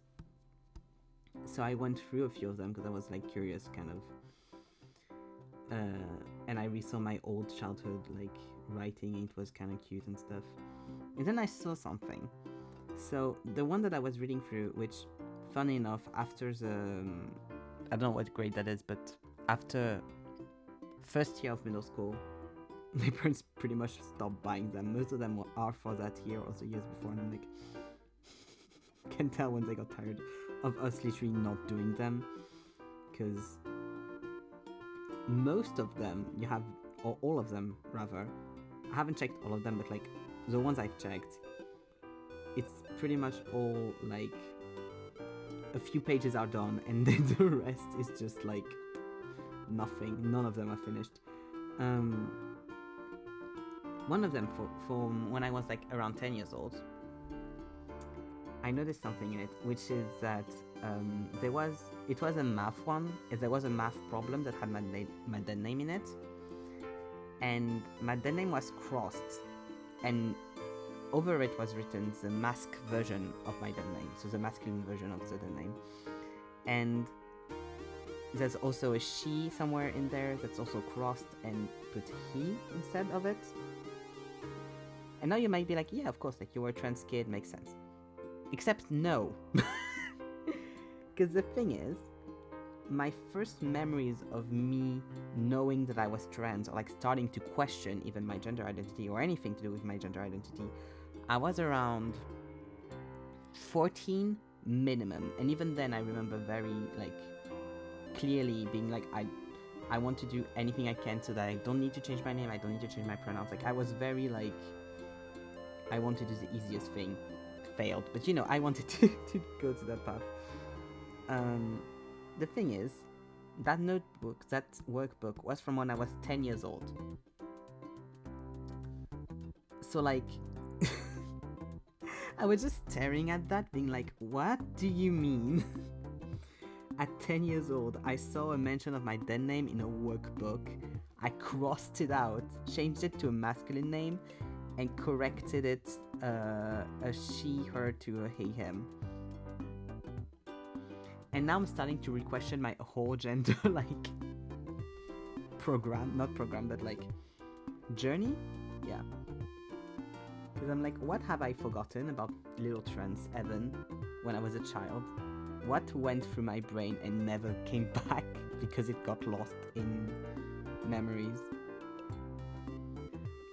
So I went through a few of them because I was like curious, kind of. And I resaw my old childhood like writing. It was kind of cute and stuff. And then I saw something. So the one that I was reading through, which, funny enough, after the I don't know what grade that is, but after first year of middle school, my parents pretty much stopped buying them. Most of them are for that year or the years before, and I'm like, can tell when they got tired of us literally not doing them, because most of them you have, or all of them rather, I haven't checked all of them, but like the ones I've checked, it's pretty much all like a few pages are done and then the rest is just like nothing. None of them are finished. One of them from when I was like around 10 years old, I noticed something in it, which is that it was a math one. There was a math problem that had my dead name in it, and my dead name was crossed, and over it was written the mask version of my dead name, so the masculine version of the dead name. And there's also a she somewhere in there that's also crossed and put he instead of it. And now you might be like, yeah, of course, like you were a trans kid, makes sense. Except no. Because the thing is, my first memories of me knowing that I was trans, or like starting to question even my gender identity or anything to do with my gender identity, I was around 14 minimum. And even then I remember very like clearly being like, I want to do anything I can so that I don't need to change my name, I don't need to change my pronouns. Like I was very like, I want to do the easiest thing. Failed, but you know, I wanted to go to that path. The thing is, that notebook, that workbook was from when I was 10 years old. So like, I was just staring at that being like, what do you mean? At 10 years old, I saw a mention of my dead name in a workbook. I crossed it out, changed it to a masculine name, and corrected it a she, her to a he, him. And now I'm starting to re-question my whole gender, like, not program, but like, journey? Yeah. Because I'm like, what have I forgotten about little trans Evan when I was a child? What went through my brain and never came back because it got lost in memories?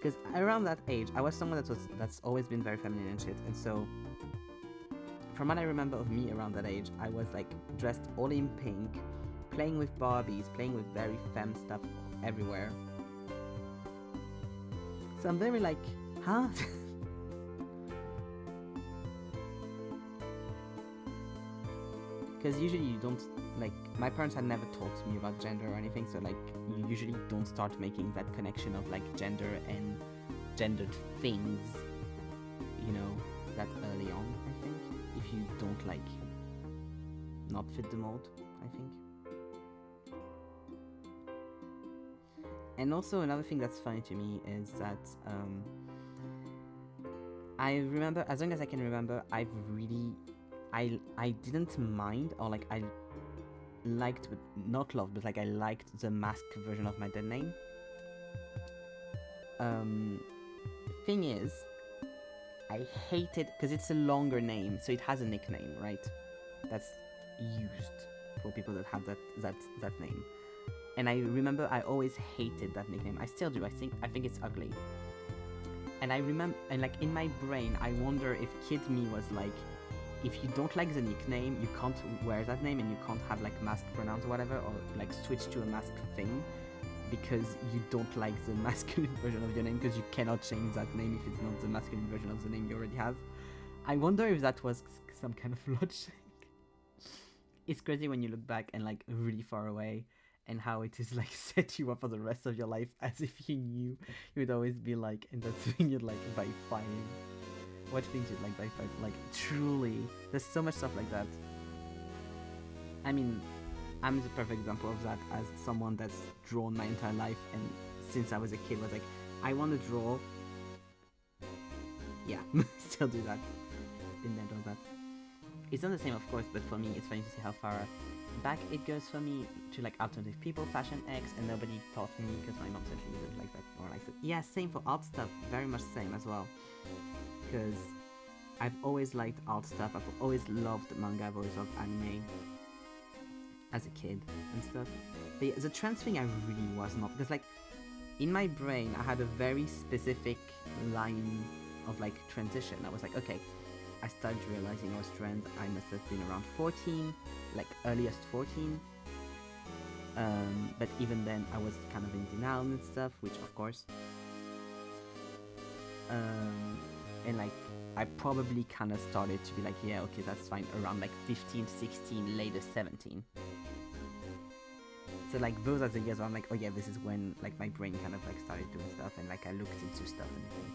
Because around that age, I was someone that's always been very feminine and shit, and so from what I remember of me around that age, I was like dressed all in pink, playing with Barbies, playing with very femme stuff everywhere. So I'm very like, huh? Because usually you don't, like, my parents had never talked to me about gender or anything, so like, you usually don't start making that connection of like gender and gendered things, you know, that early on, I think, if you don't like, not fit the mold, I think. And also another thing that's funny to me is that, I remember, as long as I can remember, I didn't mind, or like I liked, but not loved, but like I liked the mask version of my dead name. Thing is, I hated, because it's a longer name, so it has a nickname, right? That's used for people that have that name. And I remember I always hated that nickname. I still do. I think it's ugly. And I remember, and like in my brain, I wonder if kid me was like, if you don't like the nickname, you can't wear that name and you can't have like masked pronouns or whatever, or like switch to a masked thing because you don't like the masculine version of your name, because you cannot change that name if it's not the masculine version of the name you already have. I wonder if that was some kind of logic. It's crazy when you look back and like really far away, and how it is like set you up for the rest of your life as if you knew you'd always be like in that thing you'd like by 5. What things you like by five? Like truly, there's so much stuff like that. I mean, I'm the perfect example of that as someone that's drawn my entire life, and since I was a kid was like, I want to draw. Yeah, still do that. Been there, done that. It's not the same, of course, but for me, it's funny to see how far back it goes for me to like alternative people, fashion X, and nobody taught me because my mom certainly didn't like that or like that. Yeah, same for art stuff, very much same as well. Because I've always liked art stuff, I've always loved manga, I've always loved anime as a kid and stuff. But yeah, the trans thing I really was not, because like in my brain I had a very specific line of like transition. I was like, okay, I started realizing I was trans, I must have been around 14, like earliest 14. But even then I was kind of in denial and stuff, which of course. And like I probably kind of started to be like, yeah, okay, that's fine, around like 15, 16, later 17. So like those are the years where I'm like, oh yeah, this is when like my brain kind of like started doing stuff, and like I looked into stuff and things.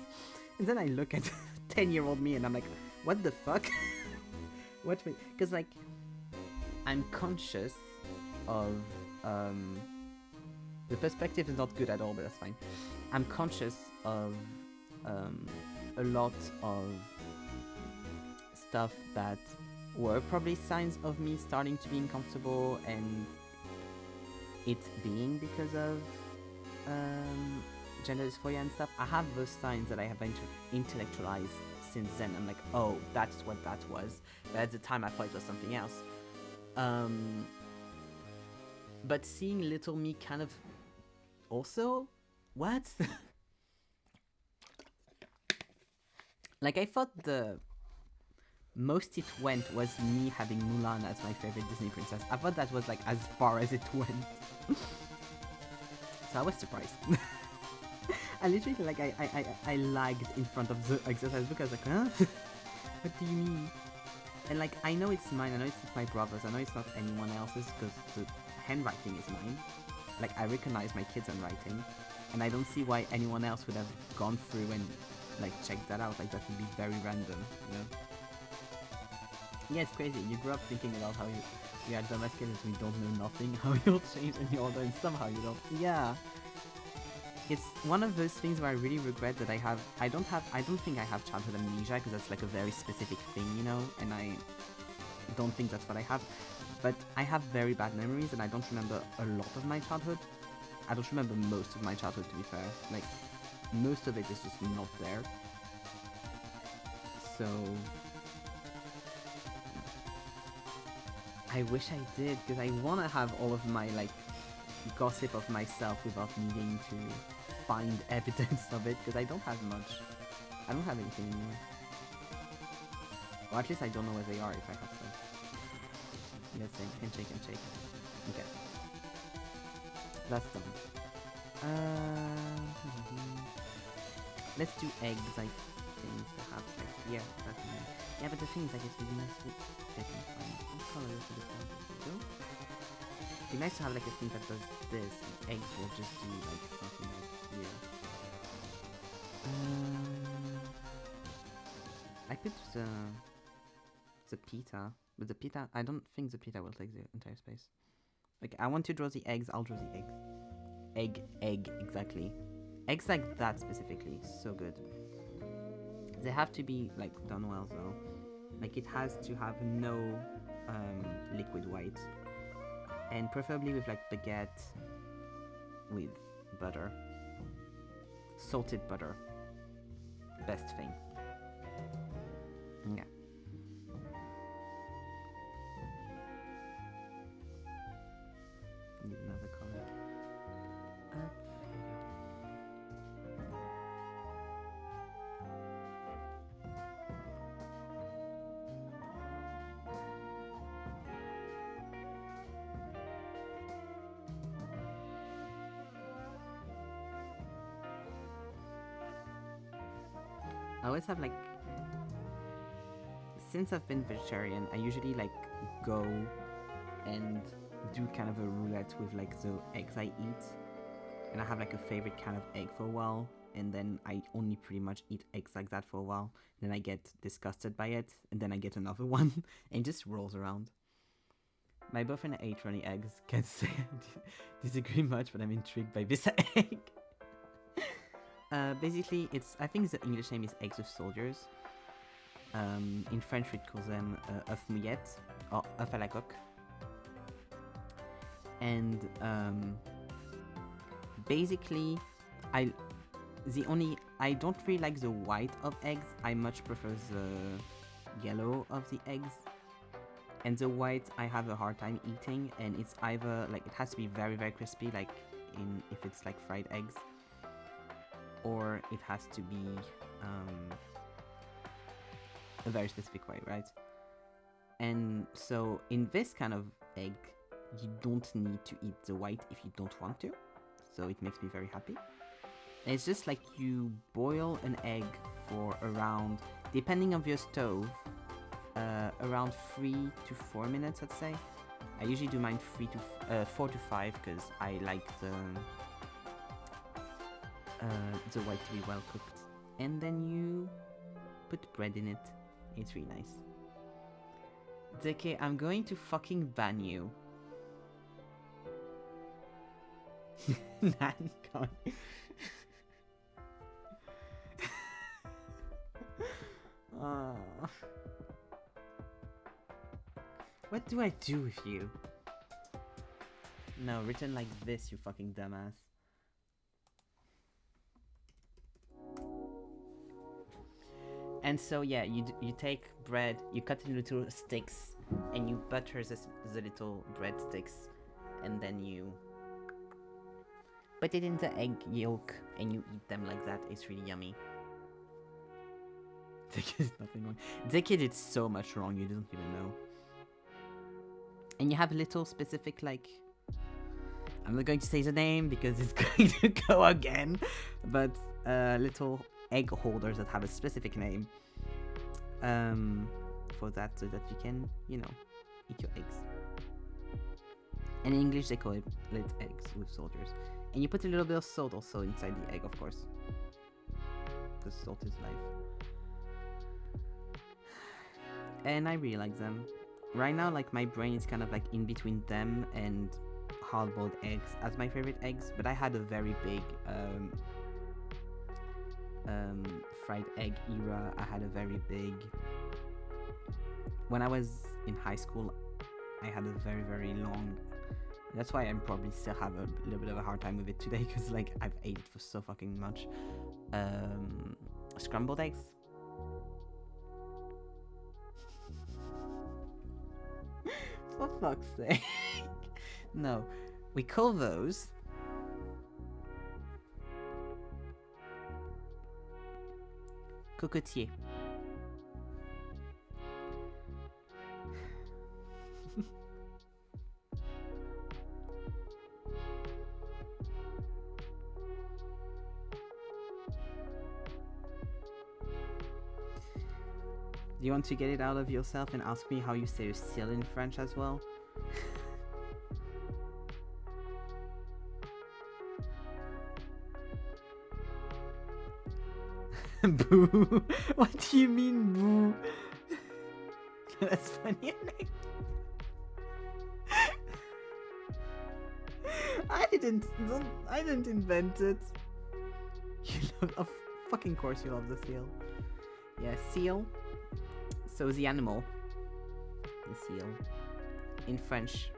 And then I look at 10-year-old me and I'm like, what the fuck? What? Because like I'm conscious of the perspective is not good at all, but that's fine. I'm conscious of a lot of stuff that were probably signs of me starting to be uncomfortable, and it being because of gender dysphoria and stuff. I have those signs that I have intellectualized since then. I'm like, oh, that's what that was. But at the time I thought it was something else. But seeing little me kind of also, what? Like I thought the most it went was me having Mulan as my favorite Disney princess. I thought that was like as far as it went. So I was surprised. I literally like I lagged in front of the exercise book. I was like, huh? What do you mean? And like I know it's mine, I know it's not my brother's, I know it's not anyone else's because the handwriting is mine. Like I recognize my kids' handwriting, and I don't see why anyone else would have gone through and like checked that out. Like that would be very random, you know? Yeah, it's crazy. You grew up thinking about how you are domesticated, we don't know nothing, how you'll change any order, and somehow you don't. Yeah. It's one of those things where I really regret that I don't think I have childhood amnesia, because that's like a very specific thing, you know, and I don't think that's what I have. But I have very bad memories, and I don't remember a lot of my childhood. I don't remember most of my childhood, to be fair. Like, most of it is just not there. So I wish I did, because I want to have all of my, like, gossip of myself without needing to find evidence of it, because I don't have much. I don't have anything anymore. Or at least I don't know where they are if I have them. Yes, handshake. Okay. That's done. Let's do eggs, I think, perhaps, like here. Yeah, but the thing is, like, it's really nice to find what color is the different. It'd be nice to have like a thing that does this, and eggs will just do like something like here. I could do the pita, but the pita, I don't think the pita will take the entire space. Okay, I want to draw the eggs, I'll draw the eggs. Egg, exactly. Eggs like that specifically, so good. They have to be like done well though. Like it has to have no liquid white. And preferably with like baguette with butter. Salted butter. Best thing. Yeah. Need another color. I always have like, since I've been vegetarian, I usually like go and do kind of a roulette with like the eggs I eat, and I have like a favorite kind of egg for a while. and then I only pretty much eat eggs like that for a while. Then I get disgusted by it, and then I get another one, and it just rolls around. My boyfriend ate runny eggs. Can't say I disagree much, but I'm intrigued by this egg. Basically, I think the English name is eggs of soldiers. In French, we call them œufs mouillettes or œufs à la coque. And basically, I don't really like the white of eggs. I much prefer the yellow of the eggs. And the white I have a hard time eating, and it's either like it has to be very very crispy, like if it's like fried eggs, or it has to be a very specific way, right? And so in this kind of egg, you don't need to eat the white if you don't want to, so it makes me very happy. And it's just like you boil an egg for around, depending on your stove, around 3 to 4 minutes, I'd say. I usually do mine 4 to 5 because I like the white to be well cooked. And then you put bread in it. It's really nice. Deke, I'm going to fucking ban you. Nan, come on. Oh. What do I do with you? No, written like this, you fucking dumbass. And so yeah, you take bread, you cut it into little sticks, and you butter the little bread sticks, and then you put it in the egg yolk, and you eat them like that. It's really yummy. The kid is nothing wrong. The kid did so much wrong, you don't even know. And you have a little specific, like, I'm not going to say the name because it's going to go again, but little egg holders that have a specific name for that, so that you can, you know, eat your eggs. And in English they call it eggs with soldiers. And you put a little bit of salt also inside the egg, of course, because salt is life. And I really like them. Right now, like, my brain is kind of like in between them and hard-boiled eggs as my favorite eggs, but I had a very big fried egg era. I had a very big... When I was in high school, I had a very, very long... That's why I probably still have a little bit of a hard time with it today, because, like, I've ate it for so fucking much. Scrambled eggs. For fuck's sake. No, we call those cocotiers. Do you want to get it out of yourself and ask me how you say seal in French as well? Boo! What do you mean, boo? That's funny. I didn't invent it. You love, of fucking course you love the seal. Yeah, seal. So the animal, the seal, in French.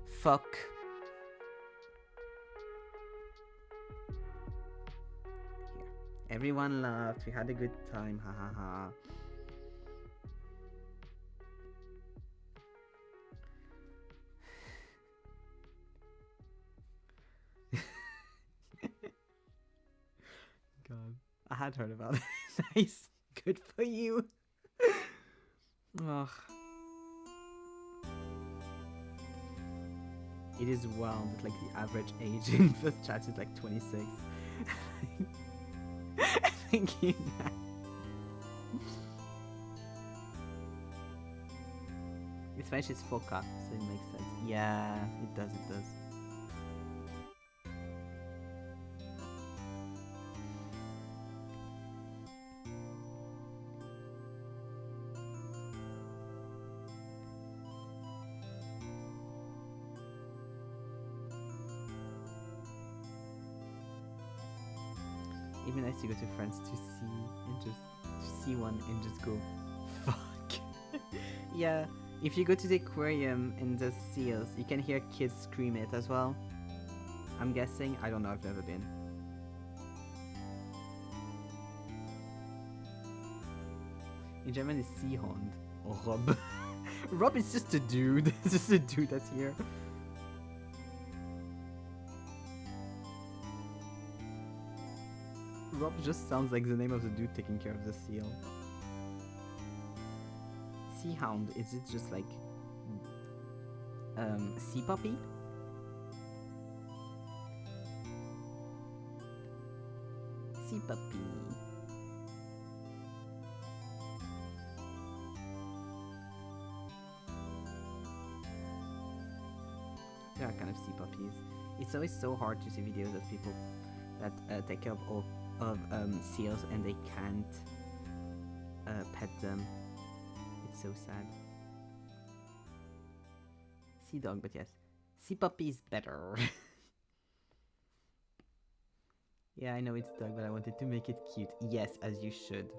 Fuck. Here. Everyone laughed. We had a good time. Ha ha ha. God, I had heard about it. Nice. Good for you. Ugh. It is wild that, like, the average age in the chat is like 26. Thank you, Nat. In Spanish it's foca, so it makes sense. Yeah, it does, it does. It'd be nice to go to France to see one and just go, fuck. Yeah, if you go to the aquarium and the seals, you can hear kids scream it as well. I'm guessing. I don't know. I've never been. In German is Seehund or Rob. Rob is just a dude. It's just a dude that's here. Rob just sounds like the name of the dude taking care of the seal. Seahound, is it just like sea puppy? Sea puppy. There are kind of sea puppies. It's always so hard to see videos of people that take care of seals and they can't pet them. It's so sad. Sea dog, but yes. Sea puppy is better. Yeah, I know it's dog, but I wanted to make it cute. Yes, as you should.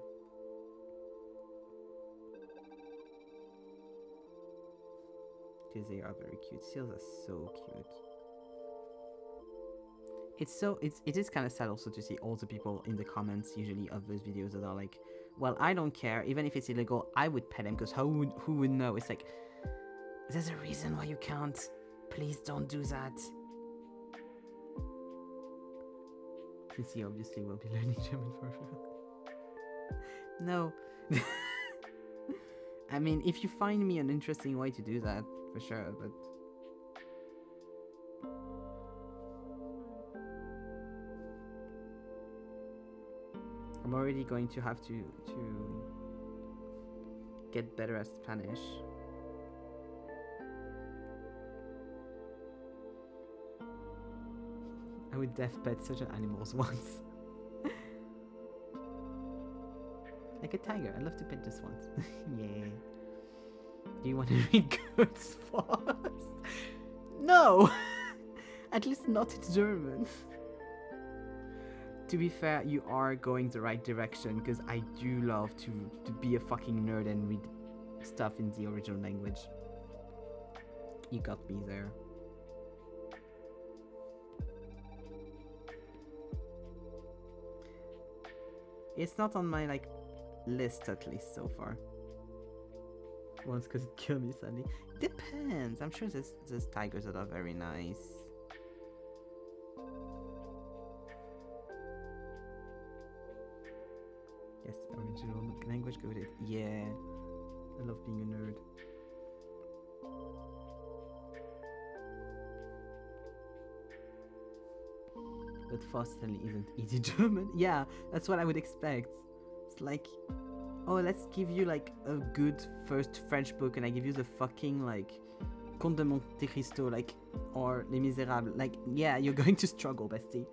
Because they are very cute. Seals are so cute. It is kind of sad also to see all the people in the comments usually of those videos that are like, well, I don't care, even if it's illegal, I would pet him because who would know? It's like, there's a reason why you can't. Please don't do that. Since he obviously will be learning German for sure. No. I mean, if you find me an interesting way to do that, for sure, but... I'm already going to have to get better at Spanish. I would def pet such an animals once. Like a tiger. I'd love to pet this once. Yeah. Do you want to read goats fast? No! At least not in German. To be fair, you are going the right direction because I do love to be a fucking nerd and read stuff in the original language. You got me there. It's not on my like list at least so far. Once because it killed me sadly. Depends. I'm sure there's tigers that are very nice. Yes, original language, go with it. Yeah, I love being a nerd. But Fostly isn't easy German. Yeah, that's what I would expect. It's like, oh, let's give you like a good first French book, and I give you the fucking like Conte de Monte Cristo, like, or Les Miserables. Like, yeah, you're going to struggle, bestie.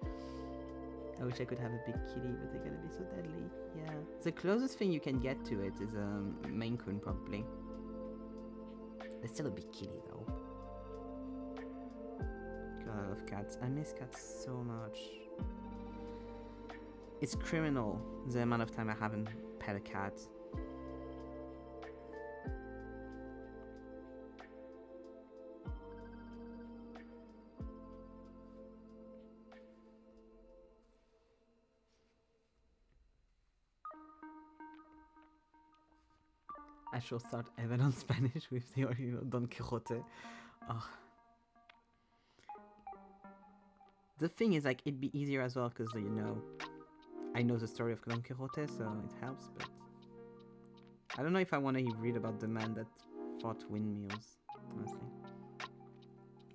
I wish I could have a big kitty, but they're gonna be so deadly. Yeah. The closest thing you can get to it is a Maine Coon, probably. It's still a big kitty, though. God, I love cats. I miss cats so much. It's criminal, the amount of time I haven't pet a cat. I shall start Evan on Spanish with the original Don Quixote. Oh. The thing is, like, it'd be easier as well because, you know, I know the story of Don Quixote, so it helps, but I don't know if I want to read about the man that fought windmills, honestly.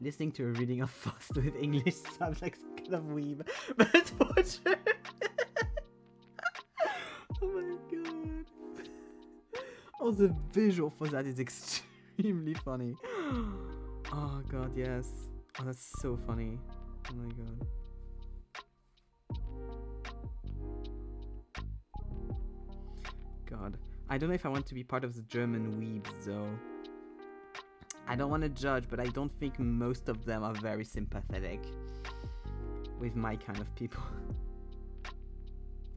Listening to a reading of Faust with English sounds like some kind of weeb, but for sure. Oh my god. Oh, the visual for that is extremely funny. Oh god, yes. Oh, that's so funny. Oh my god. God. I don't know if I want to be part of the German weebs though. I don't want to judge, but I don't think most of them are very sympathetic with my kind of people.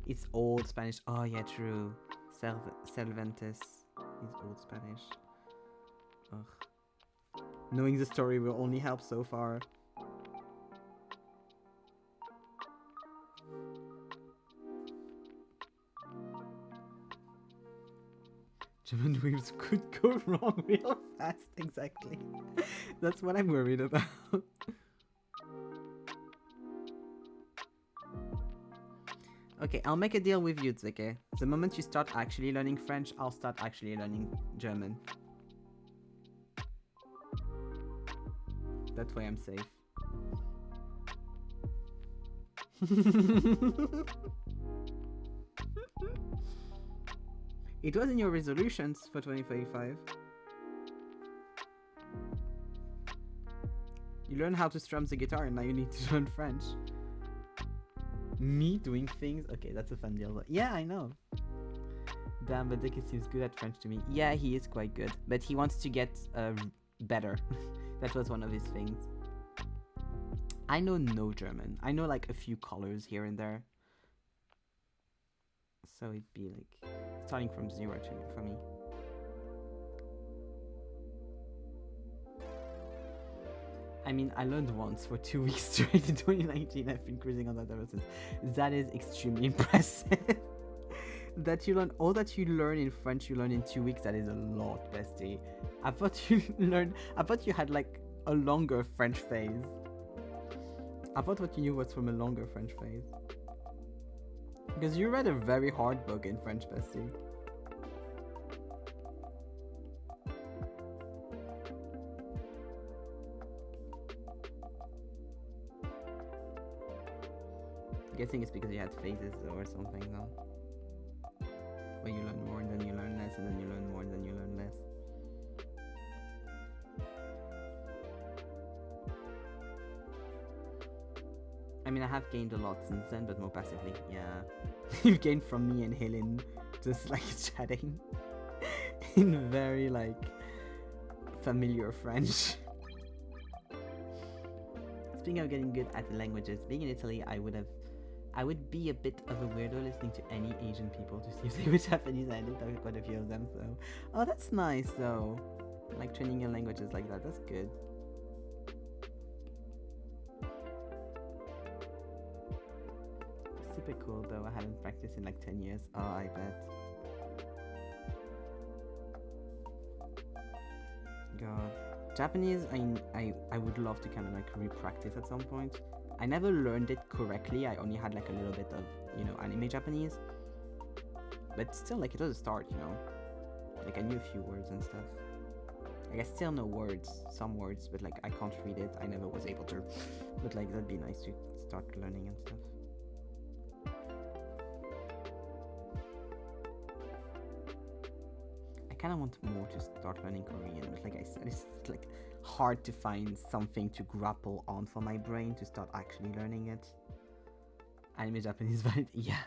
It's old Spanish. Oh yeah, true. Cervantes is old Spanish. Ugh. Knowing the story will only help so far. German wheels could go wrong real fast, exactly. That's what I'm worried about. Okay, I'll make a deal with you, Zeke. The moment you start actually learning French, I'll start actually learning German. That way I'm safe. It was in your resolutions for 2025. You learn how to strum the guitar and now you need to learn French. Me doing things? Okay, that's a fun deal. Yeah, I know. Damn, but Dicky seems good at French to me. Yeah, he is quite good. But he wants to get better. That was one of his things. I know no German. I know like a few colors here and there. So it'd be like starting from zero actually for me. I mean, I learned once for 2 weeks straight in 2019. I've been cruising on that ever since. That is extremely impressive. That you learn all that you learn in French, you learn in 2 weeks. That is a lot, bestie. I thought you had like a longer French phase. I thought what you knew was from a longer French phase. Because you read a very hard book in French, bestie. I'm guessing it's because you had phases or something, no? Where you learn more and then you learn less and then you learn more and then you learn less. I mean, I have gained a lot since then, but more passively, yeah. You've gained from me and Helen just like chatting in very like familiar French. Speaking of getting good at languages, being in Italy, I would be a bit of a weirdo listening to any Asian people to see if they were Japanese. I did talk to quite a few of them, so... Oh, that's nice, though. Like, training your languages like that, that's good. Super cool, though. I haven't practiced in like 10 years. Oh, I bet. God. Japanese, I would love to kind of like re-practice at some point. I never learned it correctly. I only had like a little bit of, you know, anime Japanese. But still, like, it was a start, you know. Like, I knew a few words and stuff. Like, I still know words, some words, but like, I can't read it. I never was able to. But like, that'd be nice to start learning and stuff. I kind of want more to start learning Korean, but like I said, it's like hard to find something to grapple on for my brain to start actually learning it. Anime Japanese, but yeah.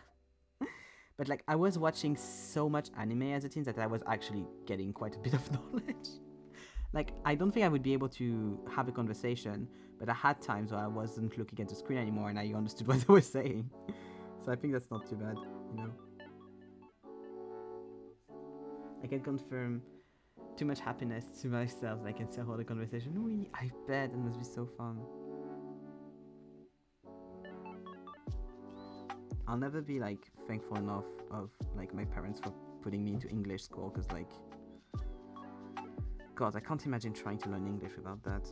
But like, I was watching so much anime as a teen that I was actually getting quite a bit of knowledge. Like, I don't think I would be able to have a conversation, but I had times where I wasn't looking at the screen anymore and I understood what they were saying. So I think that's not too bad, you know. I can confirm too much happiness to myself. I can still hold a conversation. Ooh, I bet it must be so fun. I'll never be like thankful enough of like my parents for putting me into English school, because like, God, I can't imagine trying to learn English without that.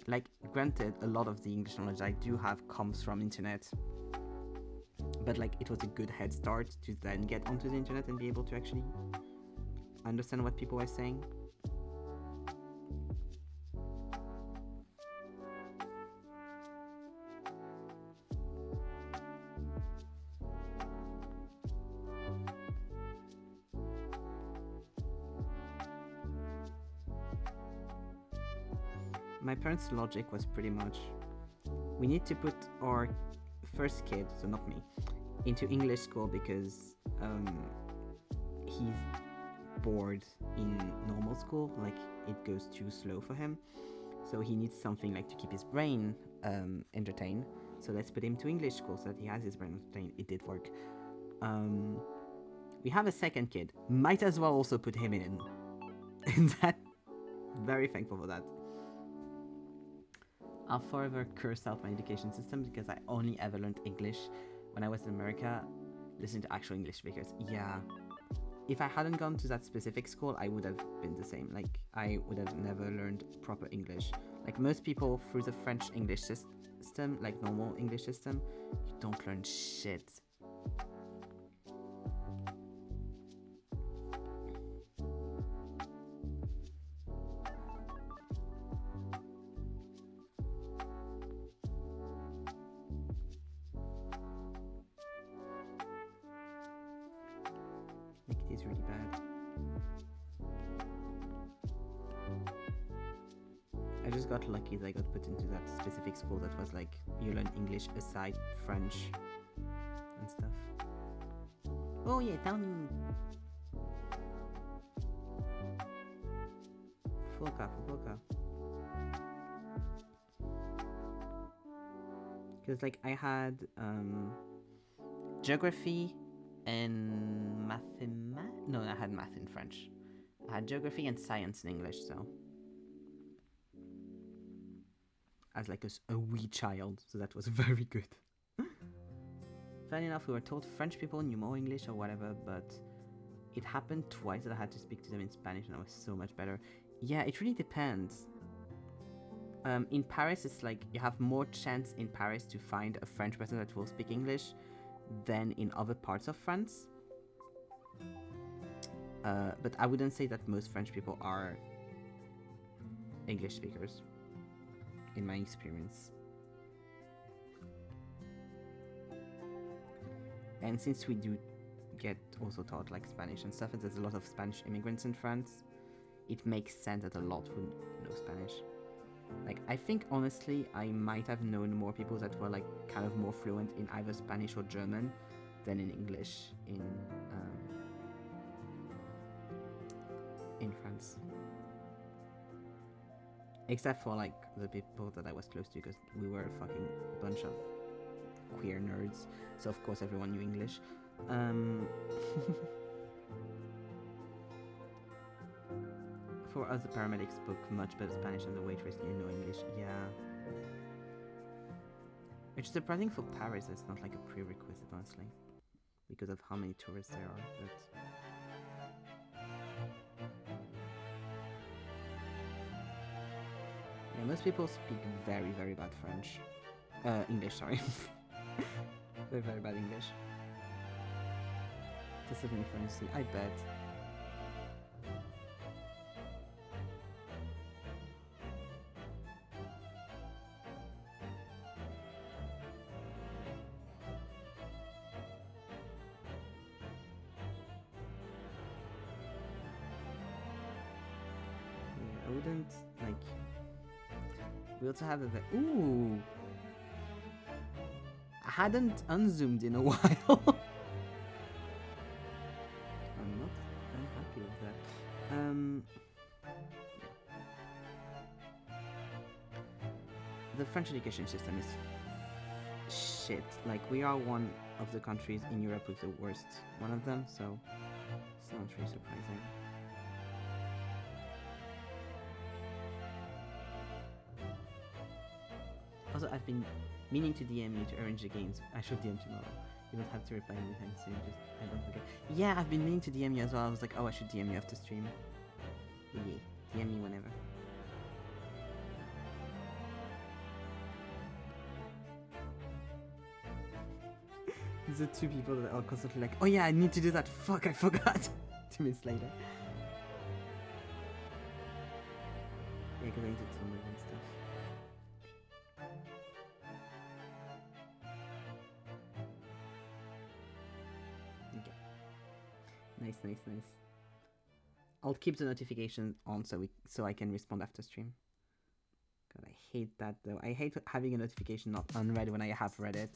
Like, granted, a lot of the English knowledge I do have comes from internet, but like, it was a good head start to then get onto the internet and be able to actually understand what people were saying. My parents' logic was pretty much, we need to put our first kid, so not me, into English school because he's bored in normal school, like it goes too slow for him, so he needs something like to keep his brain entertained. So let's put him to English school so that he has his brain trained. It did work. We have a second kid. Might as well also put him in. And that, very thankful for that. I'll forever curse out my education system because I only ever learned English when I was in America, listening to actual English speakers. Yeah. If I hadn't gone to that specific school, I would have been the same. Like, I would have never learned proper English. Like, most people through the French English system, like normal English system, you don't learn shit. Like, it is really bad. I just got lucky that I got put into that specific school that was like, you learn English aside French and stuff. Oh yeah, down. Fuka. Because like I had geography and no, I had math in French. I had geography and science in English, so as like a wee child, so that was very good. Funny enough, we were told French people knew more English or whatever, but it happened twice that I had to speak to them in Spanish and I was so much better. Yeah, it really depends. In Paris, it's like you have more chance in Paris to find a French person that will speak English than in other parts of France. But I wouldn't say that most French people are English speakers, in my experience. And since we do get also taught like Spanish and stuff, and there's a lot of Spanish immigrants in France, it makes sense that a lot would know Spanish. Like, I think honestly I might have known more people that were like kind of more fluent in either Spanish or German than in English in France. Except for like the people that I was close to, because we were a fucking bunch of queer nerds, so of course everyone knew English. For us, the paramedics spoke much better Spanish and the waitress knew no English. Yeah. Which is surprising for Paris, it's not like a prerequisite, honestly, because of how many tourists there are, but... Yeah, most people speak very, very bad French. English, sorry. Very, very bad English. This is really funny to see, I bet. I wouldn't, like... We also have a... Ooh! I hadn't unzoomed in a while. I'm happy with that. The French education system is shit. Like, we are one of the countries in Europe with the worst one of them, so it's not really surprising. Also, I've been meaning to DM you to arrange the games. I should DM tomorrow. You don't have to reply anytime soon, just I don't forget. Yeah, I've been meaning to DM you as well. I was like, oh, I should DM you after stream. Yeah, DM me whenever. These are two people that are constantly like, oh yeah, I need to do that. Fuck, I forgot. 2 minutes later. Yeah, because I need to tell me and stuff. Nice. I'll keep the notifications on so I can respond after stream. God, I hate that though. I hate having a notification not unread when I have read it.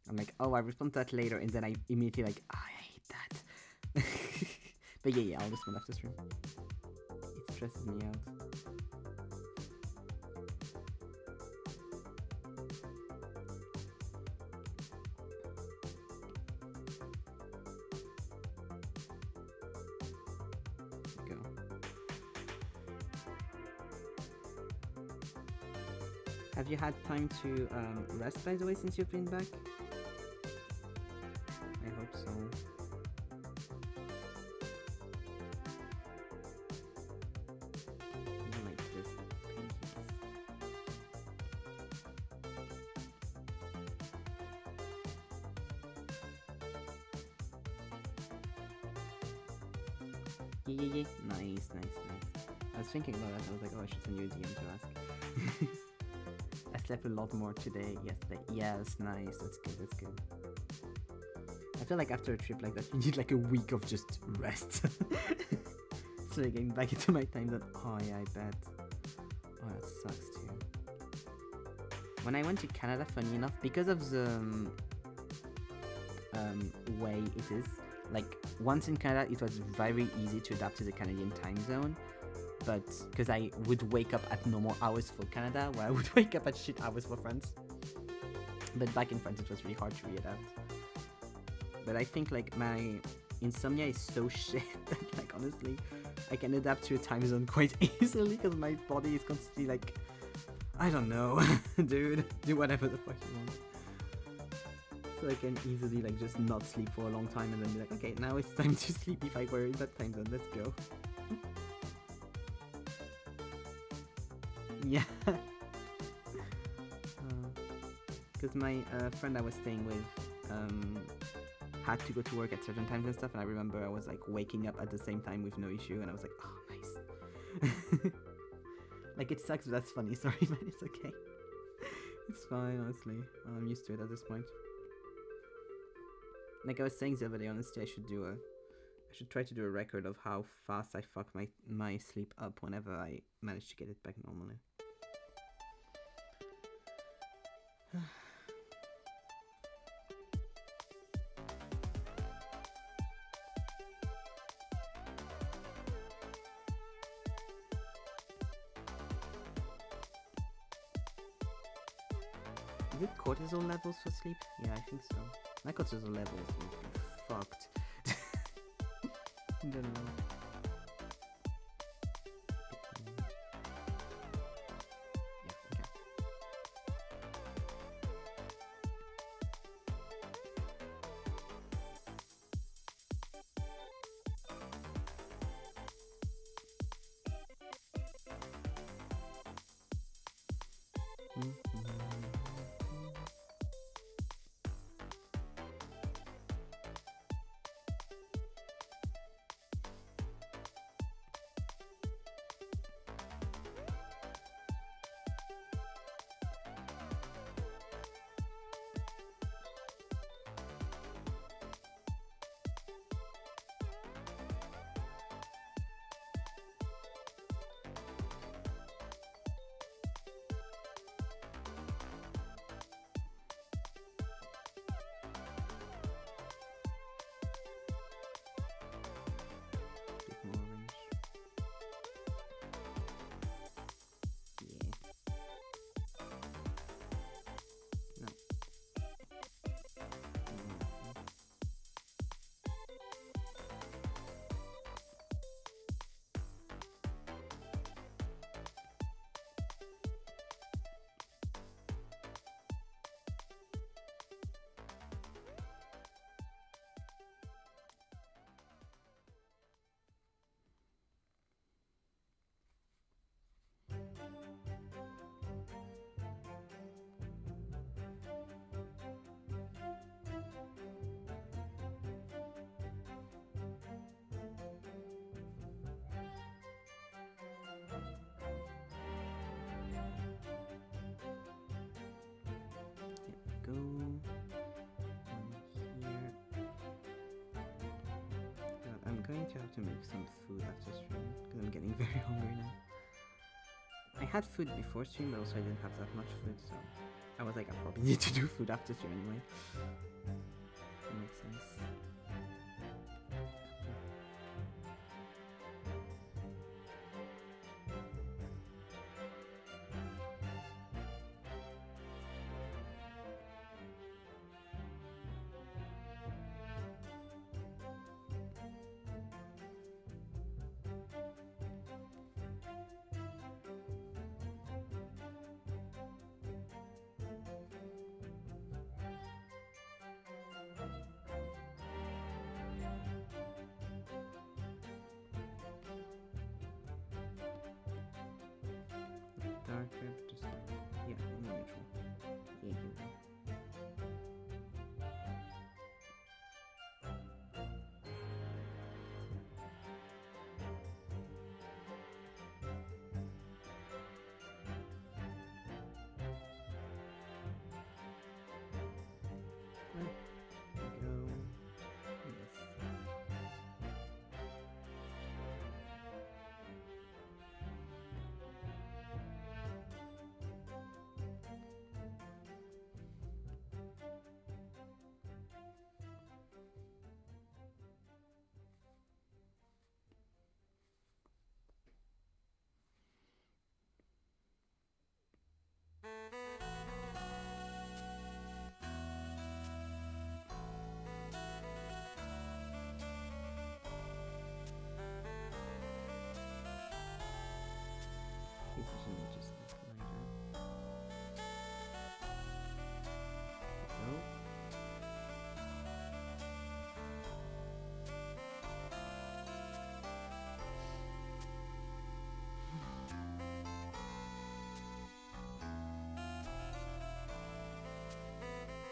I'm like, oh, I respond to that later, and then I immediately like, oh, I hate that. But yeah, I'll respond after stream. It stresses me out. Have you had time to rest, by the way, since you've been back? I hope so. I like this pancakes. Yeah. Nice. I was thinking about that. I was like, oh, I should send you a DM to ask. I slept a lot more today, yesterday. Yes, nice. That's good. I feel like after a trip like that, you need like a week of just rest. So getting back into my time zone. Oh yeah, I bet. Oh, that sucks too. When I went to Canada, funny enough, because of the way it is, like once in Canada, it was very easy to adapt to the Canadian time zone. But because I would wake up at normal hours for Canada, where I would wake up at shit hours for France. But back in France, it was really hard to readapt. But I think like my insomnia is so shit that like honestly, I can adapt to a time zone quite easily because my body is constantly like, I don't know, dude, do whatever the fuck you want. So I can easily like just not sleep for a long time and then be like, okay, now it's time to sleep if I were in that time zone, let's go. Yeah. Because my friend I was staying with had to go to work at certain times and stuff, and I remember I was like waking up at the same time with no issue, and I was like, oh, nice. Like it sucks, but that's funny. Sorry, man, it's okay. It's fine, honestly. I'm used to it at this point. Like I was saying the other day, honestly, I should try to do a record of how fast I fuck my sleep up whenever I manage to get it back normally. Is it cortisol levels for sleep? Yeah, I think so. My cortisol levels would be fucked. I don't know. Go on here. God, I'm going to have to make some food after stream because I'm getting very hungry now. I had food before stream, but also I didn't have that much food, so I was like, I probably need to do food after stream anyway. That makes sense.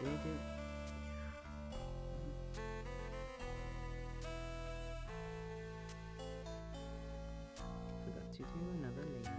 do. Forgot to do another layer.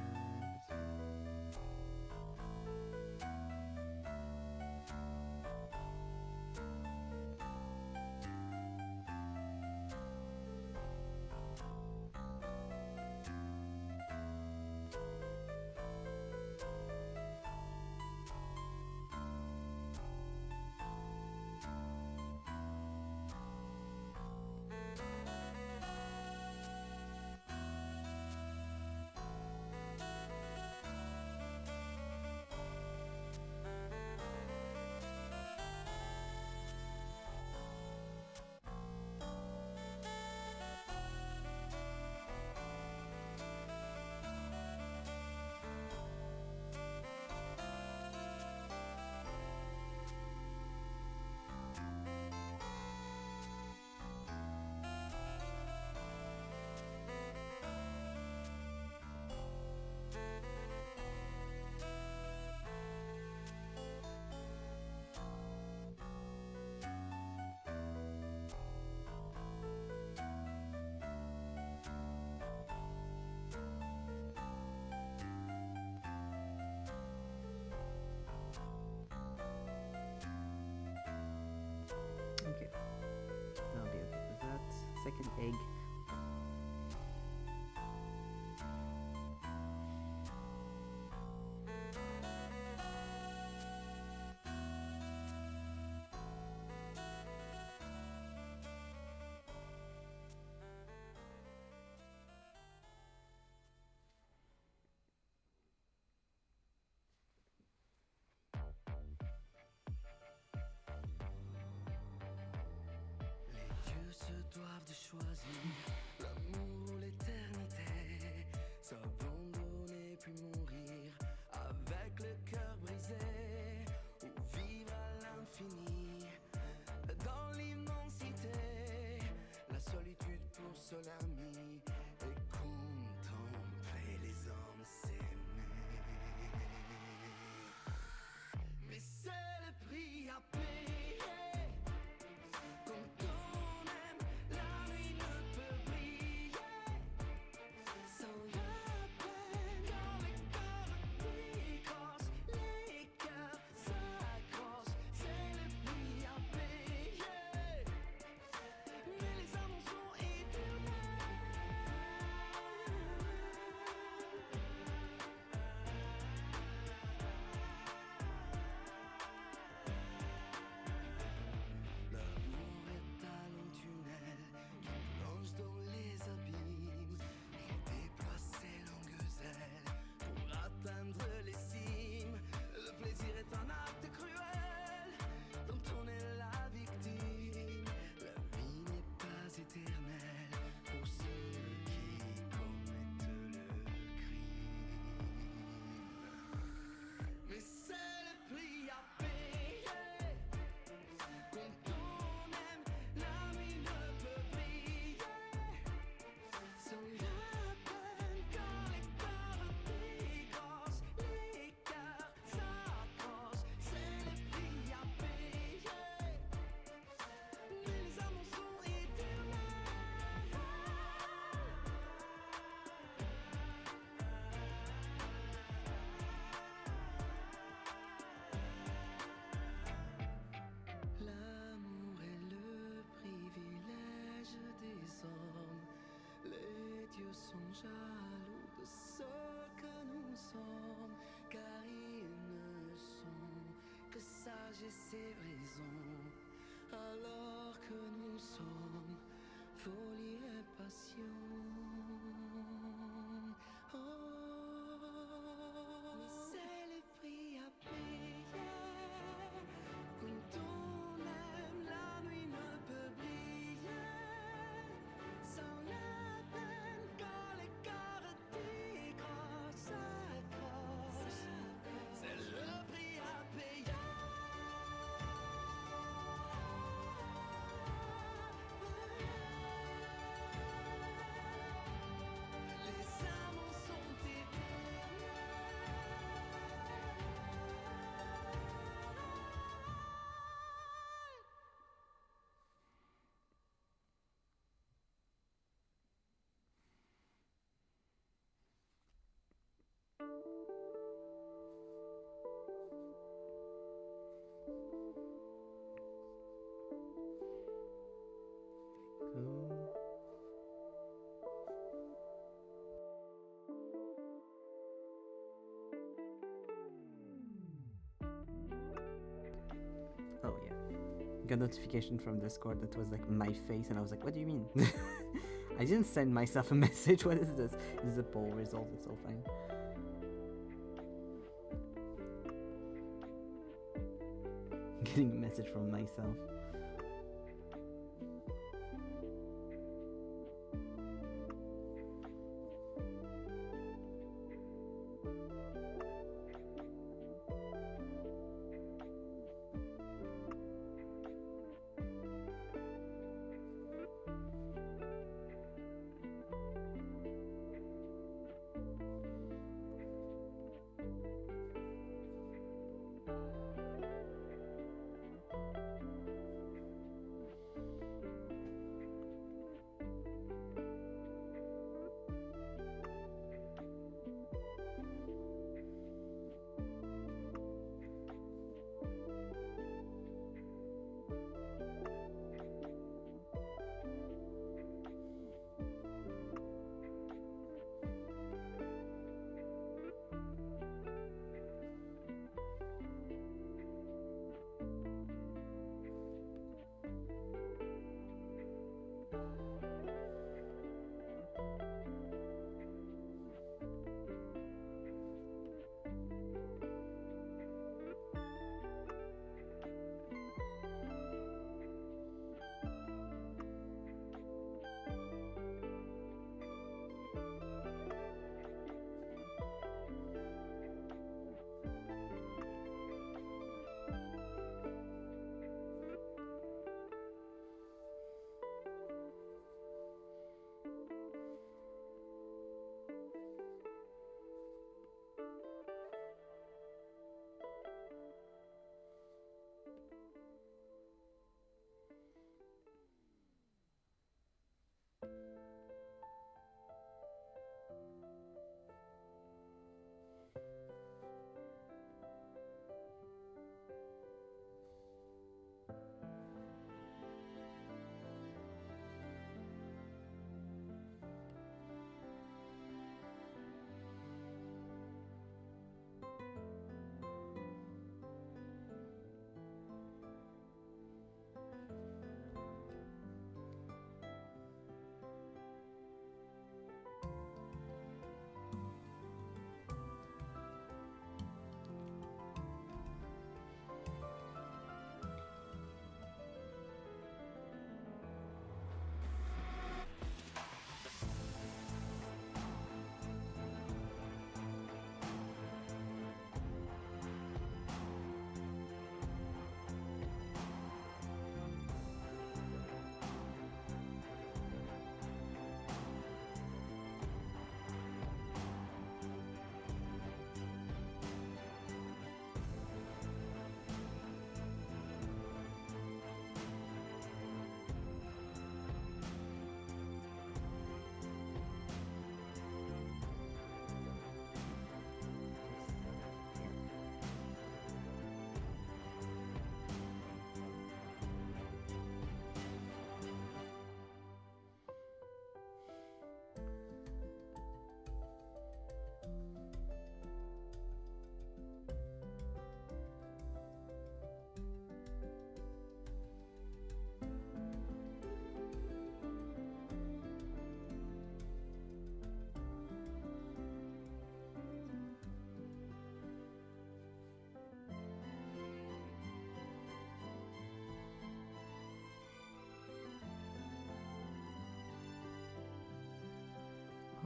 Okay, that'll be okay with that. Second egg. Doivent de choisir l'amour ou l'éternité, s'abandonner puis mourir avec le cœur brisé, ou vivre à l'infini dans l'immensité, la solitude pour seul ami et contempler les hommes s'aimer. Mais c'est le prix à payer. Jaloux de ce que nous sommes, car ils ne sont que sagesse et raison, alors que nous sommes folie et passion. Oh, mais c'est le prix à payer. Quand on aime, la nuit ne peut briller sans la got notification from Discord that was like my face, and I was like, what do you mean? I didn't send myself a message. What is this? This is a poll result. It's all fine. Getting a message from myself.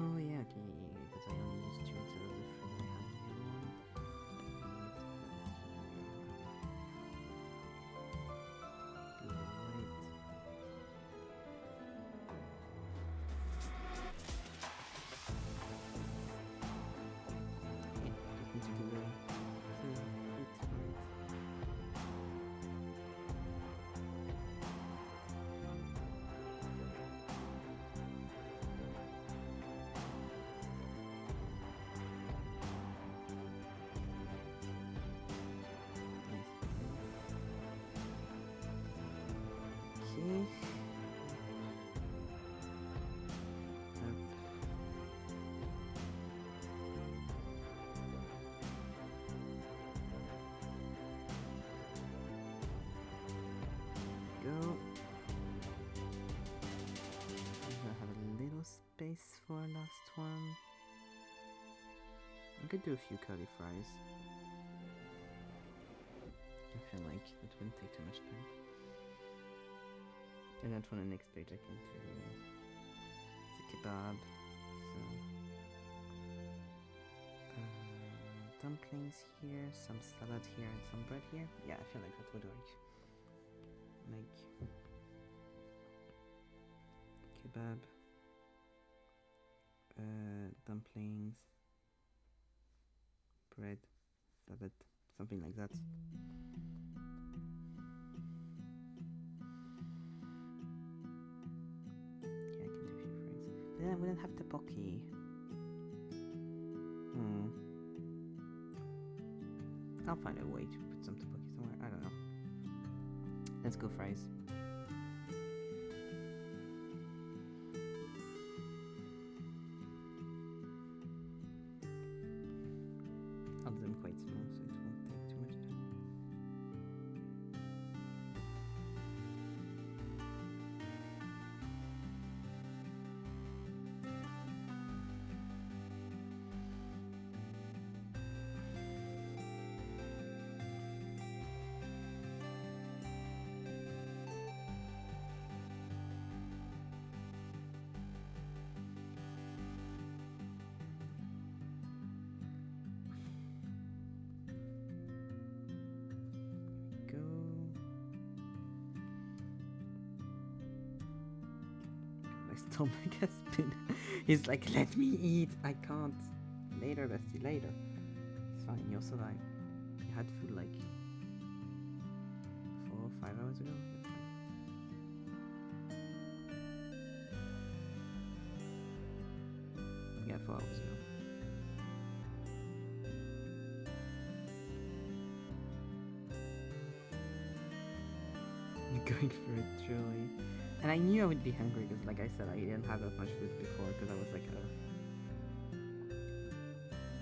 Oh yeah, okay, because I only used two instead of the three I have the other one. Do the white. Okay, just need to do the fit right. could do a few curly fries. I feel like it wouldn't take too much time. And then for the next page I can do the kebab. So dumplings here, some salad here, and some bread here. Yeah, I feel like that would work. Like kebab, dumplings, bread, salad, something like that. Yeah, I can do a few fries. But then I wouldn't have tteokbokki. I'll find a way to put some tteokbokki somewhere. I don't know. Let's go fries. I'll do them quite small so it won't take too much time. Stomach has been. He's like, let me eat. I can't. Later, bestie, later. It's fine. You'll survive. You had food like 4 or 5 hours ago. It's fine. Yeah, 4 hours ago. I'm going for it, truly. And I knew I would be hungry because, like I said, I didn't have that much food before because I was like,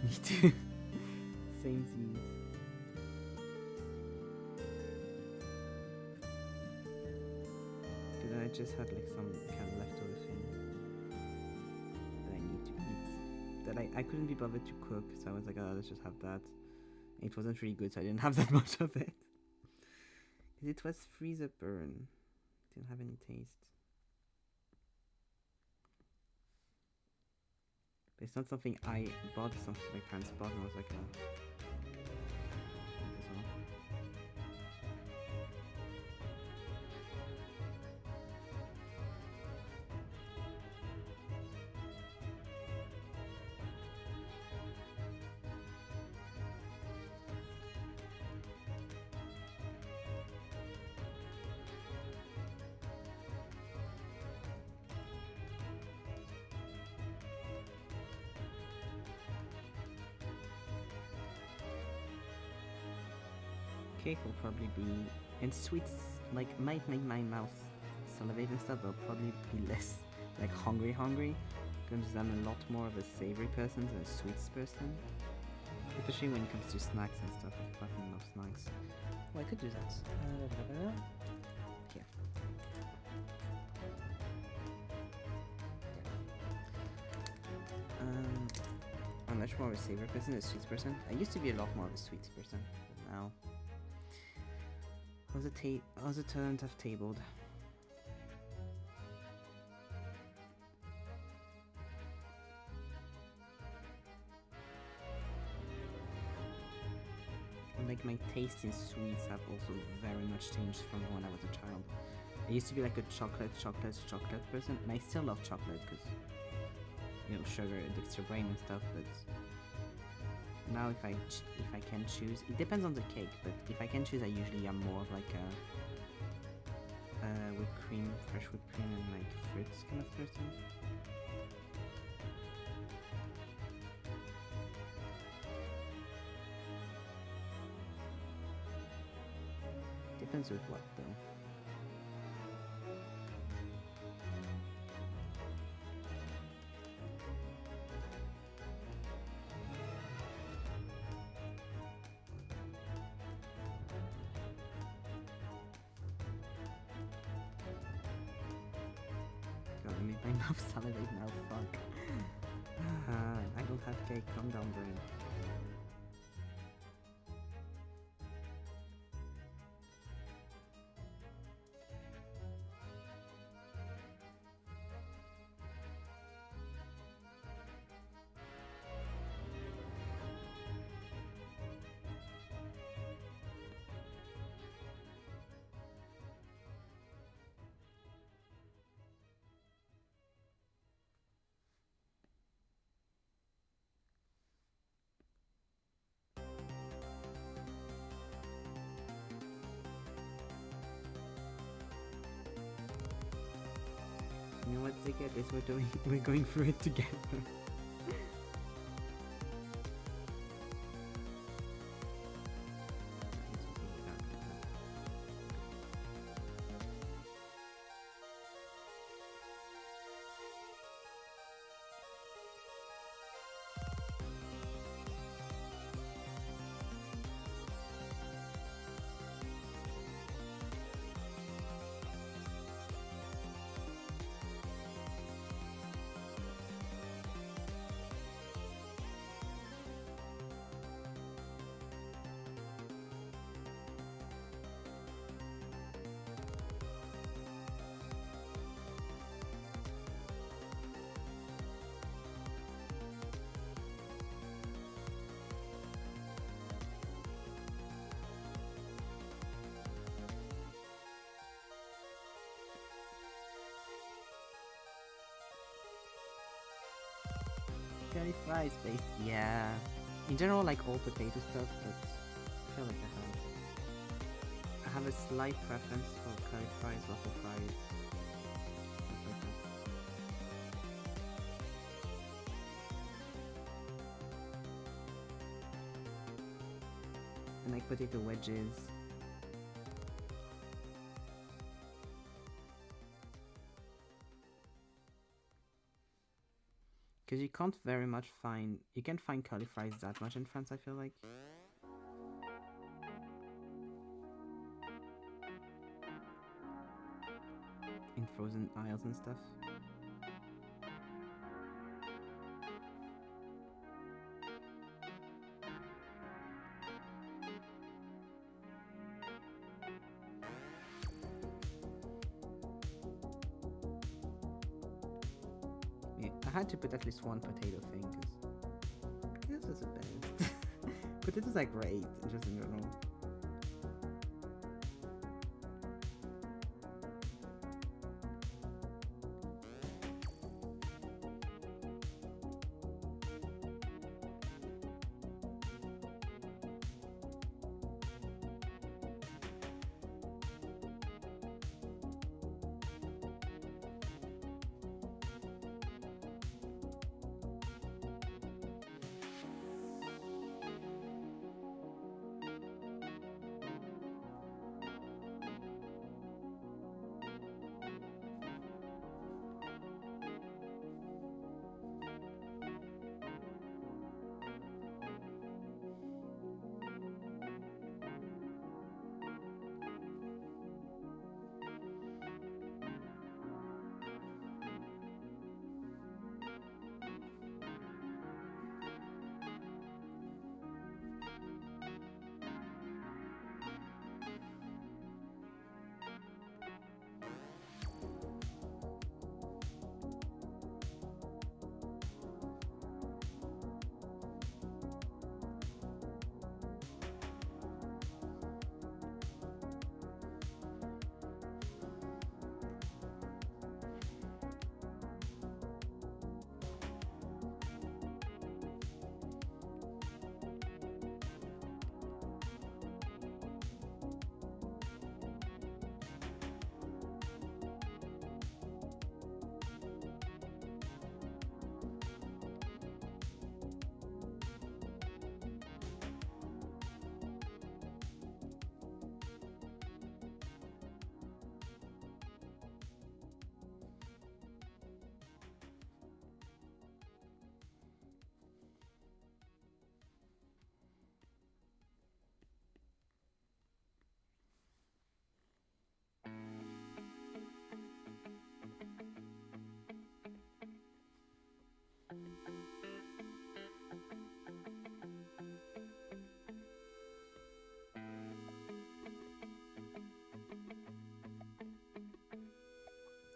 me too. Same seas. Because I just had like some kind of leftover thing that I need to eat. That I couldn't be bothered to cook, so I was like, oh, let's just have that. It wasn't really good, so I didn't have that much of it. It was freezer burn. Didn't have any taste. But it's not something I bought, it's something my parents bought and I was like, this one. Cake will probably be, and sweets like might make my mouth salivate and stuff, but I'll probably be less like hungry because I'm a lot more of a savory person than a sweets person, especially when it comes to snacks and stuff. I fucking love snacks. Oh, I could do that. Here. I'm much more of a savory person than a sweets person. I used to be a lot more of a sweets person, but now. How's the turns have tabled? Like my taste in sweets have also very much changed from when I was a child. I used to be like a chocolate person, and I still love chocolate because, you know, sugar addicts your brain and stuff, but now if I can choose, it depends on the cake, but if I can choose, I usually am more of like a whipped cream, fresh whipped cream and like fruits kind of person. Depends with what though. God, I made my mouth salivate now, fuck. I don't have cake, calm down, brain. know what, Ziggy? At least we're going through it together. Curly fries based, yeah. In general, like all potato stuff, but I feel like I have a slight preference for curly fries, waffle fries, stuff like that. And like potato wedges. Because you can't find curly fries that much in France, I feel like. In frozen aisles and stuff. Yeah, I had to put at least one potato thing, because this is the best. Potatoes are great, just in general.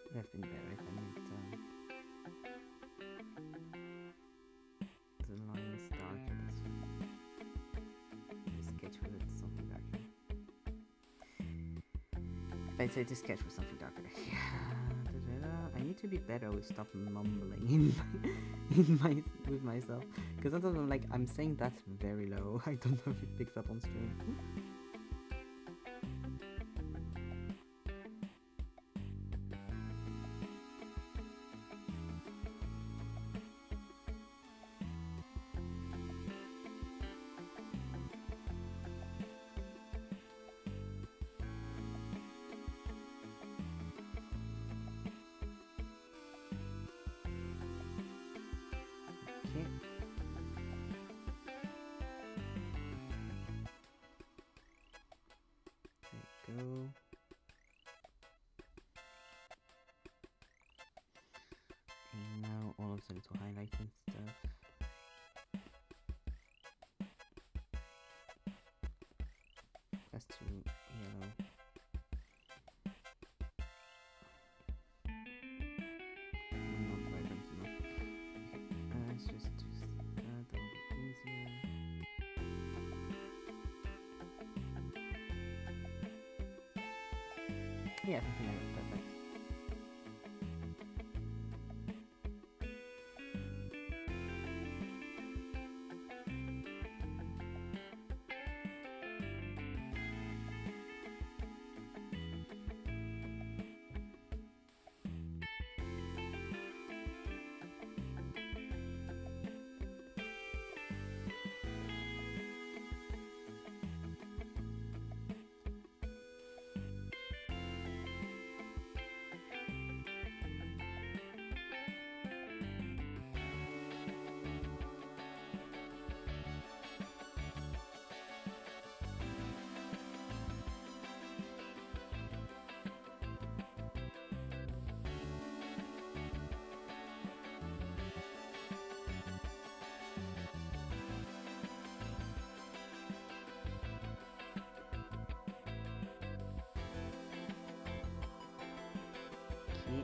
It would have been better if I made the lines darker. The sketch with something darker. If I say to sketch with something darker. I need to be better with stop mumbling with myself. Because sometimes I'm like, I'm saying that very low. I don't know if it picks up on stream. go. And now all of the little highlights and stuff. That's too yellow. Not vibrant enough. Let's just do that, that'll be easier. Yeah, something like that, perfect. Okay. No.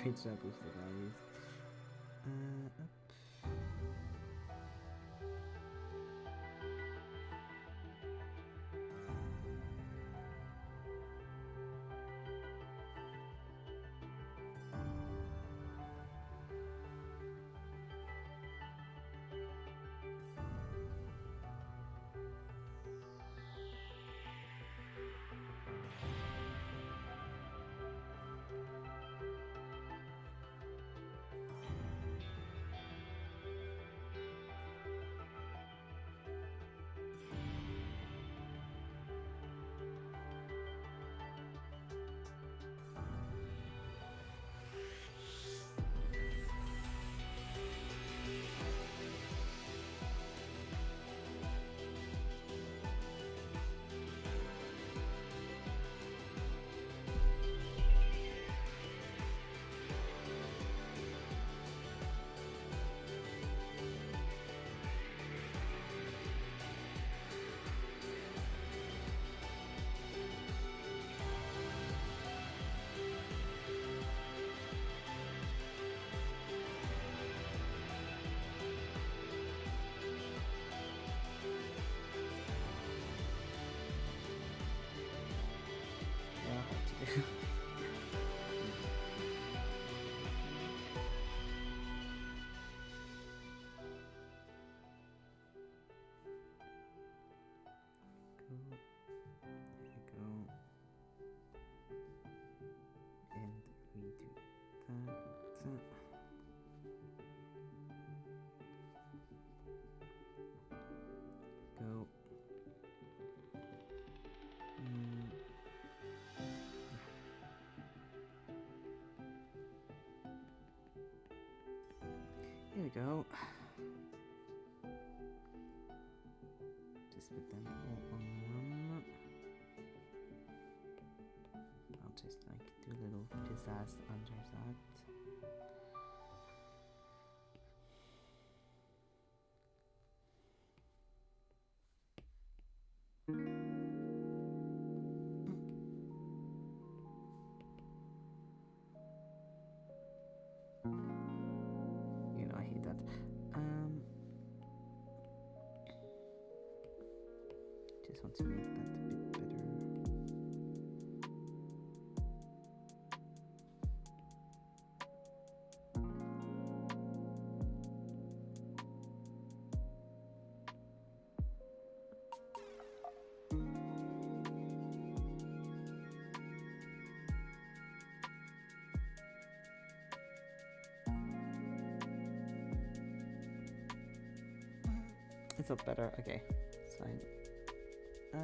Great job with the values. we go. Just put them all on one. I'll just like do a little pizzazz under that. You know, I hate that. Just want to make that a bit better. It's not better. Okay, it's fine. I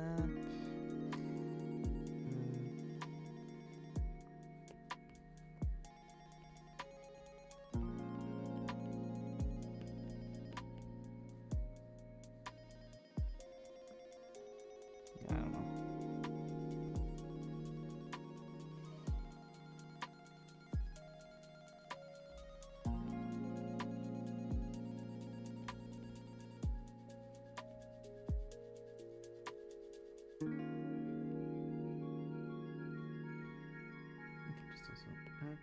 don't know. Just also up.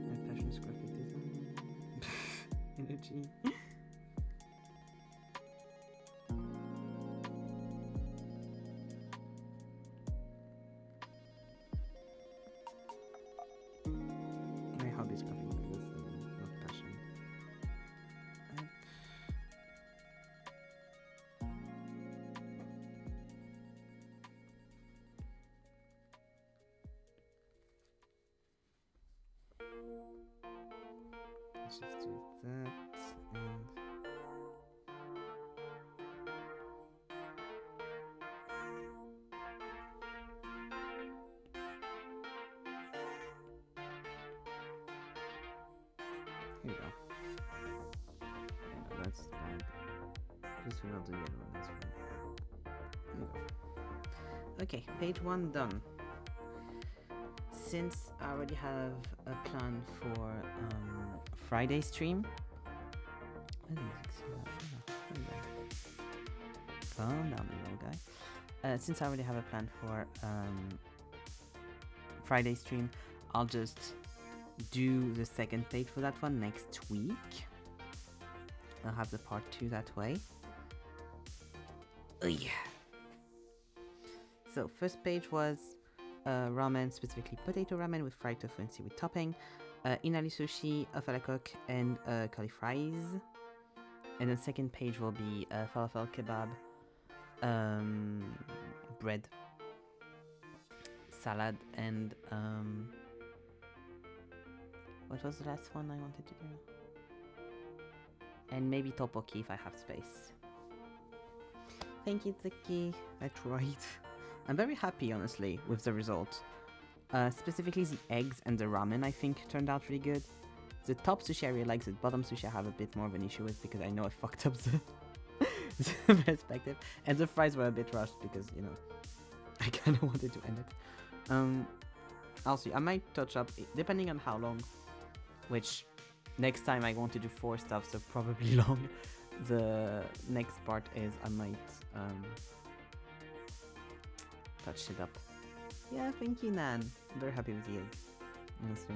My passion is graphic design. Energy. My hobby is graphic design, not passion. Let's just do that and here we go. Yeah, no, that's bad. Just will do the other one, that's fine. Here we go. Okay, page 1 done. Since I already have a plan for Friday stream. Calm down, little guy. Since I already have a plan for Friday stream, I'll just do the second page for that one next week. I'll have the part 2 that way. Oh yeah. So first page was ramen, specifically potato ramen with fried tofu and seaweed topping, inali sushi, œuf à la coque, and curly fries. And the second page will be falafel kebab, bread, salad, and what was the last one I wanted to do? And maybe tteokbokki if I have space. Thank you, Zeki. I tried. I'm very happy, honestly, with the result. Specifically the eggs and the ramen, I think, turned out really good. The top sushi I really like, the bottom sushi I have a bit more of an issue with because I know I fucked up the perspective. And the fries were a bit rushed because, you know, I kind of wanted to end it. I'll see. I might touch up, depending on how long, which next time I want to do 4 stuff, so probably long. The next part is I might touch it up. Yeah, thank you, Nan. I'm very happy with the egg, honestly.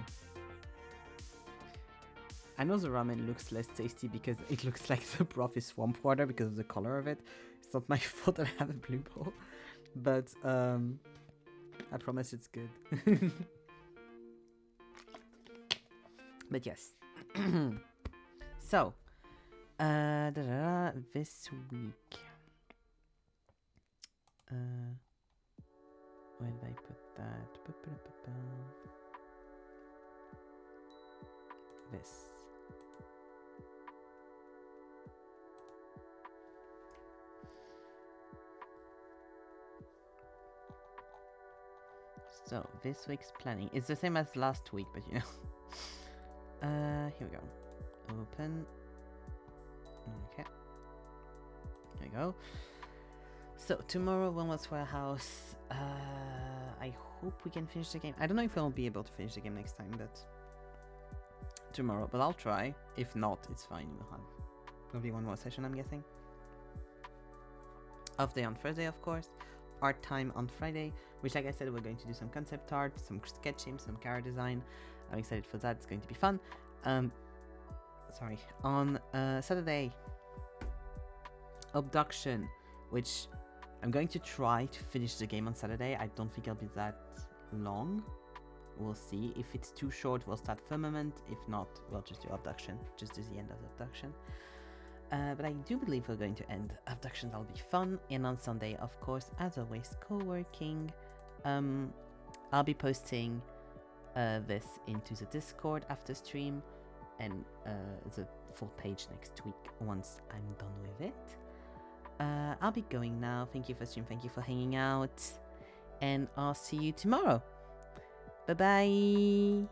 I know the ramen looks less tasty because it looks like the broth is swamp water because of the color of it. It's not my fault that I have a blue ball, but I promise it's good. But yes. So, this week. Where did I put that? This. So, this week's planning. It's the same as last week, but you know. Here we go. Open. Okay. There we go. So, tomorrow, Wilmot's Warehouse. I hope we can finish the game. I don't know if I'll be able to finish the game next time, but tomorrow. But I'll try. If not, it's fine. We'll have probably one more session, I'm guessing. Off day on Thursday, of course. Art time on Friday, which, like I said, we're going to do some concept art, some sketching, some character design. I'm excited for that. It's going to be fun. Sorry. On Saturday, Abduction, which I'm going to try to finish the game on Saturday. I don't think I'll be that long. We'll see. If it's too short, we'll start Firmament. If not, we'll just do Abduction. Just do the end of Abduction. But I do believe we're going to end Abduction. That'll be fun. And on Sunday, of course, as always, co-working. I'll be posting this into the Discord after stream, and the full page next week once I'm done with it. I'll be going now. Thank you for stream. Thank you for hanging out. And I'll see you tomorrow. Bye-bye.